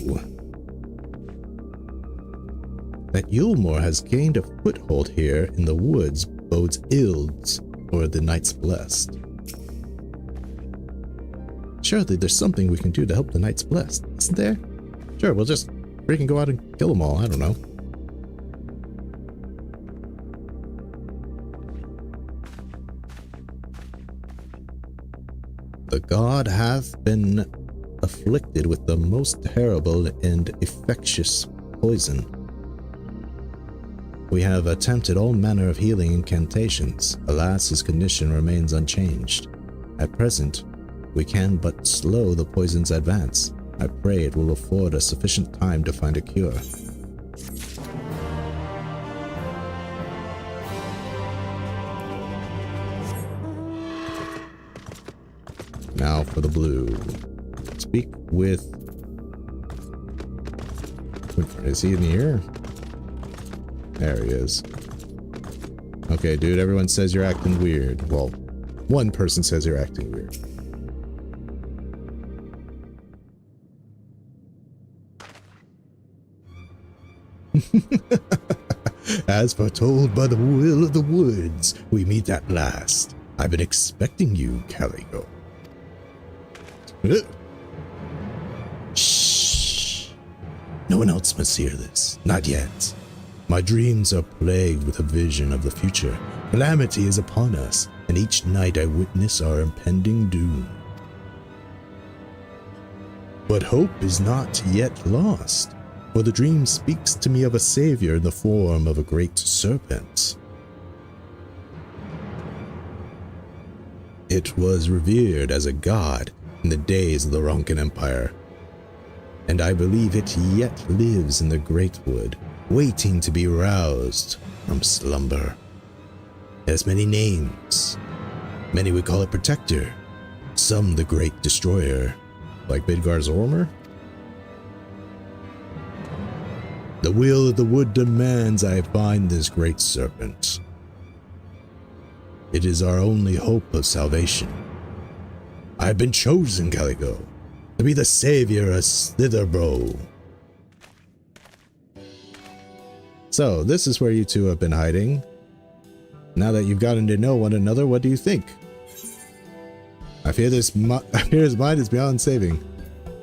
That Yulmore has gained a foothold here in the woods bodes ill for the Knights Blessed. Surely there's something we can do to help the Knights Blessed, isn't there? Sure, we'll just freaking go out and kill them all, I don't know. The god hath been afflicted with the most terrible and infectious poison. We have attempted all manner of healing incantations. Alas, his condition remains unchanged. At present, we can but slow the poison's advance. I pray it will afford us sufficient time to find a cure. Now for the blue. Speak with... Is he in here? There he is. Okay, dude, everyone says you're acting weird. Well, one person says you're acting weird. As foretold by the will of the woods, we meet at last. I've been expecting you, Calico. Shh. No one else must hear this. Not yet. My dreams are plagued with a vision of the future. Calamity is upon us, and each night I witness our impending doom. But hope is not yet lost, for the dream speaks to me of a savior in the form of a great serpent. It was revered as a god in the days of the Ronkan Empire, and I believe it yet lives in the Great Wood, waiting to be roused from slumber. It has many names. Many would call it Protector, some the Great Destroyer, like Midgar's Ormer. The will of the wood demands I find this great serpent. It is our only hope of salvation. I have been chosen, Calico, to be the savior of Slitherbro. So, this is where you two have been hiding. Now that you've gotten to know one another, what do you think? I fear his mind is beyond saving.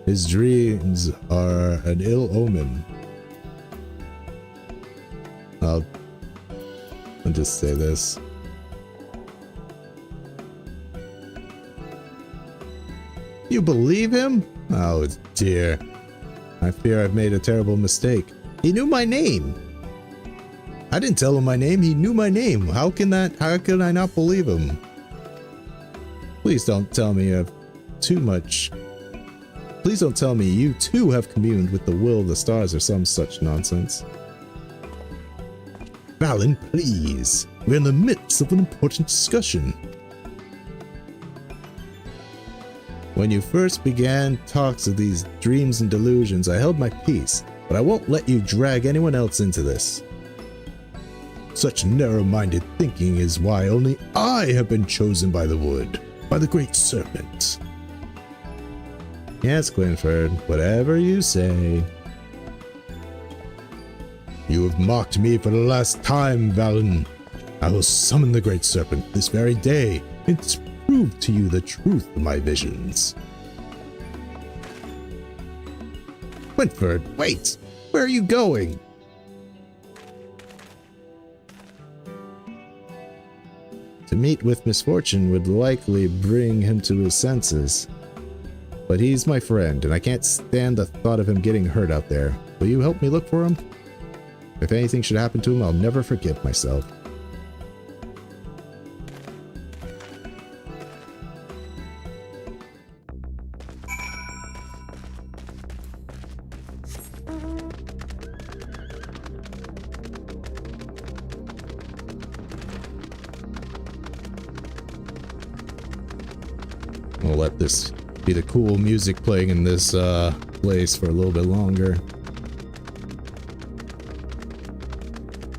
His dreams are an ill omen. I'll just say this. You believe him? Oh dear. I fear I've made a terrible mistake. He knew my name. I didn't tell him my name, he knew my name. How can I not believe him? Please don't tell me you have too much. Please don't tell me you too have communed with the will of the stars or some such nonsense. Valen, please. We're in the midst of an important discussion. When you first began talks of these dreams and delusions, I held my peace, but I won't let you drag anyone else into this. Such narrow-minded thinking is why only I have been chosen by the wood, by the great serpent. Yes, Quinford, whatever you say. You have mocked me for the last time, Valen. I will summon the great serpent this very day and prove to you the truth of my visions. Quinford, wait! Where are you going? To meet with misfortune would likely bring him to his senses. But he's my friend, and I can't stand the thought of him getting hurt out there. Will you help me look for him? If anything should happen to him, I'll never forgive myself. We'll let this be the cool music playing in this place for a little bit longer.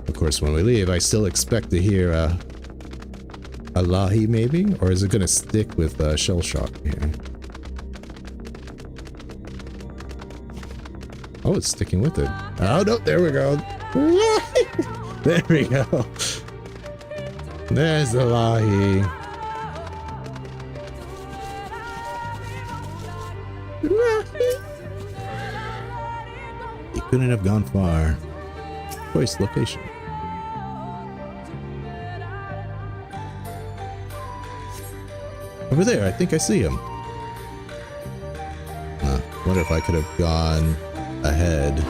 Of course, when we leave, I still expect to hear a lahi maybe? Or is it gonna stick with shell shock here? Oh, it's sticking with it. Oh no, there we go. There we go. There's the lahi. You couldn't have gone far. Choice location. Over there, I think I see him. Wonder if I could have gone ahead.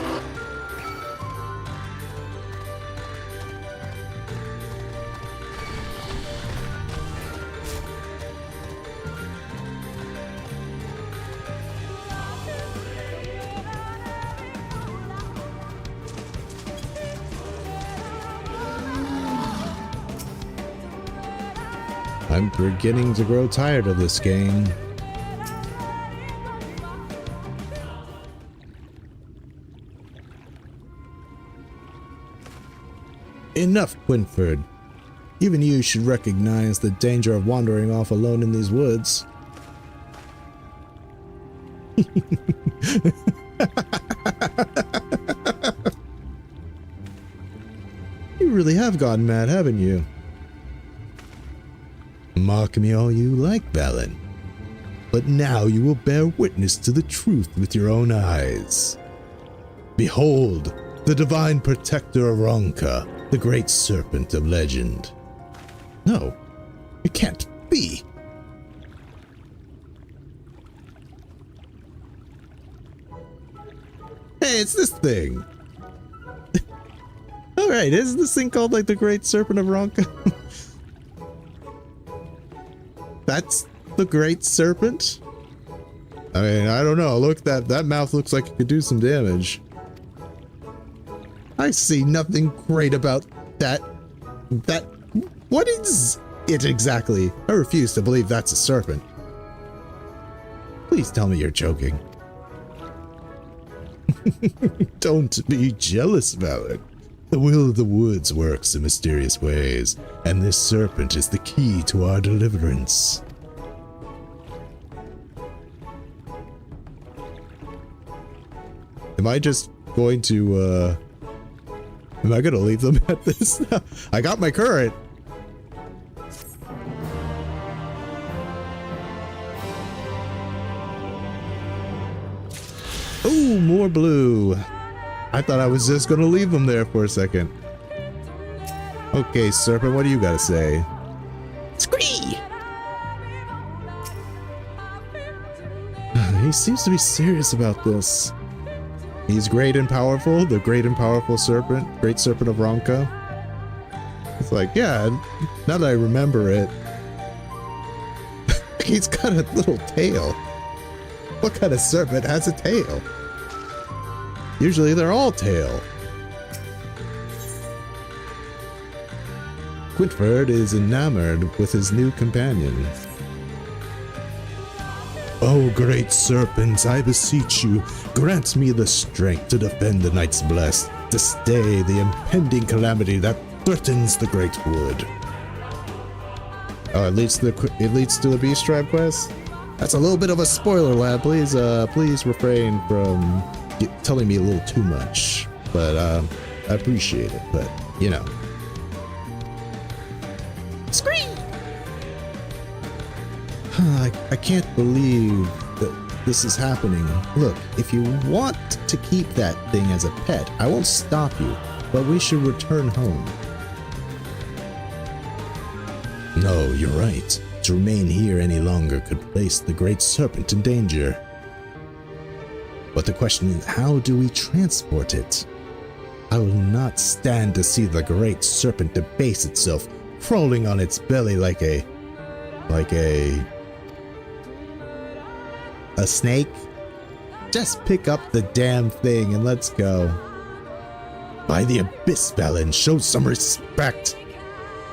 I'm beginning to grow tired of this game. Enough, Quinford. Even you should recognize the danger of wandering off alone in these woods. You really have gone mad, haven't you? Mock me all you like, Balin. But now you will bear witness to the truth with your own eyes. Behold, the divine protector of Ronka, the great serpent of legend. No, it can't be. Hey, it's this thing. Alright, isn't this thing called like the great serpent of Ronka? That's the great serpent? I mean, I don't know. Look, that mouth looks like it could do some damage. I see nothing great about that. What is it exactly? I refuse to believe that's a serpent. Please tell me you're joking. Don't be jealous, Balin. The will of the woods works in mysterious ways, and this serpent is the key to our deliverance. Am I just going to, am I going to leave them at this? I got my current. Ooh, more blue. I thought I was just going to leave them there for a second. Okay, serpent, what do you got to say? Scree! He seems to be serious about this. He's great and powerful, the great and powerful serpent, great serpent of Ronka. It's like, yeah, now that I remember it, he's got a little tail. What kind of serpent has a tail? Usually they're all tail. Quintford is enamored with his new companion. Oh, great serpent, I beseech you, grant me the strength to defend the Knights Blessed, to stay the impending calamity that threatens the Great Wood. Oh, it leads to the Beast Tribe quest? That's a little bit of a spoiler, lad. Please refrain from telling me a little too much. But I appreciate it. But you know, scream! I can't believe that this is happening. Look, if you want to keep that thing as a pet, I won't stop you, but we should return home. No, you're right. To remain here any longer could place the Great Serpent in danger. But the question is, how do we transport it? I will not stand to see the Great Serpent debase itself, crawling on its belly like a snake. Just pick up the damn thing and let's go. By the Abyss, Balin, show some respect.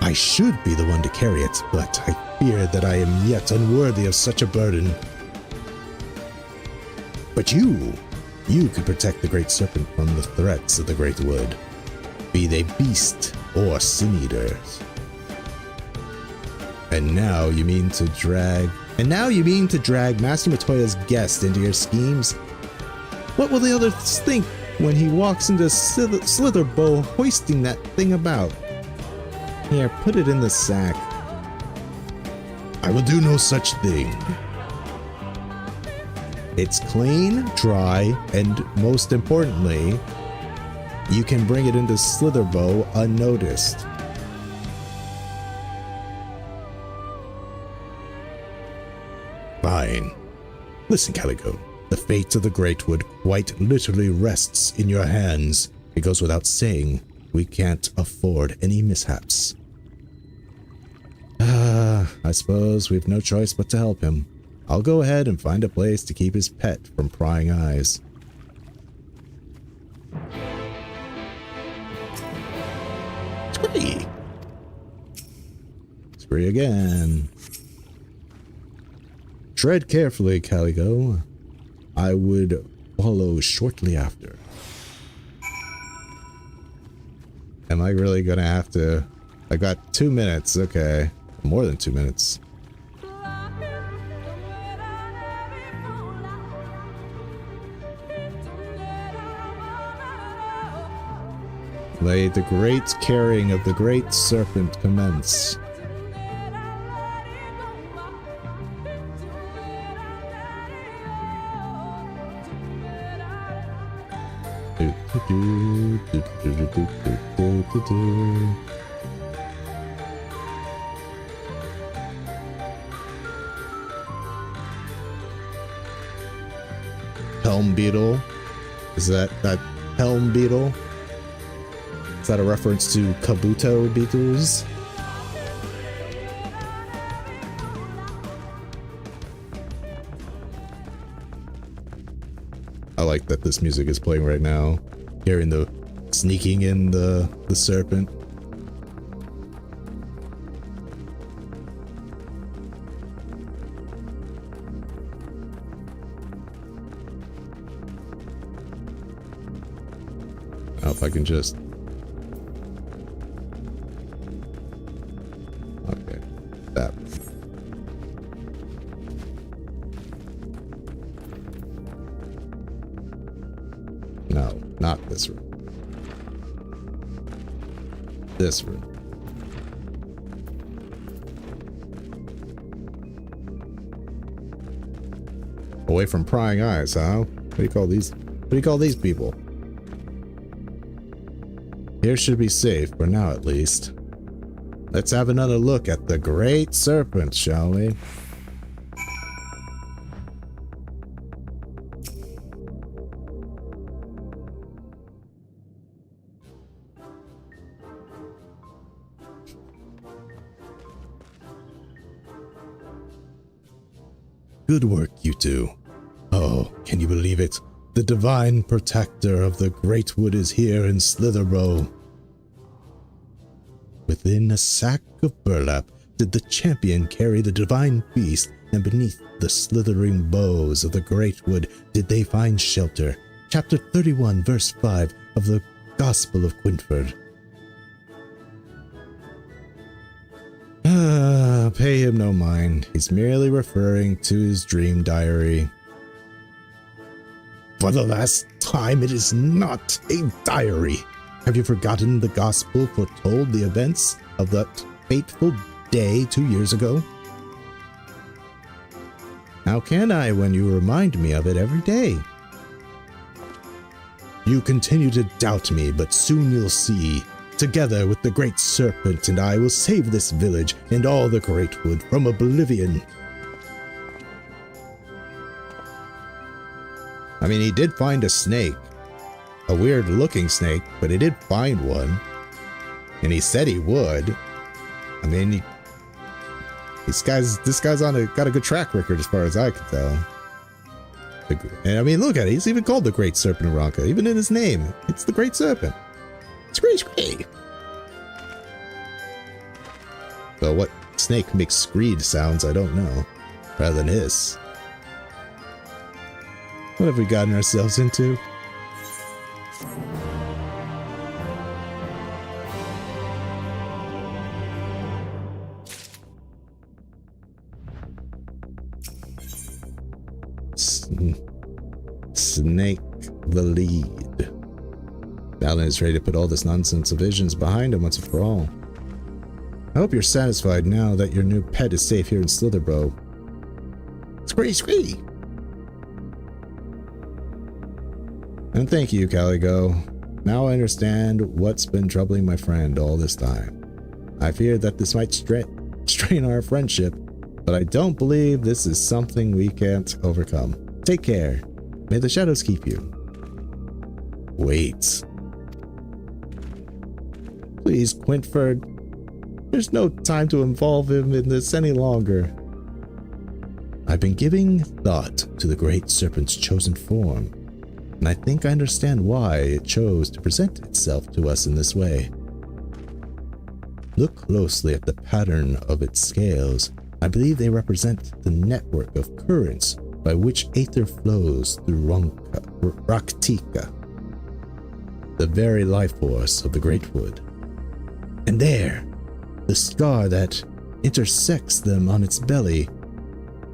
I should be the one to carry it, but I fear that I am yet unworthy of such a burden. But you You could protect the Great Serpent from the threats of the Great Wood, be they beast or sin eaters. And now you mean to drag Master Matoya's guest into your schemes? What will the others think when he walks into Slitherbow hoisting that thing about? Here, put it in the sack. I will do no such thing. It's clean, dry, and most importantly, you can bring it into Slitherbow unnoticed. Fine. Listen, Calico. The fate of the Greatwood quite literally rests in your hands. It goes without saying, we can't afford any mishaps. I suppose we've no choice but to help him. I'll go ahead and find a place to keep his pet from prying eyes. Spree! Spree again. Tread carefully, Calico. I would follow shortly after. Am I really gonna have to... I got 2 minutes, okay. More than 2 minutes. May the great carrying of the Great Serpent commence. Helm beetle? Is that helm beetle? Is that a reference to Kabuto beetles? I like that this music is playing right now. Hearing the sneaking in the serpent. I don't know if I can just... Okay, that. No, not this room. This room. Away from prying eyes, huh? What do you call these? What do you call these people? Here should be safe, for now at least. Let's have another look at the Great Serpent, shall we? Good work, you two. Oh, can you believe it? The divine protector of the Great Wood is here in Slitherbow. Within a sack of burlap did the champion carry the divine beast, and beneath the slithering boughs of the Great Wood did they find shelter. Chapter 31, verse 5 of the Gospel of Quintford. Pay him no mind. He's merely referring to his dream diary. For the last time, it is not a diary. Have you forgotten the gospel foretold the events of that fateful day 2 years ago? How can I when you remind me of it every day? You continue to doubt me, but soon you'll see. Together with the Great Serpent and I will save this village and all the Greatwood from oblivion. I mean, he did find a snake. A weird looking snake, but he did find one. And he said he would. I mean, this guy's got a good track record as far as I can tell. And I mean, look at it. He's even called the Great Serpent Aranka. Even in his name, it's the Great Serpent. Scree. Well, what snake makes screed sounds, I don't know. Rather than hiss. What have we gotten ourselves into? Snake the lead. Alan is ready to put all this nonsense of visions behind him once and for all. I hope you're satisfied now that your new pet is safe here in Slitherborough. Squee squee! And thank you, Caligo. Now I understand what's been troubling my friend all this time. I feared that this might strain our friendship, but I don't believe this is something we can't overcome. Take care. May the shadows keep you. Wait. Please, Quintford. There's no time to involve him in this any longer. I've been giving thought to the Great Serpent's chosen form, and I think I understand why it chose to present itself to us in this way. Look closely at the pattern of its scales. I believe they represent the network of currents by which aether flows through Raktika, the very life force of the Great Wood. And there, the scar that intersects them on its belly,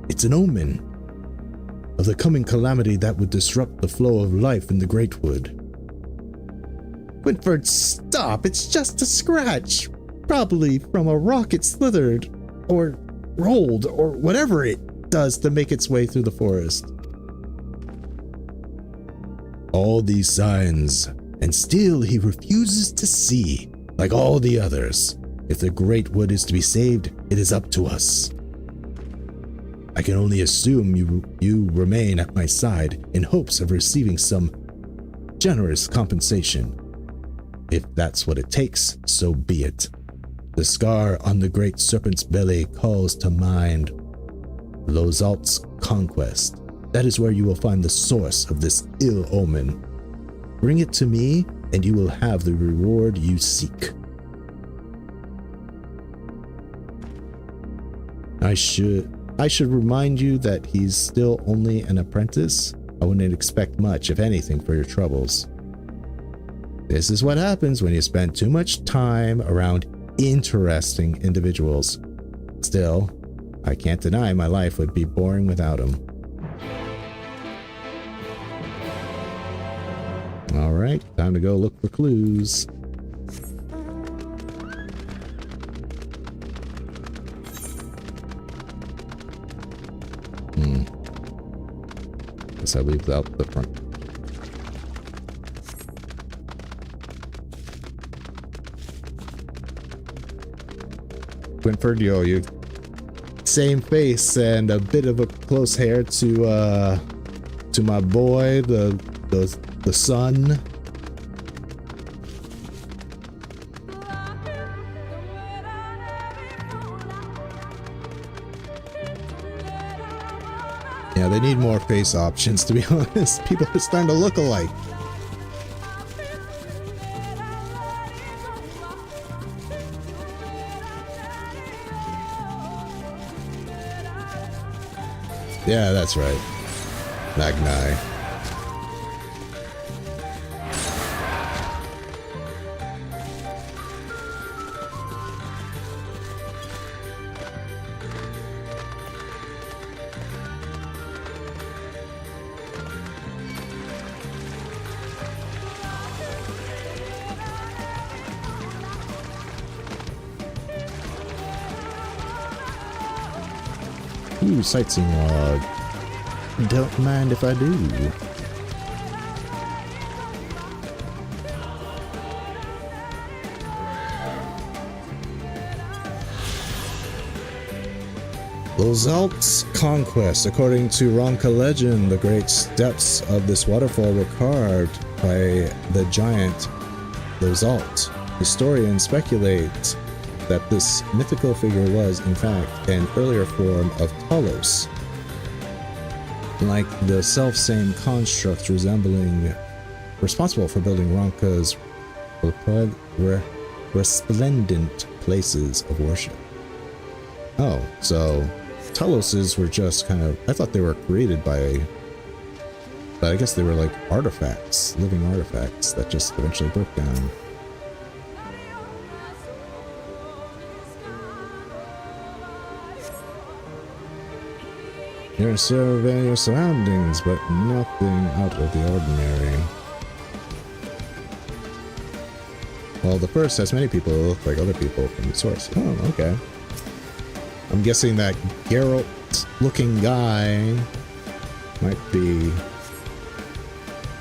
it's an omen of the coming calamity that would disrupt the flow of life in the Great Wood. Quintford, stop! It's just a scratch! Probably from a rock it slithered, or rolled, or whatever it does to make its way through the forest. All these signs, and still he refuses to see, like all the others. If the Great Wood is to be saved, it is up to us. I can only assume you remain at my side in hopes of receiving some generous compensation. If that's what it takes, so be it. The scar on the Great Serpent's belly calls to mind Lozalt's conquest. That is where you will find the source of this ill omen. Bring it to me, and you will have the reward you seek. I should remind you that he's still only an apprentice. I wouldn't expect much, if anything, for your troubles. This is what happens when you spend too much time around interesting individuals. Still, I can't deny my life would be boring without him. Alright, time to go look for clues. Guess I leave out the front. Quintford, you same face and a bit of a close hair to my boy, the sun. Yeah, they need more face options, to be honest. People are starting to look alike. Yeah, that's right. Magni. Ooh, sightseeing log. Don't mind if I do. Lozalt's conquest. According to Ronka legend, the great steps of this waterfall were carved by the giant Lozalt. Historians speculate that this mythical figure was, in fact, an earlier form of Talos, like the self-same construct responsible for building Ronka's resplendent places of worship. Oh, so Taloses were just kind of, I thought they were created by But I guess they were like artifacts, living artifacts that just eventually broke down. You're surveying your surroundings, but nothing out of the ordinary. Well, the first has many people who look like other people from the source. Oh, okay. I'm guessing that Geralt-looking guy might be...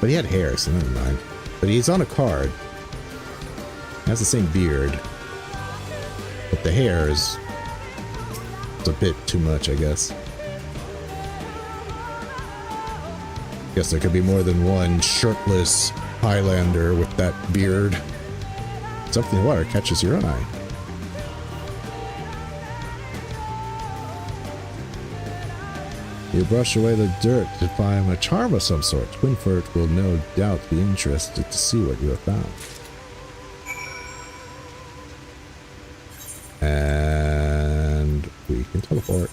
But he had hair, so never mind. But he's on a card. He has the same beard. But the hair is... It's a bit too much, I guess. Guess there could be more than one shirtless Highlander with that beard. Something in the water catches your eye. You brush away the dirt to find a charm of some sort. Quinford will no doubt be interested to see what you have found. And we can teleport.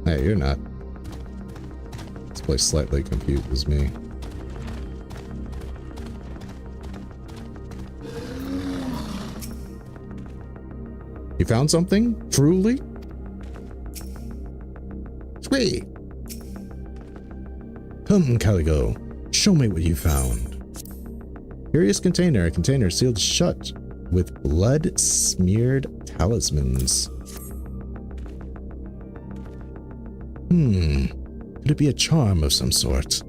Hey, you're not. This place slightly confuses me. You found something? Truly? Sweet! Come, Caligo. Show me what you found. Curious container. A container sealed shut with blood-smeared talismans. Could it be a charm of some sort?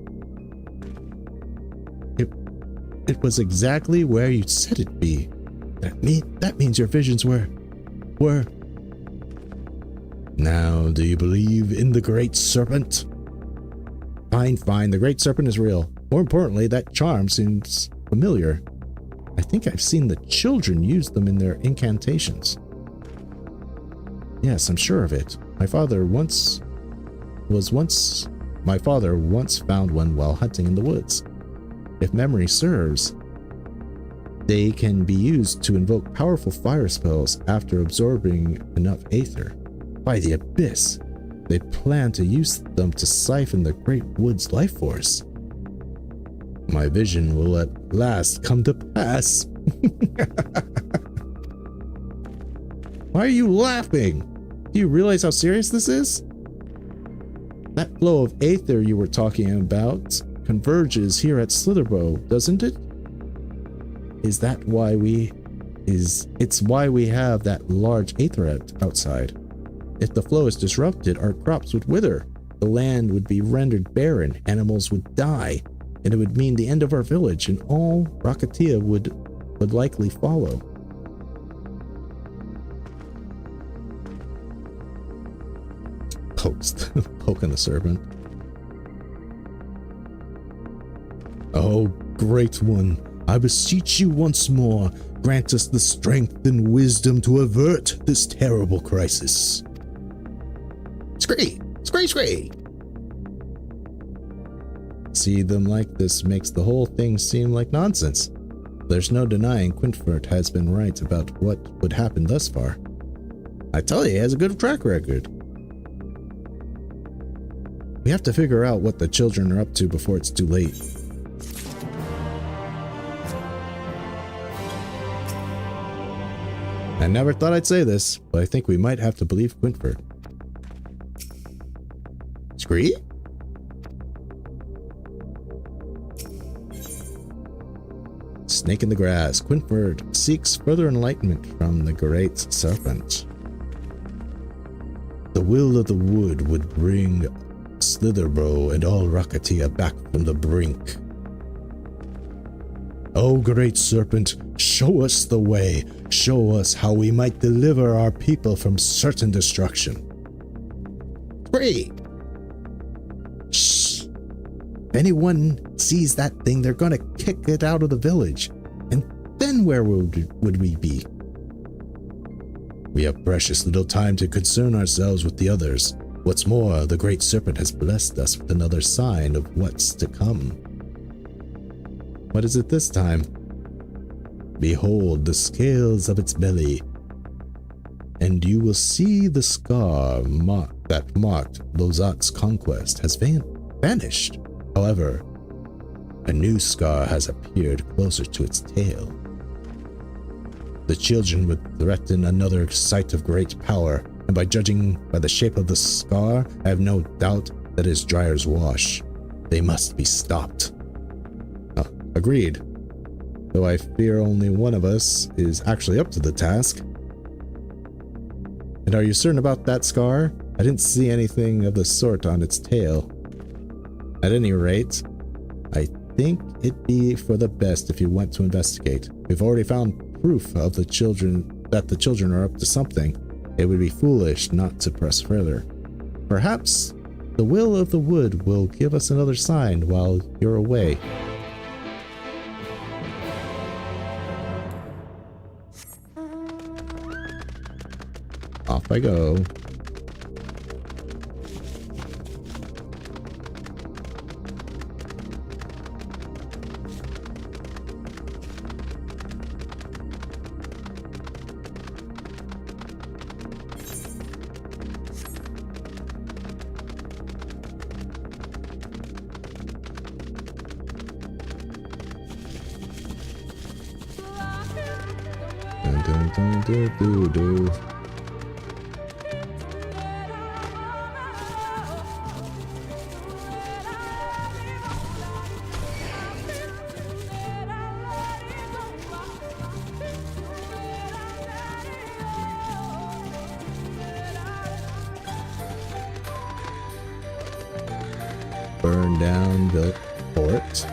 It was exactly where you said it'd be. That means your visions were... Now, do you believe in the Great Serpent? Fine. The Great Serpent is real. More importantly, that charm seems familiar. I think I've seen the children use them in their incantations. Yes, I'm sure of it. My father once found one while hunting in the woods. If memory serves, they can be used to invoke powerful fire spells after absorbing enough aether. By the abyss, they plan to use them to siphon the great wood's life force. My vision will at last come to pass. Why are you laughing? Do you realize how serious this is? That flow of aether you were talking about converges here at Slitherbow, doesn't it? It's why we have that large aether outside. If the flow is disrupted, our crops would wither, the land would be rendered barren, animals would die, and it would mean the end of our village, and all Rakatia would likely follow. Poking the serpent. Oh, great one, I beseech you once more, grant us the strength and wisdom to avert this terrible crisis. Scree! See them like this makes the whole thing seem like nonsense. There's no denying Quintford has been right about what would happen thus far. I tell you, he has a good track record. We have to figure out what the children are up to before it's too late. I never thought I'd say this, but I think we might have to believe Quintford. Scree? Snake in the grass. Quintford seeks further enlightenment from the Great Serpent. The will of the wood would bring Slitherbow and all Rakatia back from the brink. O Great Serpent, show us the way. Show us how we might deliver our people from certain destruction. Free! Shh! If anyone sees that thing, they're gonna kick it out of the village. And then where would we be? We have precious little time to concern ourselves with the others. What's more, the Great Serpent has blessed us with another sign of what's to come. What is it this time? Behold the scales of its belly, and you will see the scar that marked Lozat's conquest has vanished. However, a new scar has appeared closer to its tail. The children would threaten another site of great power, and by judging by the shape of the scar, I have no doubt that it is Dryer's Wash. They must be stopped. Agreed. Though I fear only one of us is actually up to the task. And are you certain about that scar? I didn't see anything of the sort on its tail. At any rate, I think it'd be for the best if you went to investigate. We've already found proof of the children are up to something. It would be foolish not to press further. Perhaps the will of the wood will give us another sign while you're away. Off I go. Do. Burn down the fort.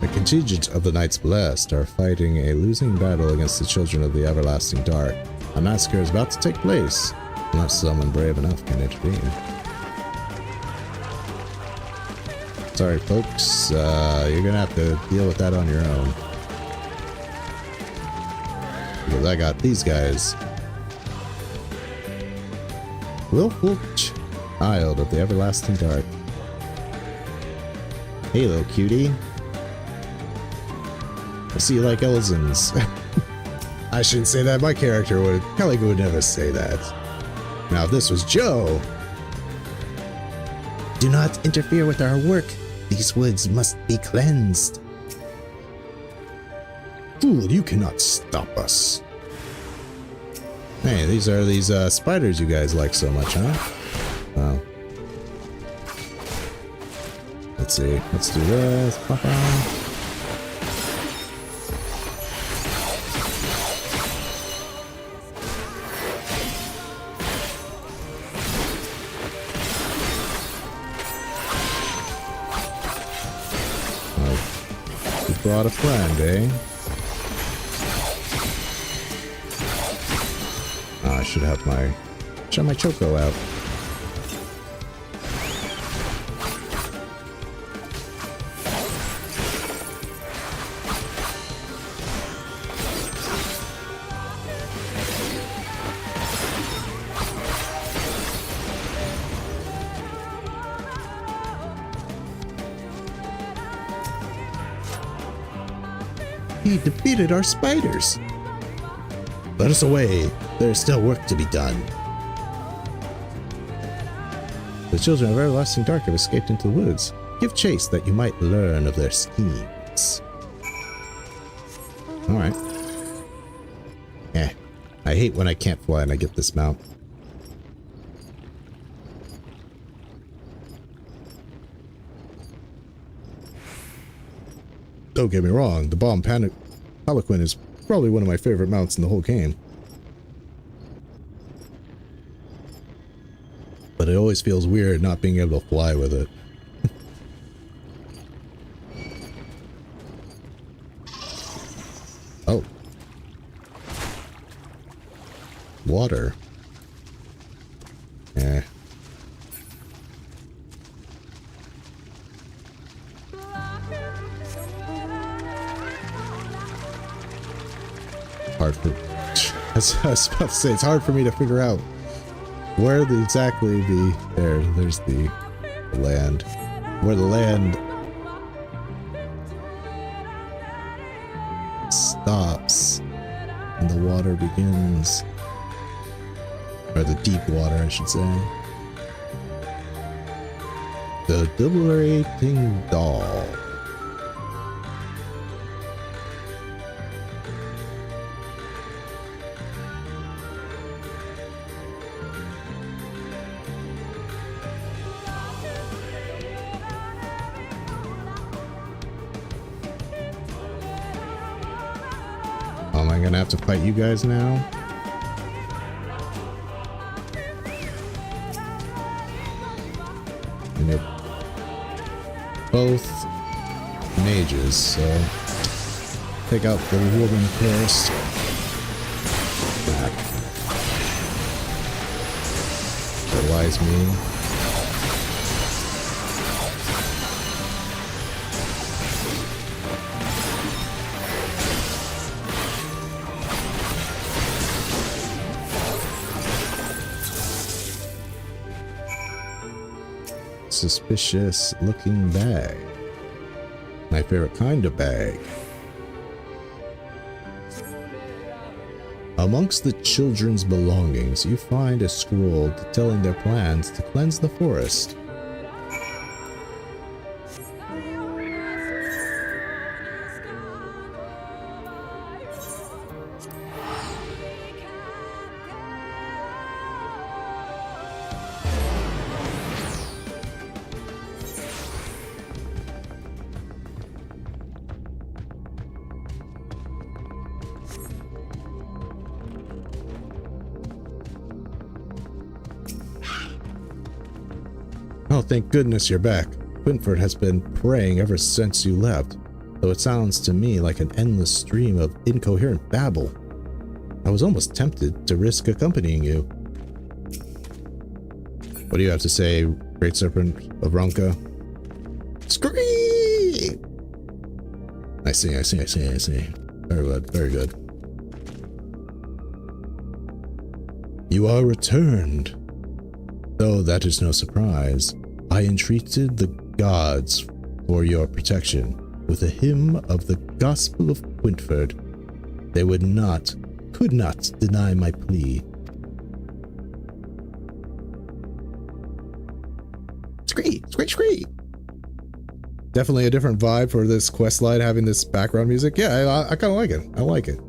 The contingent of the Knights Blessed are fighting a losing battle against the Children of the Everlasting Dark. A massacre is about to take place, unless someone brave enough can intervene. Sorry folks, you're gonna have to deal with that on your own. Because I got these guys. Willful Child of the Everlasting Dark. Hey little cutie. I see you like Elzins. I shouldn't say that, my character would. Calico would never say that. Now if this was Joe. Do not interfere with our work. These woods must be cleansed. Fool, you cannot stop us. Hey, these are these spiders you guys like so much, huh? Wow. Let's see. Let's do this. Pop on. Brought a friend, eh? Oh, I should have my Choco out. He defeated our spiders. Let us away. There is still work to be done. The Children of Everlasting Dark have escaped into the woods. Give chase that you might learn of their schemes. Alright. I hate when I can't fly and I get this mount. Don't get me wrong, the Bomb Pelican is probably one of my favorite mounts in the whole game. But it always feels weird not being able to fly with it. Oh. Water. hard for... As I was about to say, it's hard for me to figure out where exactly there's the land. Where the land stops and the water begins. Or the deep water, I should say. The Deliberating Doll. Am I gonna have to fight you guys now? And you're both mages, so take out the woman first. That lies me. Suspicious looking bag. My favorite kind of bag. Amongst the children's belongings, you find a scroll detailing their plans to cleanse the forest. Oh, thank goodness you're back. Quinford has been praying ever since you left, though it sounds to me like an endless stream of incoherent babble. I was almost tempted to risk accompanying you. What do you have to say, Great Serpent of Ronka? Scream! I see. Very good, very good. You are returned. Though that is no surprise, I entreated the gods for your protection with a hymn of the Gospel of Quintford. They could not deny my plea. Scream! Definitely a different vibe for this quest line, having this background music. Yeah, I kind of like it. I like it.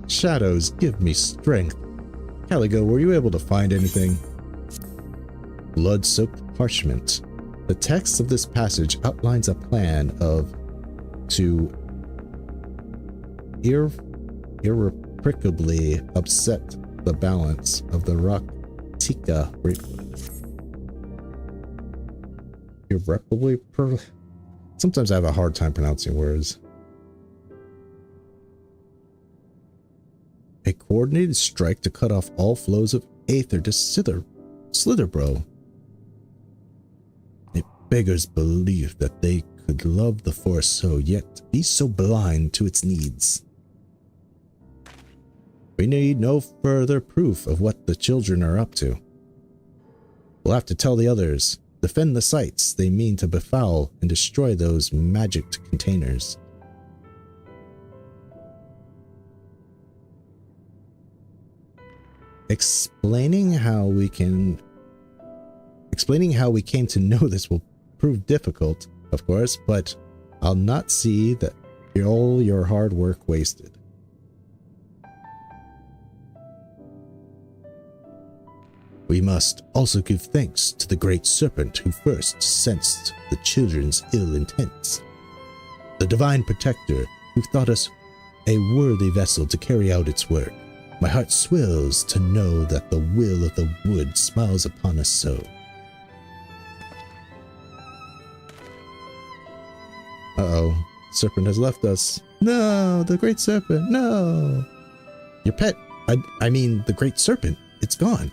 Shadows give me strength. Caligo, were you able to find anything? Blood-soaked parchment. The text of this passage outlines a plan to irreparably upset the balance of the Raktika. Sometimes I have a hard time pronouncing words. A coordinated strike to cut off all flows of aether to Slitherbro. It beggars belief that they could love the Force so, yet be so blind to its needs. We need no further proof of what the children are up to. We'll have to tell the others, defend the sites they mean to befoul and destroy those magicked containers. Explaining how we came to know this will prove difficult, of course, but I'll not see that all your hard work wasted. We must also give thanks to the Great Serpent who first sensed the children's ill intents. The Divine Protector who thought us a worthy vessel to carry out its work. My heart swells to know that the will of the wood smiles upon us so. Uh-oh. Serpent has left us. No, the Great Serpent, no! Your pet, I mean the Great Serpent, it's gone.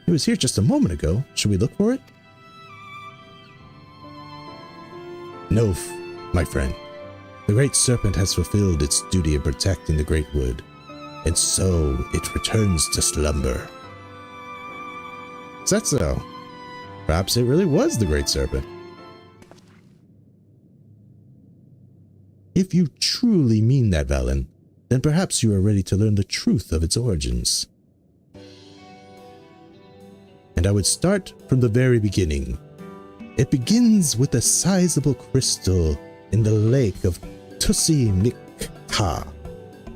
It was here just a moment ago. Should we look for it? No, my friend. The Great Serpent has fulfilled its duty in protecting the Great Wood, and so it returns to slumber. Is that so? Perhaps it really was the Great Serpent. If you truly mean that, Valen, then perhaps you are ready to learn the truth of its origins. And I would start from the very beginning. It begins with a sizable crystal in the lake of Tussi Mikta.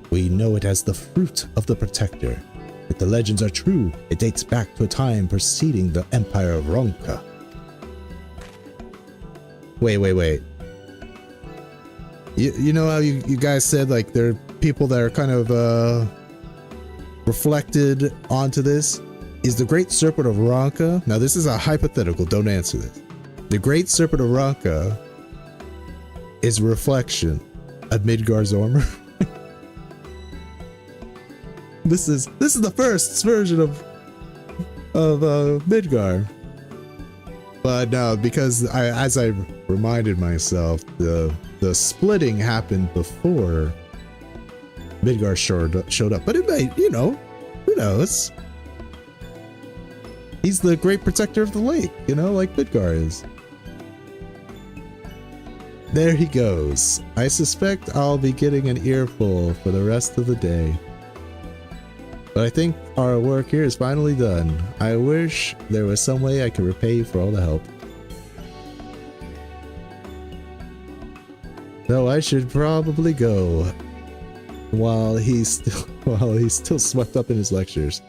We know it as the fruit of the Protector. If the legends are true, it dates back to a time preceding the Empire of Ronka. Wait. You know how you guys said, like, there are people that are kind of reflected onto this? Is the Great Serpent of Ronka, now this is a hypothetical, don't answer this. The Great Serpent of Ronka is a reflection of Midgar's armor. This is the first version of Midgar. But no, because as I reminded myself, the splitting happened before Midgar showed up. But it may, you know, who knows? He's the great protector of the lake, you know, like Midgar is. There he goes. I suspect I'll be getting an earful for the rest of the day. But I think our work here is finally done. I wish there was some way I could repay you for all the help. Though I should probably go while he's still swept up in his lectures.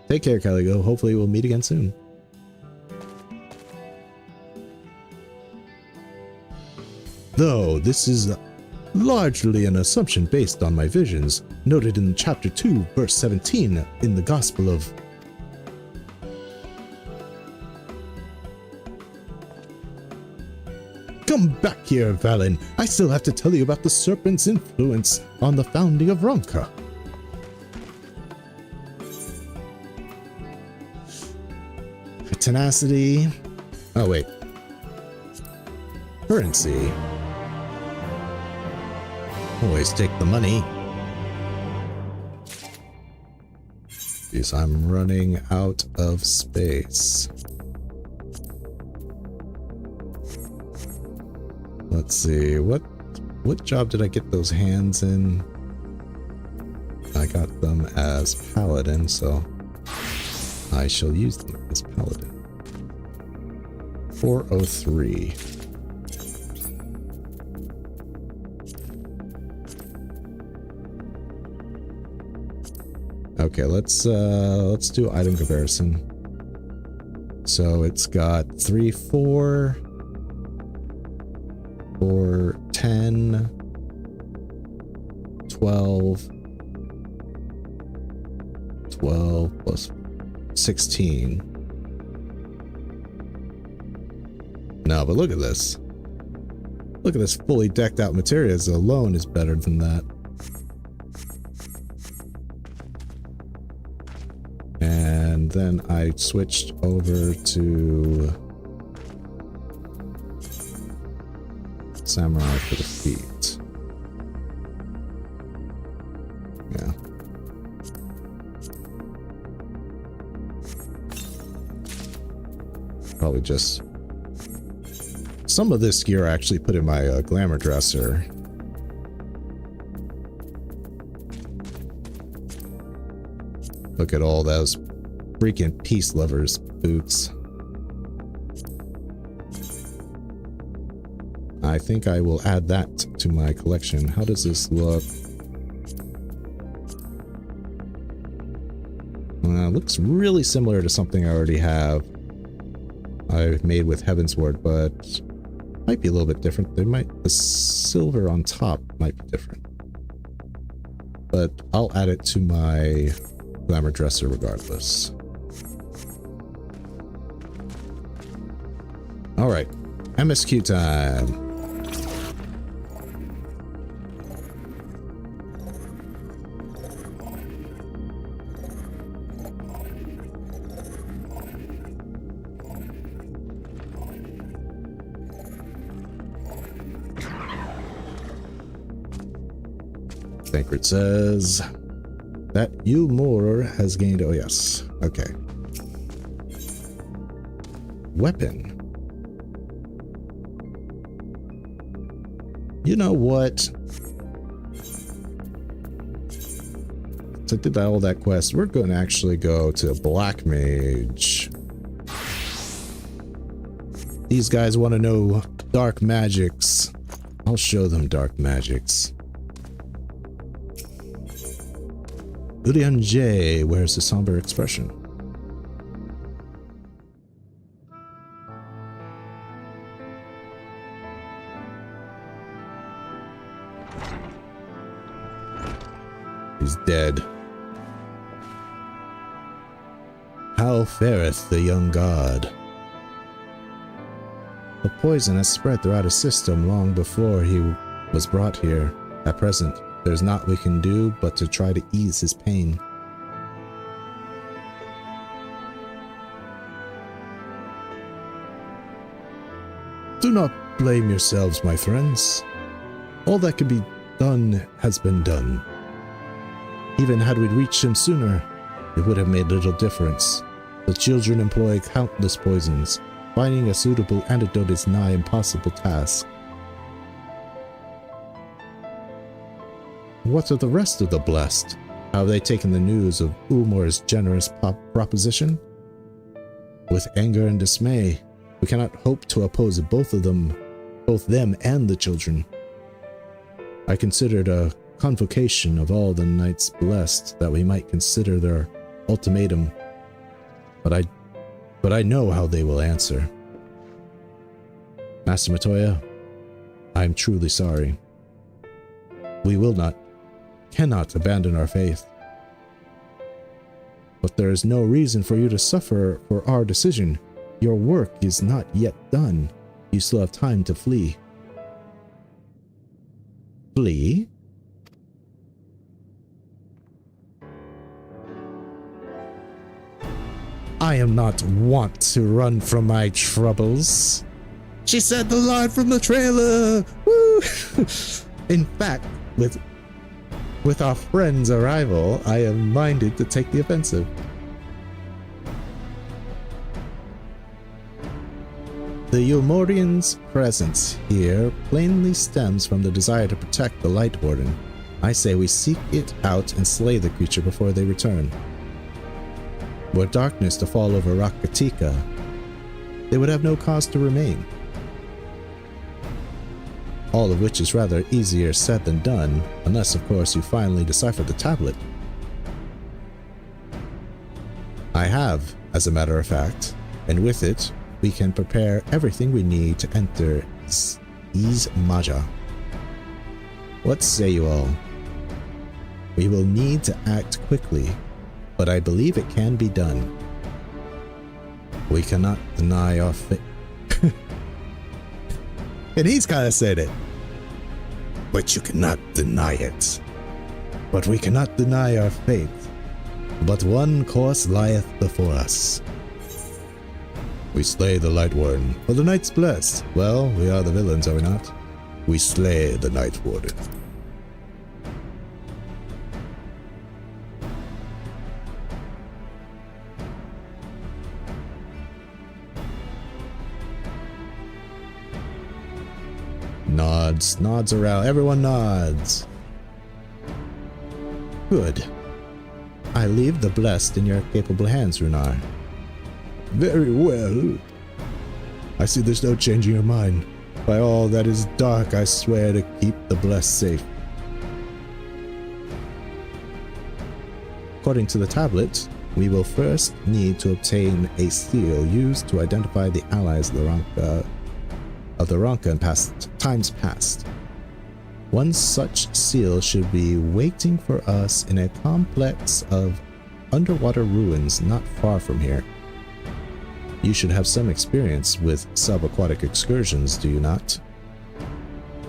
Take care, Caligo. Hopefully we'll meet again soon. Though this is largely an assumption based on my visions, noted in chapter 2, verse 17 in the Gospel of... Come back here, Valen. I still have to tell you about the serpent's influence on the founding of Ronka. Tenacity. Oh, wait. Currency. Always take the money. Jeez, I'm running out of space. Let's see, what job did I get those hands in? I got them as Paladin, so I shall use them as Paladin. 403. Okay, let's do item comparison. So it's got 3, 4, 4, 10, 12, 12 plus 16. No, but look at this. Look at this fully decked out materials alone is better than that. And then I switched over to Samurai for the feet. Yeah. Probably just... Some of this gear I actually put in my glamour dresser. Look at all those freaking peace lovers boots. I think I will add that to my collection. How does this look? Looks really similar to something I already have. I've made with Heavensward, but might be a little bit different. The silver on top might be different. But I'll add it to my glamour dresser regardless. All right, MSQ time. Thancred says that Yulmore has gained. Oh, yes. Okay. Weapon. You know what? So I did all that quest. We're going to actually go to Black Mage. These guys want to know dark magics. I'll show them dark magics. Udian J wears a somber expression. He's dead. How fareth the young god? The poison has spread throughout his system long before he was brought here. At present, there's naught we can do but to try to ease his pain. Do not blame yourselves, my friends. All that could be done has been done. Even had we reached him sooner, it would have made little difference. The children employ countless poisons. Finding a suitable antidote is nigh impossible task. What of the rest of the blessed? How have they taken the news of Ulmore's generous proposition? With anger and dismay. We cannot hope to oppose both them and the children. I considered a convocation of all the knights blessed that we might consider their ultimatum, but I know how they will answer. Master Matoya, I am truly sorry. We cannot abandon our faith. But there is no reason for you to suffer for our decision. Your work is not yet done. You still have time to flee. Flee? I am not wont to run from my troubles. She said the line from the trailer! Woo! In fact, with our friend's arrival, I am minded to take the offensive. The Yulmorian's presence here plainly stems from the desire to protect the Light Warden. I say we seek it out and slay the creature before they return. Were darkness to fall over Rakatika, they would have no cause to remain. All of which is rather easier said than done, unless of course you finally decipher the tablet. I have, as a matter of fact, and with it, we can prepare everything we need to enter Izmaja. What say you all? We will need to act quickly, but I believe it can be done. We cannot deny our faith. And he's kind of said it. But you cannot deny it. But we cannot deny our faith. But one course lieth before us. We slay the Light Warden, for the Knight's blessed. Well, we are the villains, are we not? We slay the Night Warden. Nods around. Everyone nods. Good. I leave the blessed in your capable hands, Runar. Very well. I see there's no changing your mind. By all that is dark, I swear to keep the blessed safe. According to the tablet, we will first need to obtain a seal used to identify the allies of the Ronka in times past. One such seal should be waiting for us in a complex of underwater ruins not far from here. You should have some experience with subaquatic excursions, do you not?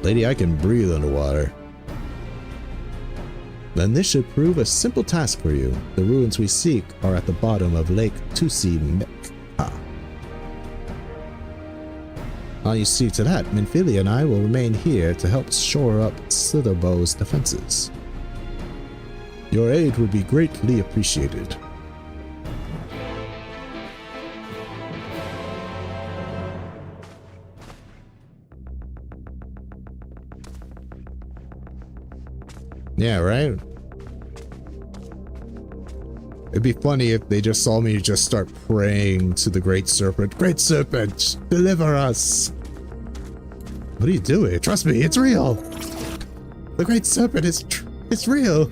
Lady, I can breathe underwater. Then this should prove a simple task for you. The ruins we seek are at the bottom of Lake Tusi Mekha. You see to that, Minfilia and I will remain here to help shore up Slitherbo's defenses. Your aid would be greatly appreciated. Yeah, right? It'd be funny if they just saw me just start praying to the Great Serpent. Great Serpent, deliver us! What are you doing? Trust me, it's real! The Great Serpent it's real!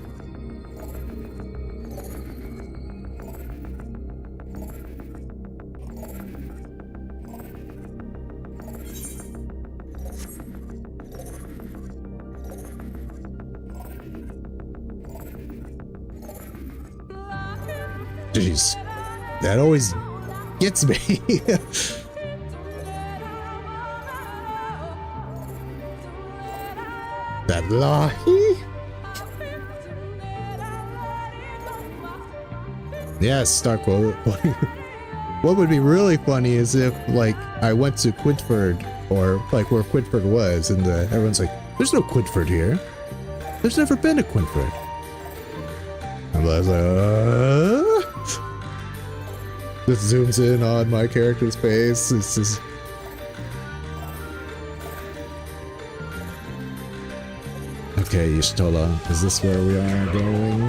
Jeez, that always gets me. That lahi? Yes, Starquote. What would be really funny is if, like, I went to Quintford, or like where Quintford was, and everyone's like, "There's no Quintford here. There's never been a Quintford." And I was like, Just zooms in on my character's face. It's just... Okay, Y'shtola, is this where we are going?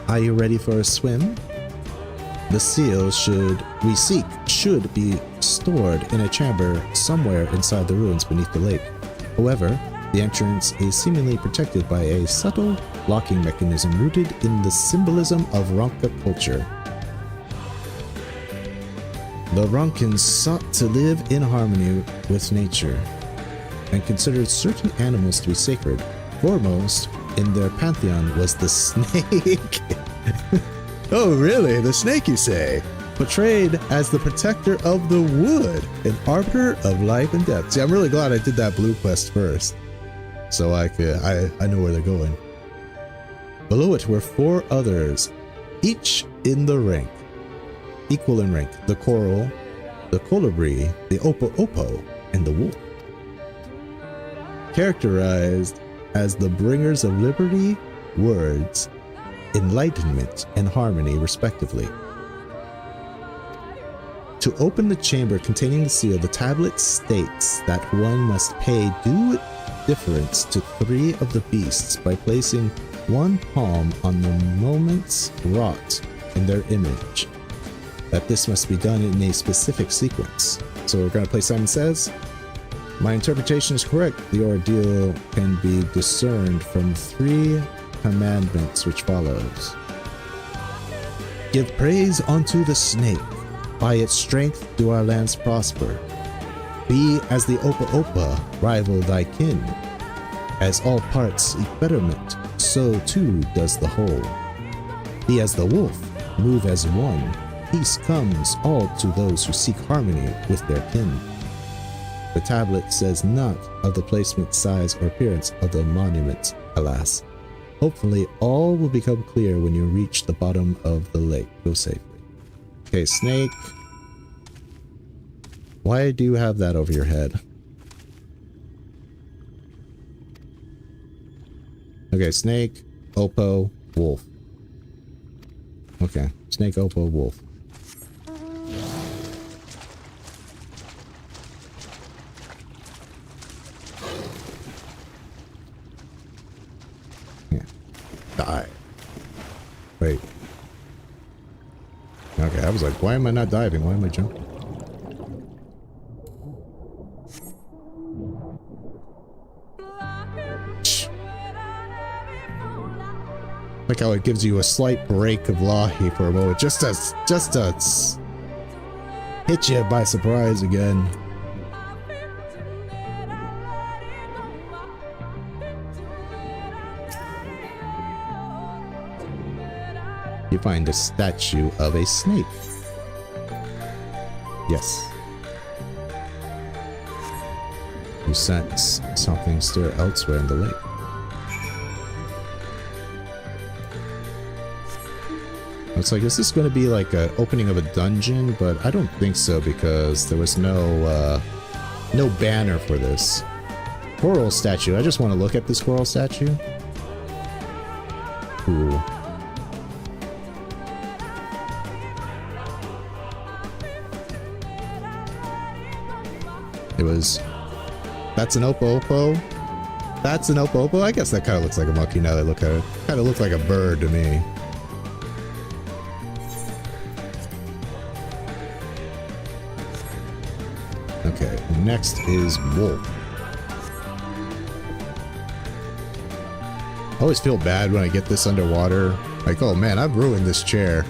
Are you ready for a swim? The seals we seek should be stored in a chamber somewhere inside the ruins beneath the lake. However, the entrance is seemingly protected by a subtle locking mechanism rooted in the symbolism of Ronka culture. The Ronkans sought to live in harmony with nature and considered certain animals to be sacred. Foremost in their pantheon was the snake. Oh really? The snake, you say? Portrayed as the protector of the wood, an arbiter of life and death. See, I'm really glad I did that blue quest first, so I know where they're going. Below it were 4 others, each in the rank, equal in rank: the coral, the colibri, the opo-opo, and the wolf. Characterized as the bringers of liberty, words, enlightenment, and harmony, respectively. To open the chamber containing the seal, the tablet states that one must pay due deference to 3 of the beasts by placing one palm on the moments wrought in their image. That this must be done in a specific sequence. So we're going to play Simon Says. My interpretation is correct. The ordeal can be discerned from 3 commandments which follows. Give praise unto the snake. By its strength do our lands prosper. Be as the opa-opa, rival thy kin. As all parts seek betterment, so too does the whole. Be as the wolf, move as one. Peace comes all to those who seek harmony with their kin. The tablet says not of the placement, size, or appearance of the monument, alas. Hopefully all will become clear when you reach the bottom of the lake. Go safely. Okay, snake. Why do you have that over your head? Okay, snake, Oppo, wolf. Okay, snake, Oppo, wolf. Yeah. Die. Wait. Okay, I was like, why am I not diving? Why am I jumping? Like how it gives you a slight break of Lahi for a moment, just to hit you by surprise again. You find a statue of a snake. Yes. You sense something stir elsewhere in the lake. It's like, is this going to be like an opening of a dungeon? But I don't think so, because there was no banner for this. Coral statue. I just want to look at this coral statue. cool. It was... That's an Oppo. That's an Oppo. I guess that kind of looks like a monkey now that I look at it. Kind of looks like a bird to me. Okay, next is wolf. I always feel bad when I get this underwater. Like, oh man, I've ruined this chair.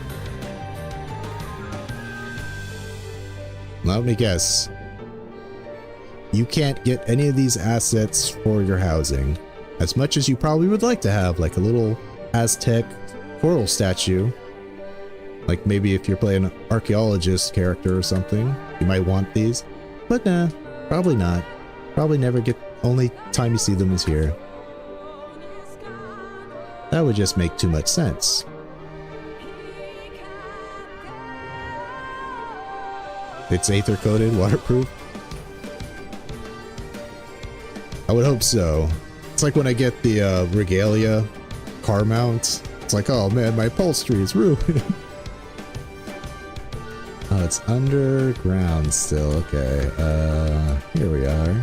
Let me guess. You can't get any of these assets for your housing. As much as you probably would like to have, like a little Aztec coral statue. Like maybe if you're playing an archaeologist character or something, you might want these. But nah, probably not. Probably never get, only time you see them is here. That would just make too much sense. It's Aether coated, waterproof? I would hope so. It's like when I get the regalia car mount. It's like, oh man, my upholstery is ruined. Oh, it's underground still. Okay, here we are.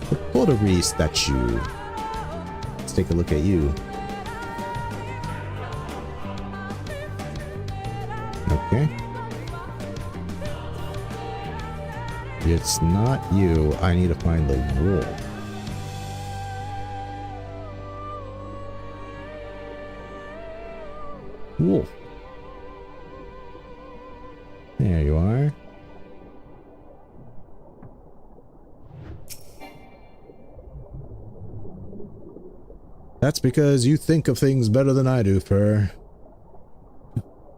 The pottery statue. Let's take a look at you. Okay. It's not you. I need to find the wolf. Wolf. There you are. That's because you think of things better than I do, Fur.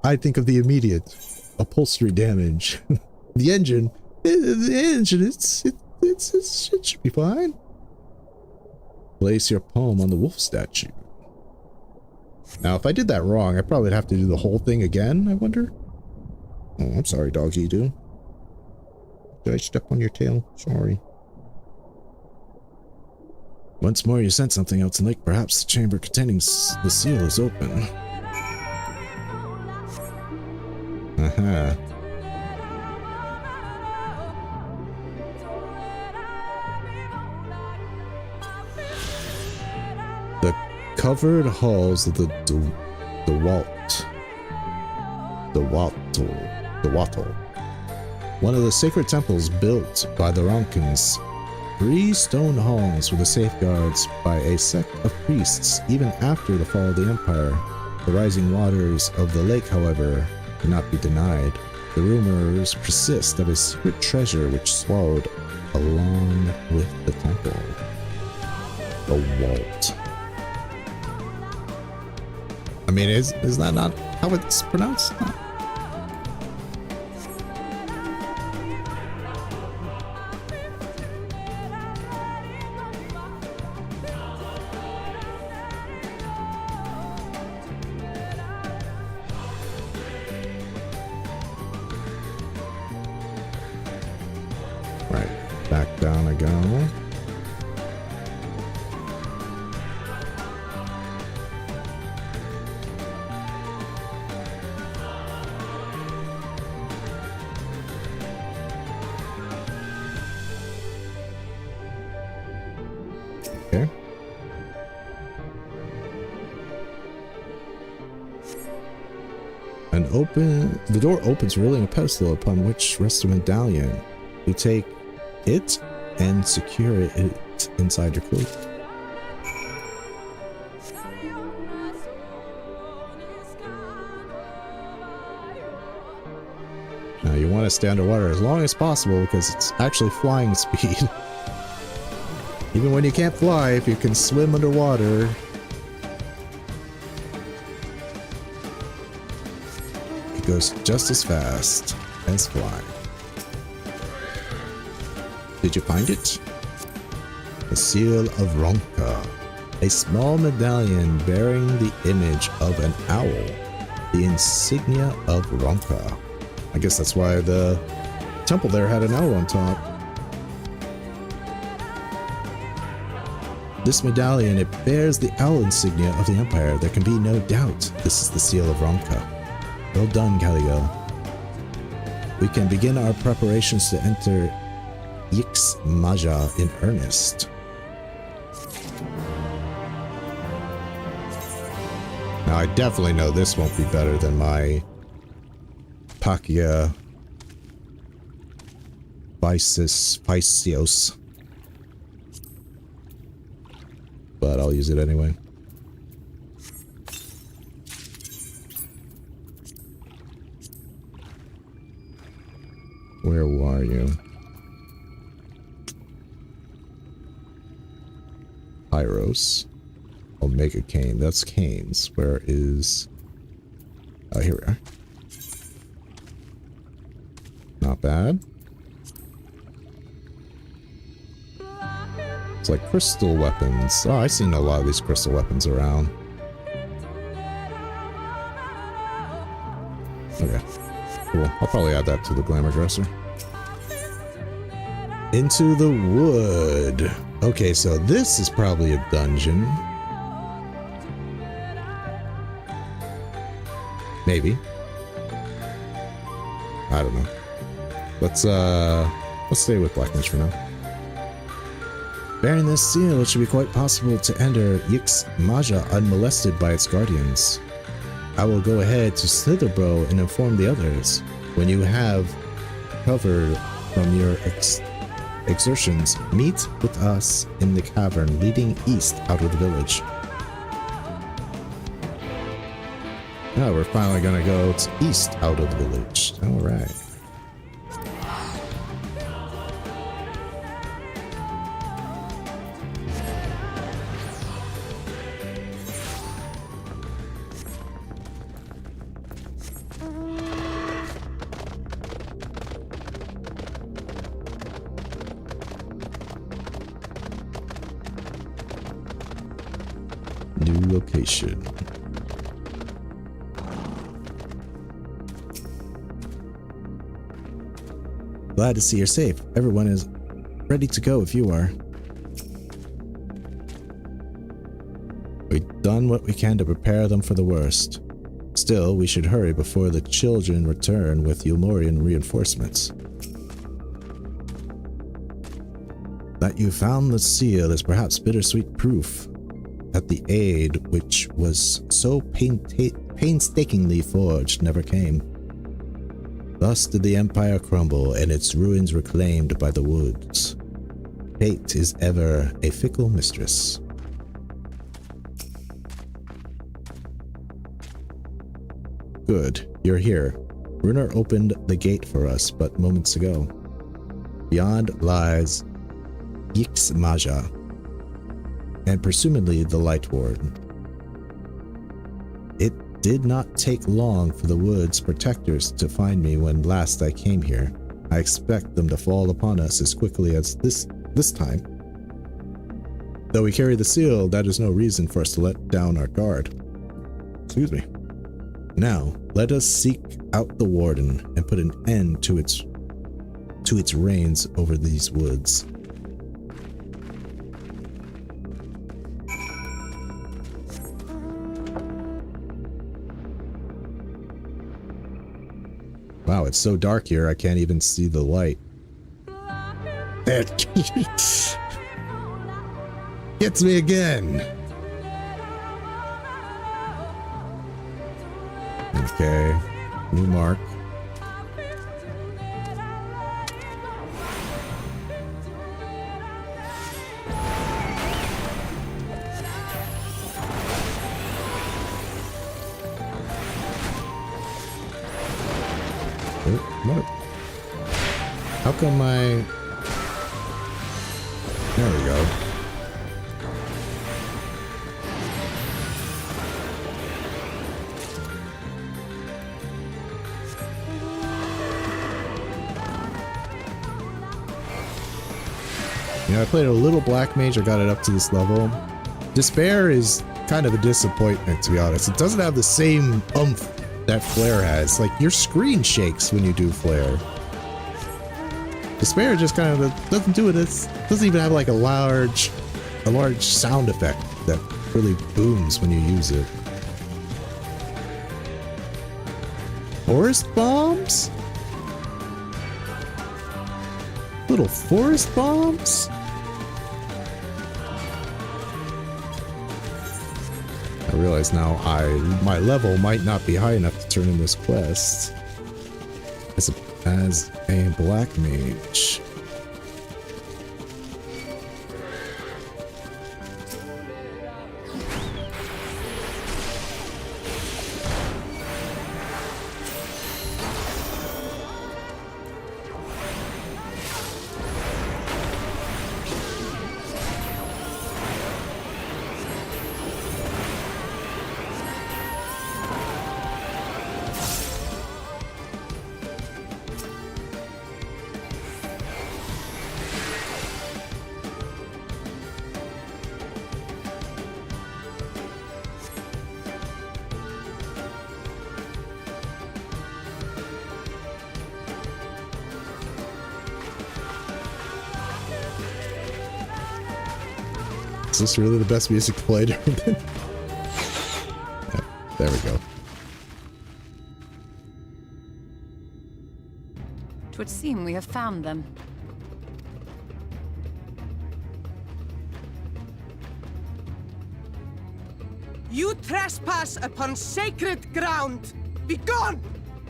I think of the immediate upholstery damage. The engine, it should be fine. Place your palm on the wolf statue. Now, if I did that wrong, I probably would have to do the whole thing again, I wonder? Oh, I'm sorry, doggy doo. Did I step on your tail? Sorry. Once more, you sense something else in the lake. Perhaps the chamber containing the seal is open. Aha. The covered halls of the Wattle. One of the sacred temples built by the Ronkins. 3 stone halls were the safeguards by a sect of priests even after the fall of the Empire. The rising waters of the lake, however, cannot be denied. The rumors persist of a secret treasure which swallowed along with the temple. The vault. I mean, is that not how it's pronounced? Back down I go. Okay. The door opens, revealing a pedestal upon which rests a medallion. You take it and secure it inside your cloak. Now you want to stay underwater as long as possible because it's actually flying speed. Even when you can't fly, if you can swim underwater, it goes just as fast as flying. Did you find it? The Seal of Ronka. A small medallion bearing the image of an owl. The insignia of Ronka. I guess that's why the temple there had an owl on top. This medallion, it bears the owl insignia of the Empire. There can be no doubt this is the seal of Romka. Well done, Caligo. We can begin our preparations to enter Yix Maja in earnest. Now, I definitely know this won't be better than my Pakia Vicios. But I'll use it anyway. Where are you? Pyros. Omega Cane. That's Cane's. Where is... Oh, here we are. Not bad. It's like crystal weapons. Oh, I've seen a lot of these crystal weapons around. Okay. Cool. I'll probably add that to the glamour dresser. Into the wood. Okay, so this is probably a dungeon. Maybe. I don't know. Let's stay with Black Mage for now. Bearing this seal, it should be quite possible to enter Yix Maja unmolested by its guardians. I will go ahead to Slitherbro and inform the others. When you have recovered from your exertions, meet with us in the cavern leading east out of the village. Now we're finally gonna go east out of the village. Alright. New location. Glad to see you're safe. Everyone is ready to go if you are. We've done what we can to prepare them for the worst. Still, we should hurry before the children return with Eulmorian reinforcements. That you found the seal is perhaps bittersweet proof that the aid which was so painstakingly forged never came. Thus did the Empire crumble and its ruins reclaimed by the woods. Fate is ever a fickle mistress. Good, you're here. Runar opened the gate for us but moments ago. Beyond lies Yix Maja, and presumably the Light Ward. It did not take long for the wood's protectors to find me when last I came here. I expect them to fall upon us as quickly as this time. Though we carry the seal, that is no reason for us to let down our guard. Excuse me. Now, let us seek out the Warden and put an end to its reigns over these woods. Wow, it's so dark here, I can't even see the light. It gets me again. Okay, new mark. What? How come my... There we go. You know, I played a little Black Mage, I got it up to this level. Despair is kind of a disappointment, to be honest. It doesn't have the same oomph that Flare has. Like, your screen shakes when you do Flare. Despair just kind of doesn't do it. It doesn't even have like a large a large sound effect that really booms when you use it. Forest bombs? Little forest bombs? I realize now my level might not be high enough to turn in this quest as a black mage. Is this really the best music played? Yeah, there we go. It would seem we have found them. You trespass upon sacred ground! Begone!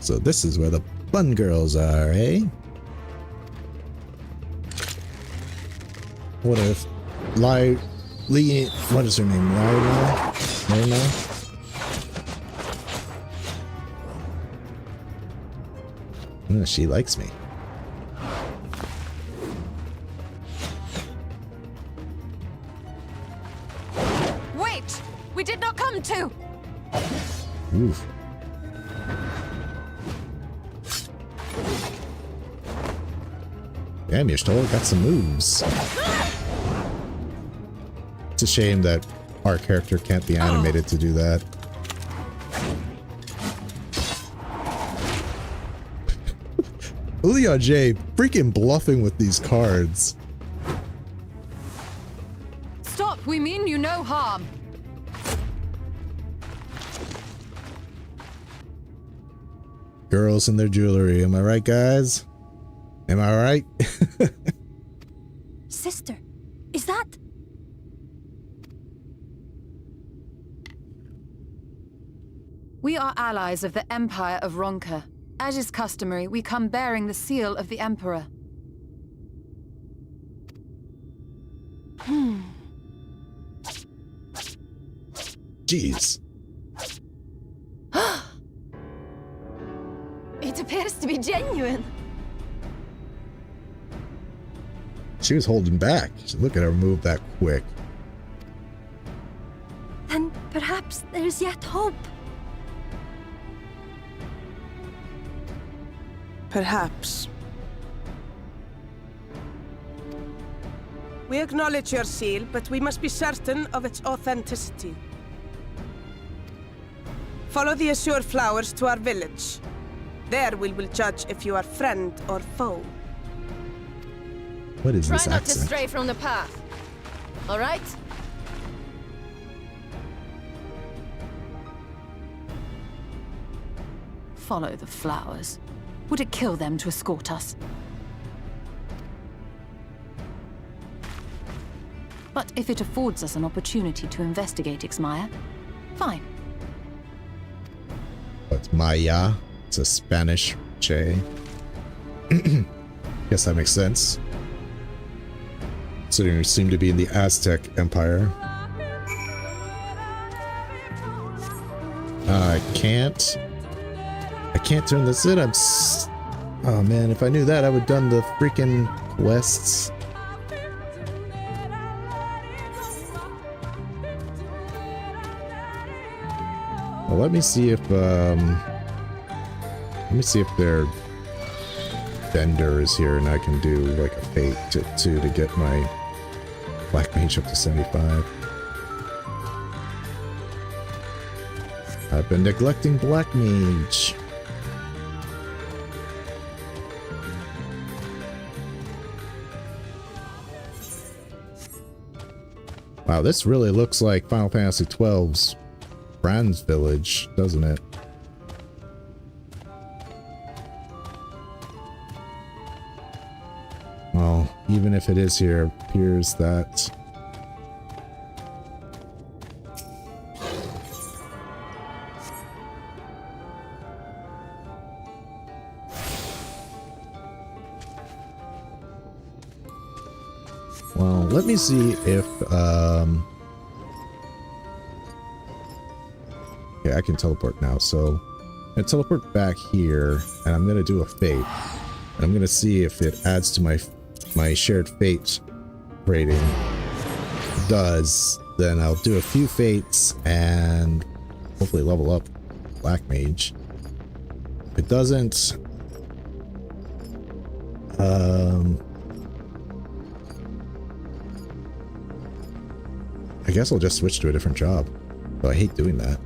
So this is where the fun girls are, eh? What if Lee, what is her name? Lena? She likes me. Wait! We did not come to! Oof. Damn, you still got some moves. It's a shame that our character can't be animated to do that. Leon J freaking bluffing with these cards. Stop! We mean you no harm. Girls and their jewelry, am I right, guys? Am I right? Sister, is that... We are allies of the Empire of Ronka. As is customary, we come bearing the seal of the Emperor. Jeez. It appears to be genuine. She was holding back. Look at her move that quick. Then perhaps there's yet hope. Perhaps. We acknowledge your seal, but we must be certain of its authenticity. Follow the azure flowers to our village. There we will judge if you are friend or foe. What is this Try not to accent? stray from the path. All right? Follow the flowers. Would it kill them to escort us? But if it affords us an opportunity to investigate Ixmaya, fine. But Maya, it's a Spanish J. Guess that makes sense. Considering we seem to be in the Aztec Empire. I can't turn this in. Oh man, if I knew that, I would have done the freaking quests. Well, let me see if their vendor is here and I can do like a fate to get my black mage up to 75. I've been neglecting black mage. Wow, this really looks like Final Fantasy XII's Brand's village, doesn't it? Well, even if it is here, it appears that... Well, let me see if, okay, I can teleport now, so I'm gonna teleport back here, and I'm gonna do a fate. And I'm gonna see if it adds to my shared fate rating. If it does, then I'll do a few fates and hopefully level up Black Mage. If it doesn't, I guess I'll just switch to a different job. But I hate doing that.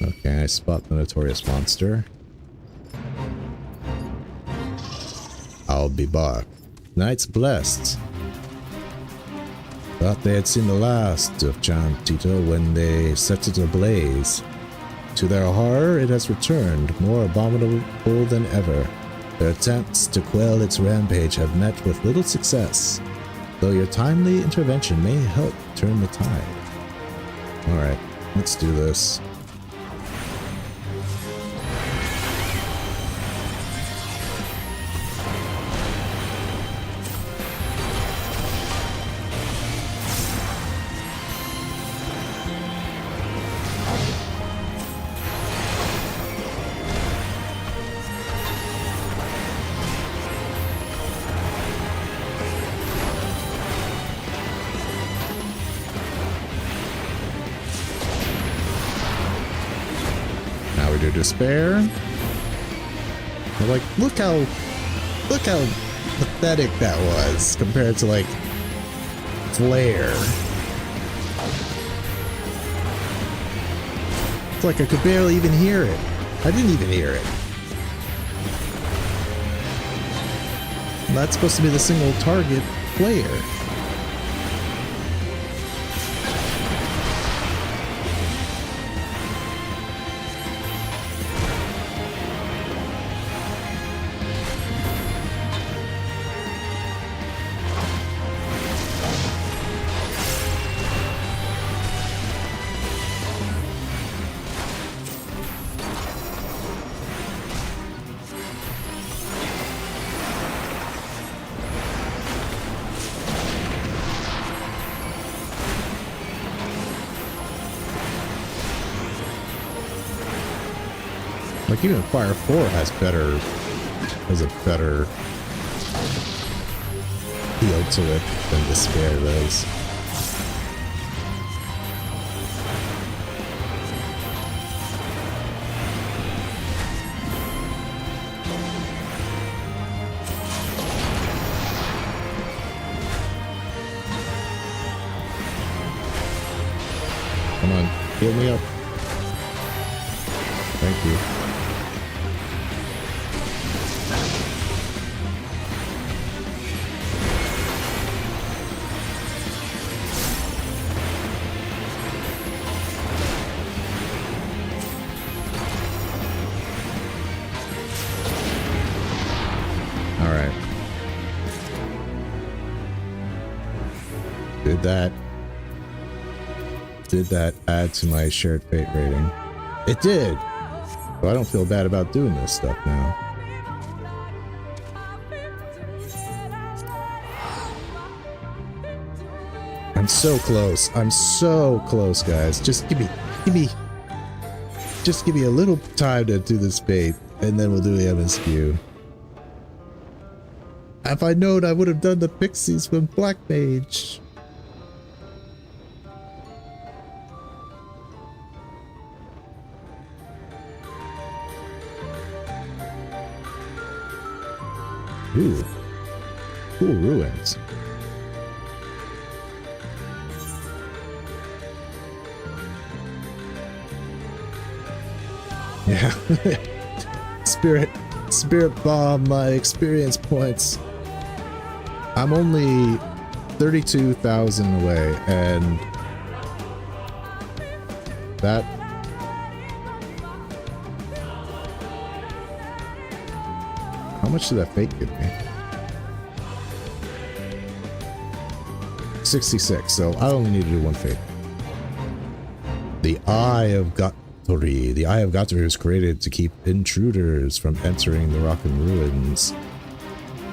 Okay, I spot the notorious monster. I'll be back. Night's blessed. Thought they had seen the last of Giant Tito when they set it ablaze. To their horror, it has returned, more abominable than ever. Their attempts to quell its rampage have met with little success, though your timely intervention may help turn the tide. Alright, let's do this. Despair. But like, look how pathetic that was compared to like Flare. It's like I could barely even hear it. I didn't even hear it. And that's supposed to be the single target Flare. Like even Fire 4 has a better feel to it than Despair does. Come on, heal me up. Thank you. Did that add to my shared fate rating? It did! So I don't feel bad about doing this stuff now. I'm so close. I'm so close, guys. Just give me a little time to do this fate, and then we'll do the MSQ. If I'd known, I would have done the Pixies with Black Mage. Ooh, cool ruins. Yeah, Spirit Spirit Bomb my experience points. I'm only 32,000 away, and that how much did that fate give me? 66, so I only need to do one fate. The Eye of Gatori. The Eye of Gatori was created to keep intruders from entering the Rocken Ruins,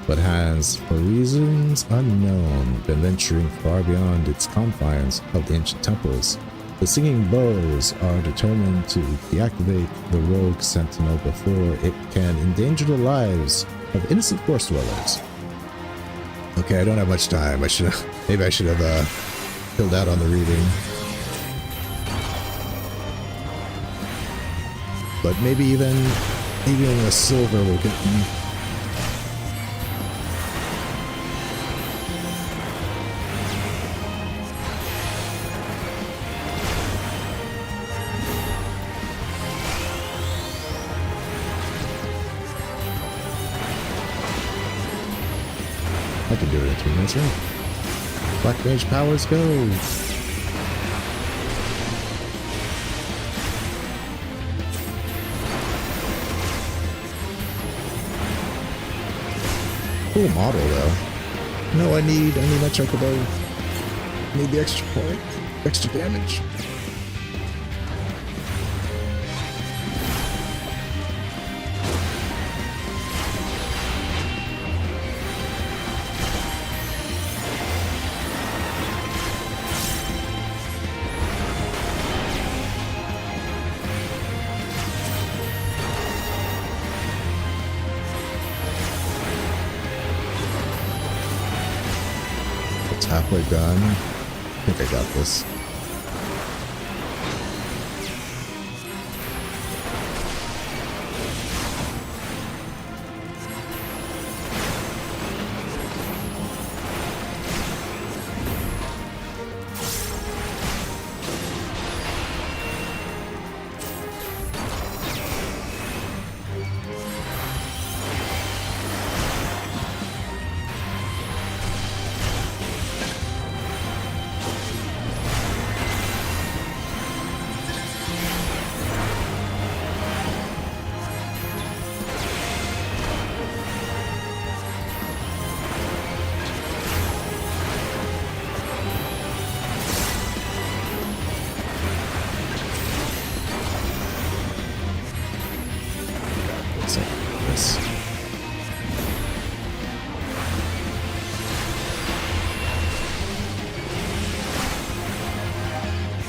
but has, for reasons unknown, been venturing far beyond its confines of the ancient temples. The Singing Bows are determined to deactivate the rogue sentinel before it can endanger the lives of innocent forest dwellers. Okay, I don't have much time. Maybe I should have filled out on the reading. But maybe even a silver will get me. I can do it in 3 minutes, right? Black Mage powers go! Cool model though. No, I need my chocobo. I need the extra point, extra damage. Halfway done. I think I got this.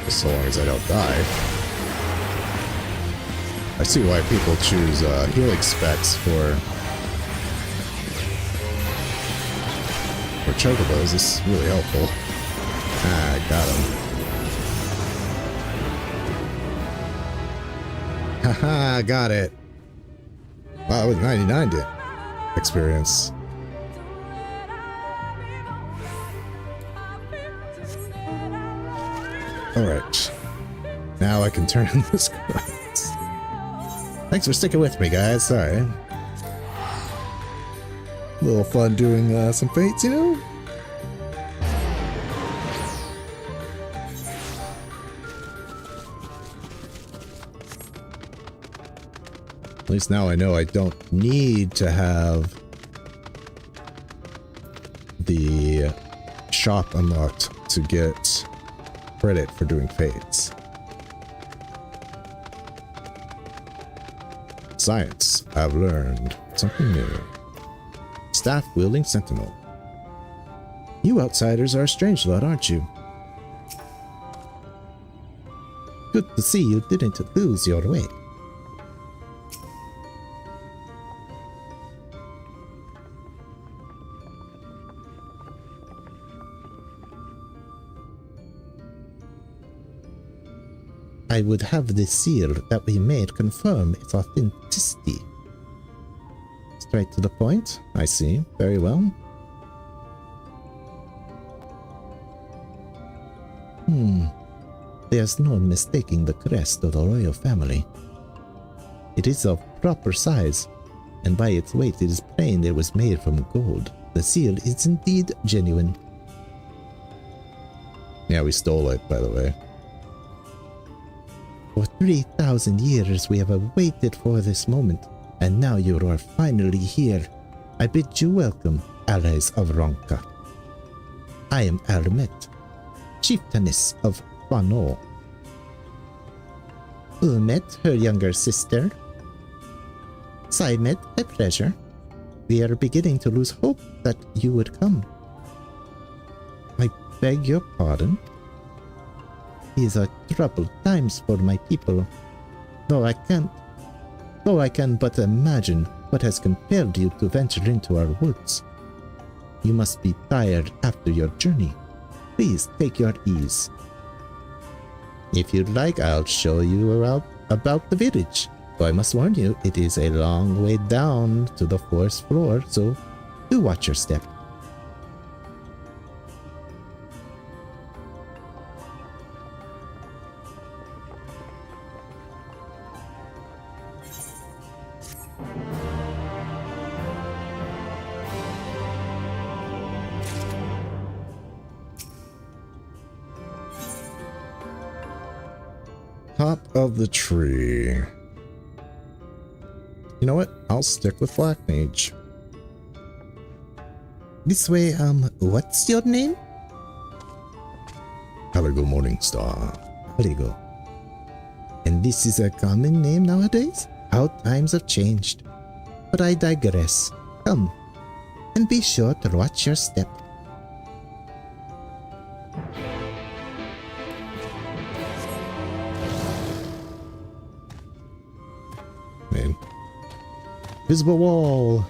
So long as I don't die. I see why people choose healing specs for chocobos. This is really helpful. Ah, I got him. Haha, got it. Wow, with 99 to experience. Alright. Now I can turn in this quest. Thanks for sticking with me, guys. Sorry. A little fun doing some fates, you know? At least now I know I don't need to have the shop unlocked to get credit for doing fates. Science. I've learned something new. Staff-wielding sentinel. You outsiders are a strange lot, aren't you? Good to see you didn't lose your way. I would have the seal that we made confirm its authenticity. Straight to the point. I see. Very well. There's no mistaking the crest of the royal family. It is of proper size, and by its weight it is plain it was made from gold. The seal is indeed genuine. Yeah, we stole it, by the way. For 3,000 years we have awaited for this moment, and now you are finally here. I bid you welcome, allies of Ronka. I am Almet, chieftainess of Fano. Ulmet, her younger sister. Saimet, a pleasure. We are beginning to lose hope that you would come. I beg your pardon. These are troubled times for my people, though I can but imagine what has compelled you to venture into our woods. You must be tired after your journey. Please take your ease. If you'd like, I'll show you around about the village. Though I must warn you, it is a long way down to the forest floor, so do watch your step. Top of the tree. You know what? I'll stick with Black Mage. This way, what's your name? Caligo Morningstar. Caligo. And this is a common name nowadays? How times have changed. But I digress. Come, and be sure to watch your step. Man. Visible wall.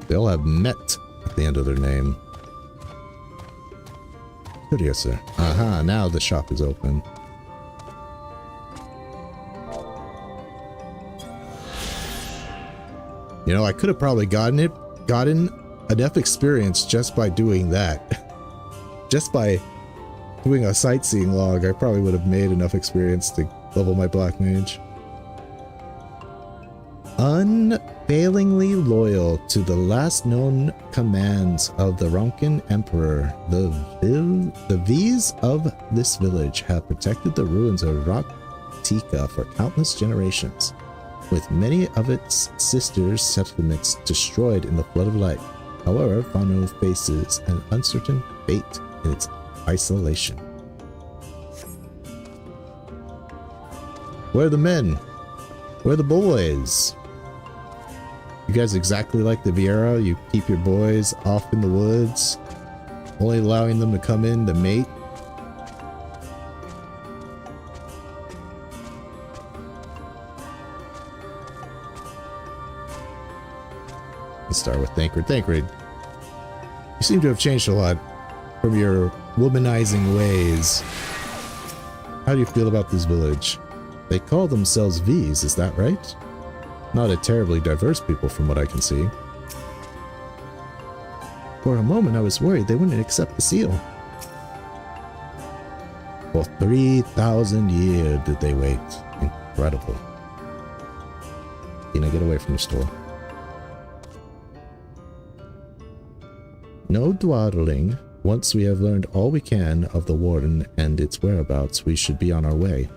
They all have met at the end of their name. Curious. Aha, now the shop is open. You know, I could have probably gotten enough experience just by doing that. Just by doing a sightseeing log, I probably would have made enough experience to level my Black Mage. Unfailingly loyal to the last known commands of the Ronkan Emperor, the V's of this village have protected the ruins of Raktika for countless generations, with many of its sisters' settlements destroyed in the Flood of Light. However, Fano faces an uncertain fate in its isolation. Where are the men? Where are the boys? You guys exactly like the Vieira? You keep your boys off in the woods, only allowing them to come in to mate? Let's start with Thancred. Thancred, you seem to have changed a lot from your womanizing ways. How do you feel about this village? They call themselves V's, is that right? Not a terribly diverse people from what I can see. For a moment I was worried they wouldn't accept the seal. For 3,000 years did they wait. Incredible. Can I get away from the store? No dawdling. Once we have learned all we can of the Warden and its whereabouts, we should be on our way.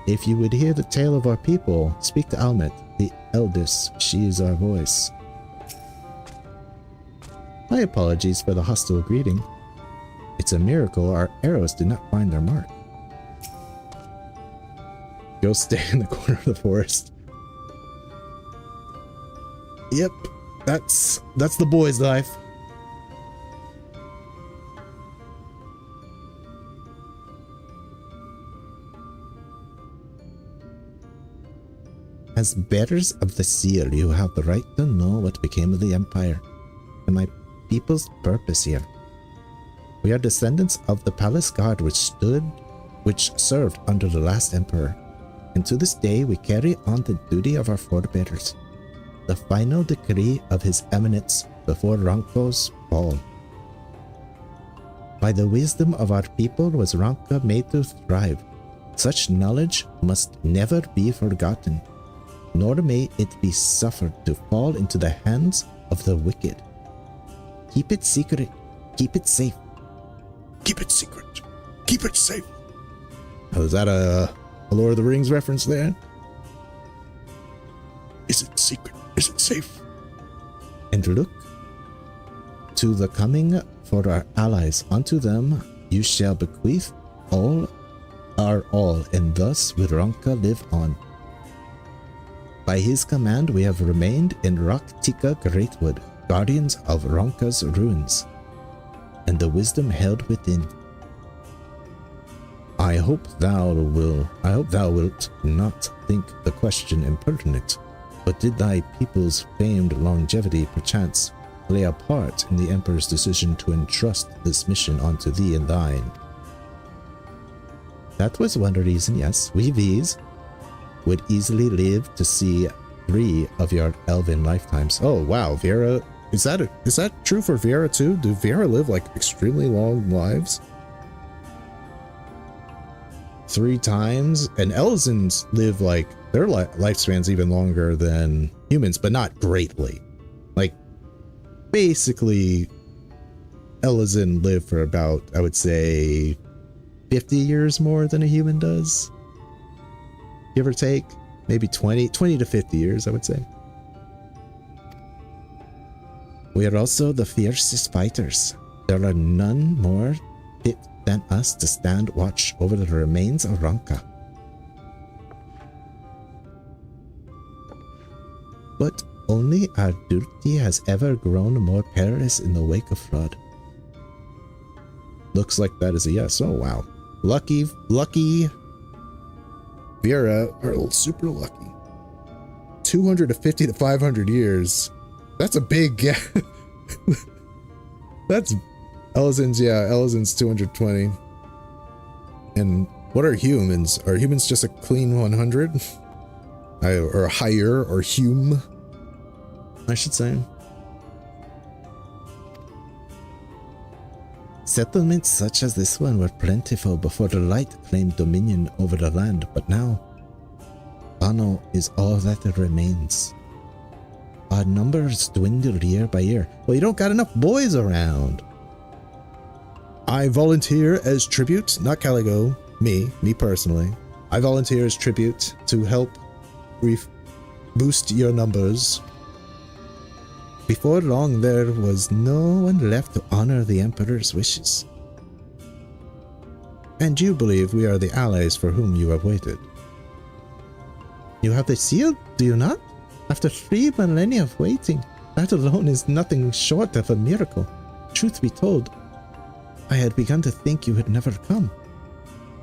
If you would hear the tale of our people, speak to Almet, the eldest. She is our voice. My apologies for the hostile greeting. It's a miracle our arrows did not find their mark. Go stay in the corner of the forest. Yep, that's the boy's life. As bearers of the seal, you have the right to know what became of the Empire and my people's purpose here. We are descendants of the palace guard which served under the last emperor, and to this day we carry on the duty of our forebears. The final decree of His Eminence before Ronko's fall. By the wisdom of our people was Ronka made to thrive. Such knowledge must never be forgotten, nor may it be suffered to fall into the hands of the wicked. Keep it secret. Keep it safe. Keep it secret. Keep it safe. Oh, is that a Lord of the Rings reference there? Is it secret? Is it safe? And look to the coming for our allies. Unto them you shall bequeath all our all, and thus will Ronka live on. By his command we have remained in Raktika Greatwood, guardians of Ronka's ruins, and the wisdom held within. I hope thou wilt not think the question impertinent, but did thy people's famed longevity perchance play a part in the Emperor's decision to entrust this mission unto thee and thine? That was one reason, yes. We these would easily live to see 3 of your elven lifetimes. Oh wow, Vera, is that true for Vera too? Do Vera live like extremely long lives? 3 times? And Elzins live like their lifespan's even longer than humans, but not greatly. Like basically Elzin live for about, I would say, 50 years more than a human does, give or take. Maybe 20 to 50 years, I would say. We are also the fiercest fighters. There are none more fit than us to stand watch over the remains of Ronka. But only our duty has ever grown more perilous in the wake of flood. Looks like that is a yes. Oh wow. Lucky Vera, are super lucky. 250 to 500 years. That's a big gap. That's Elzin's, yeah, Elzin's 220. And what are humans? Are humans just a clean 100? Or higher, or hume, I should say. Settlements such as this one were plentiful before the light claimed dominion over the land, but now, Bano is all that remains. Our numbers dwindle year by year. Well, you don't got enough boys around. I volunteer as tribute, not Caligo, me personally. I volunteer as tribute to help boost your numbers. Before long, there was no one left to honor the Emperor's wishes. And you believe we are the allies for whom you have waited. You have the seal, do you not? After 3 millennia of waiting, that alone is nothing short of a miracle. Truth be told, I had begun to think you would never come.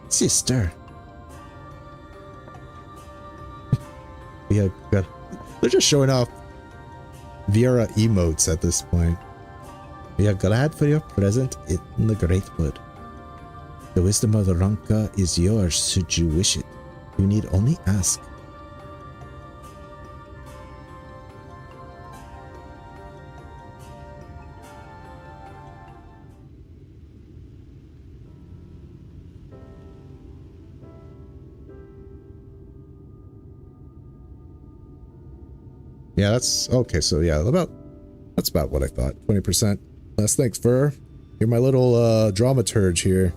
Sister. They're just showing off Vera emotes at this point. We are glad for your presence in the Great Wood. The wisdom of the Ronka is yours should you wish it. You need only ask. Yeah, that's okay. So yeah, that's about what I thought. 20% less. Thanks, Fur. You're my little dramaturge here.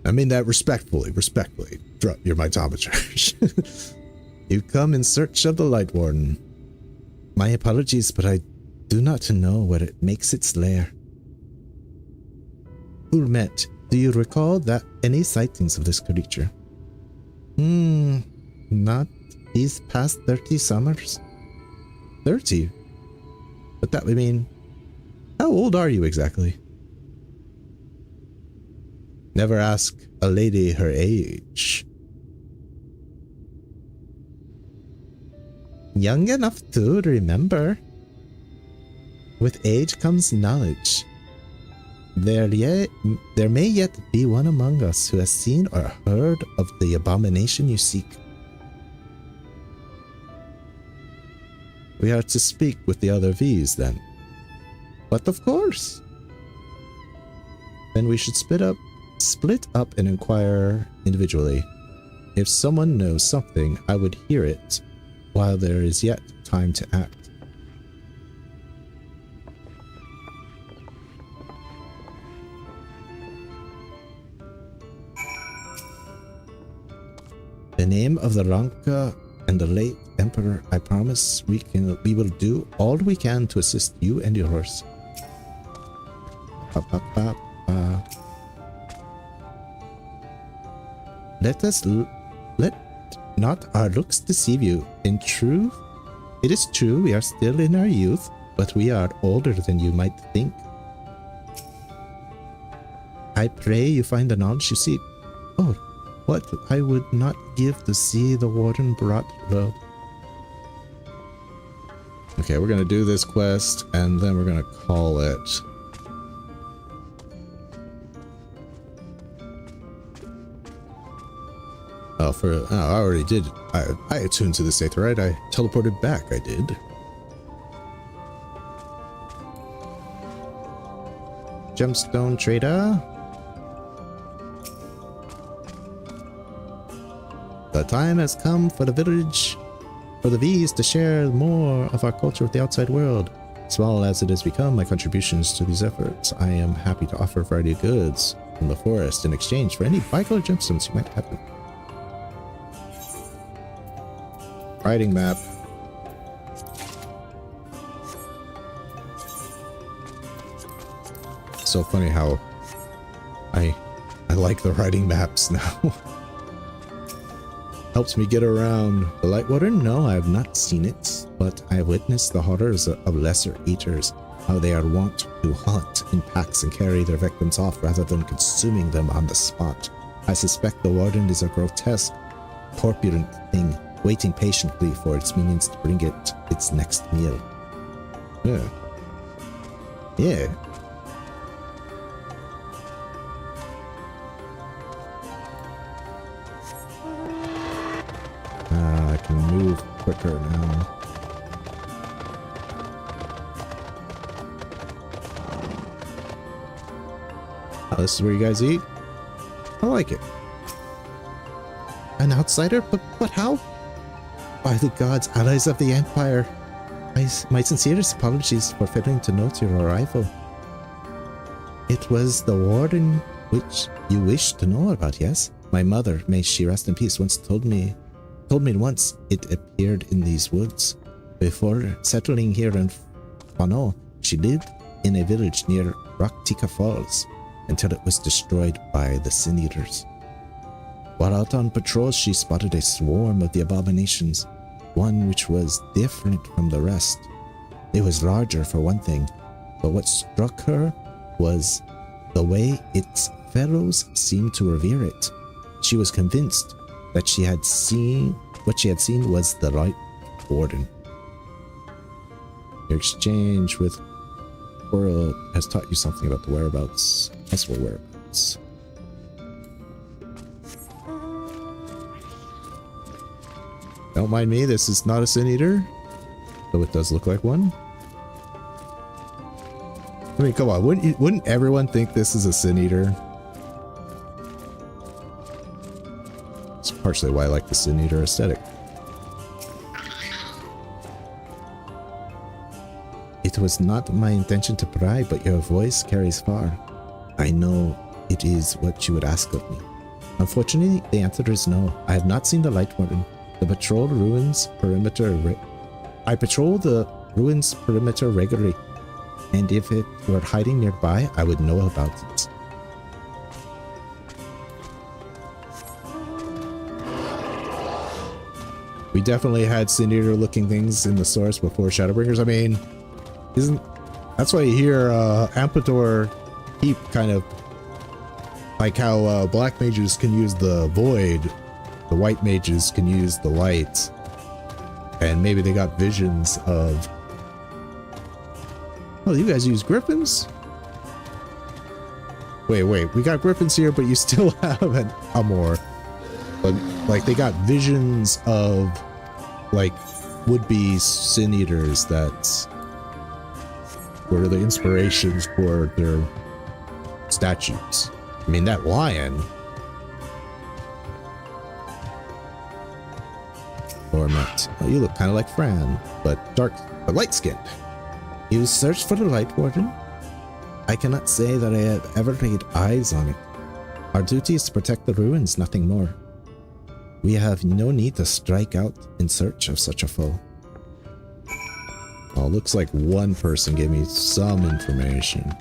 I mean that respectfully. You're my dramaturge. You come in search of the Light Warden. My apologies, but I do not know where it makes its lair. Ulmet, do you recall that any sightings of this creature? Not these past 30 summers. 30? But that would mean, how old are you exactly? Never ask a lady her age. Young enough to remember. With age comes knowledge. There may yet be one among us who has seen or heard of the abomination you seek. We are to speak with the other V's then. But of course. Then we should split up and inquire individually. If someone knows something, I would hear it while there is yet time to act. The name of the Ranka and the late Emperor, I promise we will do all we can to assist you and yours. Let not our looks deceive you. It is true we are still in our youth, but we are older than you might think. I pray you find the knowledge you seek. Oh, what I would not give to see the warden brought low. Okay, we're gonna do this quest and then we're gonna call it. I already did. I attuned to this Aether, right? I teleported back, I did. Gemstone trader. The time has come for the village, for the V's to share more of our culture with the outside world. Small as it has become, my contributions to these efforts, I am happy to offer a variety of goods from the forest in exchange for any bicolor gemstones you might have. Writing map. So funny how I like the writing maps now. Helps me get around. The Lightwater? No, I have not seen it, but I have witnessed the horrors of lesser eaters, how they are wont to hunt in packs and carry their victims off rather than consuming them on the spot. I suspect the Warden is a grotesque, corpulent thing, waiting patiently for its minions to bring it its next meal. Yeah. Yeah. I can move quicker now. Oh, this is where you guys eat? I like it. An outsider? But how? By the gods, allies of the Empire. My sincerest apologies for failing to note your arrival. It was the Warden which you wished to know about, yes? My mother, may she rest in peace, once told me once it appeared in these woods. Before settling here in Fano, she lived in a village near Raktika Falls until it was destroyed by the Sin Eaters. While out on patrol, she spotted a swarm of the abominations, one which was different from the rest. It was larger for one thing, but what struck her was the way its fellows seemed to revere it. She was convinced that what she had seen was the right Warden. Your exchange with Coral has taught you something about the whereabouts, possible whereabouts. Don't mind me, this is not a Sin Eater, though it does look like one. I mean, come on, wouldn't everyone think this is a Sin Eater? It's partially why I like the Sin Eater aesthetic. It was not my intention to pry, but your voice carries far. I know it is what you would ask of me. Unfortunately, the answer is no. I have not seen the Light Warden. I patrol the ruins perimeter regularly, and if it were hiding nearby, I would know about it. We definitely had Sin Eater looking things in the source before Shadowbringers. I mean, that's why you hear Amphator keep kind of like how black mages can use the void, the white mages can use the light, and maybe they got visions of. Oh, you guys use griffins? Wait, we got griffins here, but you still have an Amor. But like they got visions of like would-be sin eaters that were the inspirations for their statues. I mean, that lion. Or not. Oh, you look kind of like Fran, but light-skinned. You searched for the Light Warden? I cannot say that I have ever laid eyes on it. Our duty is to protect the ruins, nothing more. We have no need to strike out in search of such a foe. Oh, looks like one person gave me some information.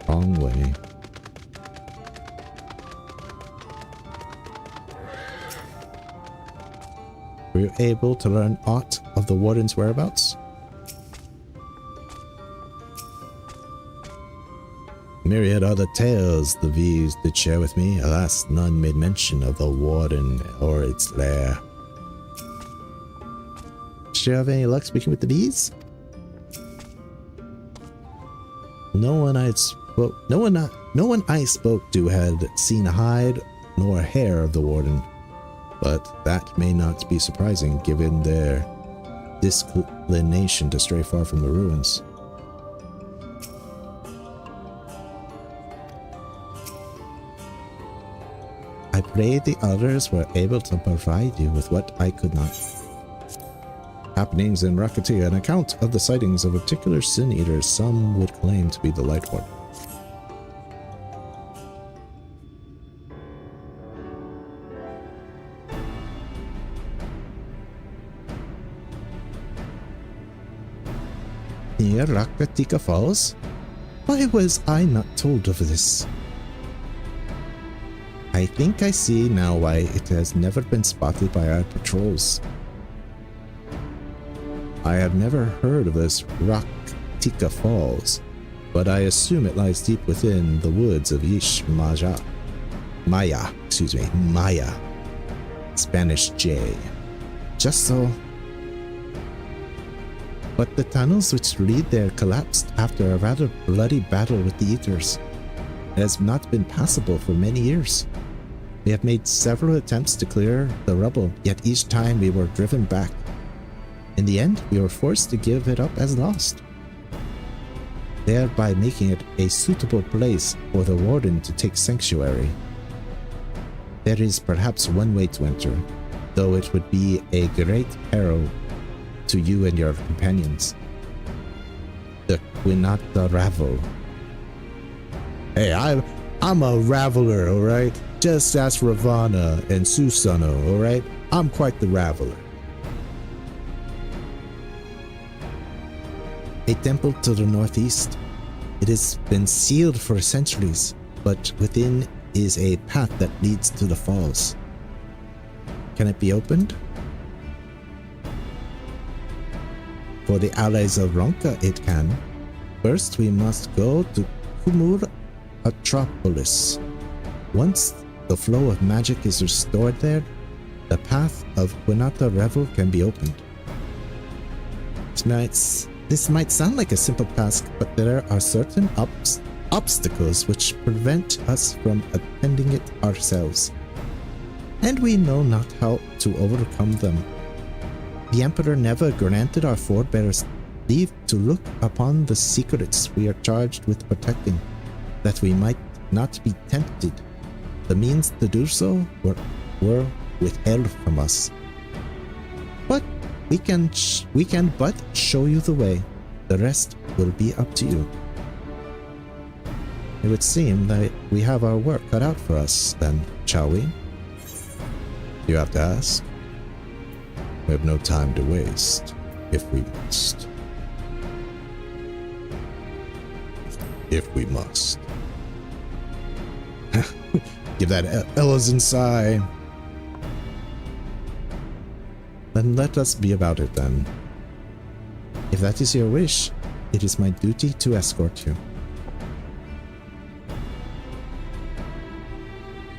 Wrong way. Were you able to learn aught of the Warden's whereabouts? Myriad other tales the V's did share with me. Alas, none made mention of the Warden or its lair. Did you have any luck speaking with the bees? No one I spoke to had seen hide nor hair of the Warden, but that may not be surprising given their disinclination to stray far from the ruins. I pray the others were able to provide you with what I could not. Happenings in Rakatia, an account of the sightings of a particular sin eater some would claim to be the Light Warden. Near Rakatika Falls? Why was I not told of this? I think I see now why it has never been spotted by our patrols. I have never heard of this Rakatika Falls, but I assume it lies deep within the woods of Maya. Spanish J. Just so. But the tunnels which lead there collapsed after a rather bloody battle with the Eaters. It has not been passable for many years. We have made several attempts to clear the rubble, yet each time we were driven back. In the end, we were forced to give it up as lost, thereby making it a suitable place for the Warden to take sanctuary. There is perhaps one way to enter, though it would be a great peril to you and your companions. The Quinata Ravel. Hey, I'm a raveler, alright? Just ask Ravana and Susano, alright? I'm quite the raveler. A temple to the northeast. It has been sealed for centuries, but within is a path that leads to the falls. Can it be opened? For the allies of Ronka, it can. First, we must go to Kumur Atropolis. Once the flow of magic is restored there, the path of Quinata Revel can be opened. This might sound like a simple task, but there are certain obstacles which prevent us from attending it ourselves, and we know not how to overcome them. The Emperor never granted our forebears leave to look upon the secrets we are charged with protecting, that we might not be tempted. The means to do so were withheld from us. But we can but show you the way. The rest will be up to you. It would seem that we have our work cut out for us, then, shall we? You have to ask. We have no time to waste, if we must. If we must. Give that Ellison sigh. Then let us be about it then. If that is your wish, it is my duty to escort you.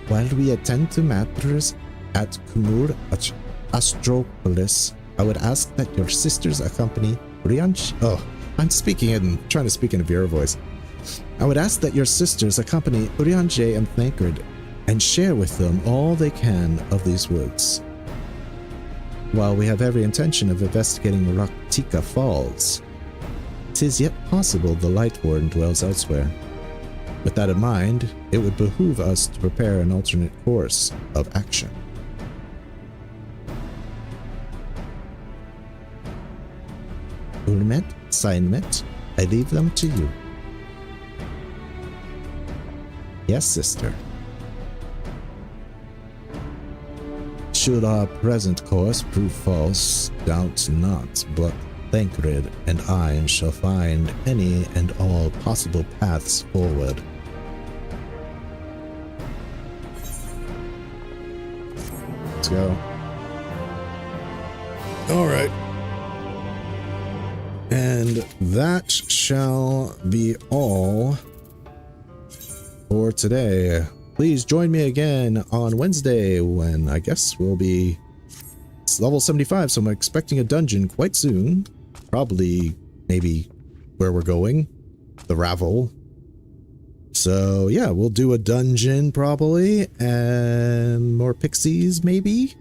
While we attend to matters at Kumur Astropolis, I would ask that your sisters accompany Rianch. Oh, trying to speak in Vera voice. I would ask that your sisters accompany Urianger and Thancred and share with them all they can of these woods. While we have every intention of investigating Raktika Falls, 'tis yet possible the Light Warden dwells elsewhere. With that in mind, it would behoove us to prepare an alternate course of action. Ulmet, Signmet, I leave them to you. Yes, sister. Should our present course prove false, doubt not, but Thancred and I shall find any and all possible paths forward. Let's go. All right. And that shall be all for today. Please join me again on Wednesday when I guess we'll be... It's level 75, so I'm expecting a dungeon quite soon. Probably, maybe where we're going. The Ravel. So yeah, we'll do a dungeon probably, and more pixies maybe.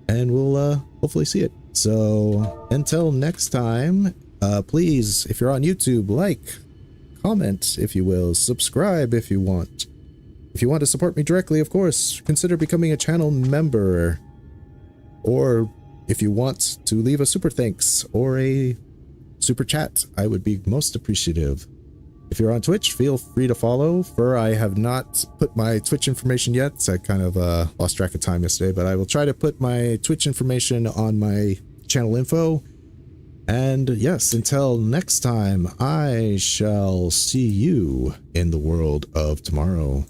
And we'll hopefully see it. So until next time, please, if you're on YouTube, like, comment if you will, subscribe if you want. If you want to support me directly, of course, consider becoming a channel member. Or if you want to leave a super thanks or a super chat, I would be most appreciative. If you're on Twitch, feel free to follow. I have not put my Twitch information yet. I kind of lost track of time yesterday, but I will try to put my Twitch information on my channel info. And yes, until next time, I shall see you in the world of tomorrow.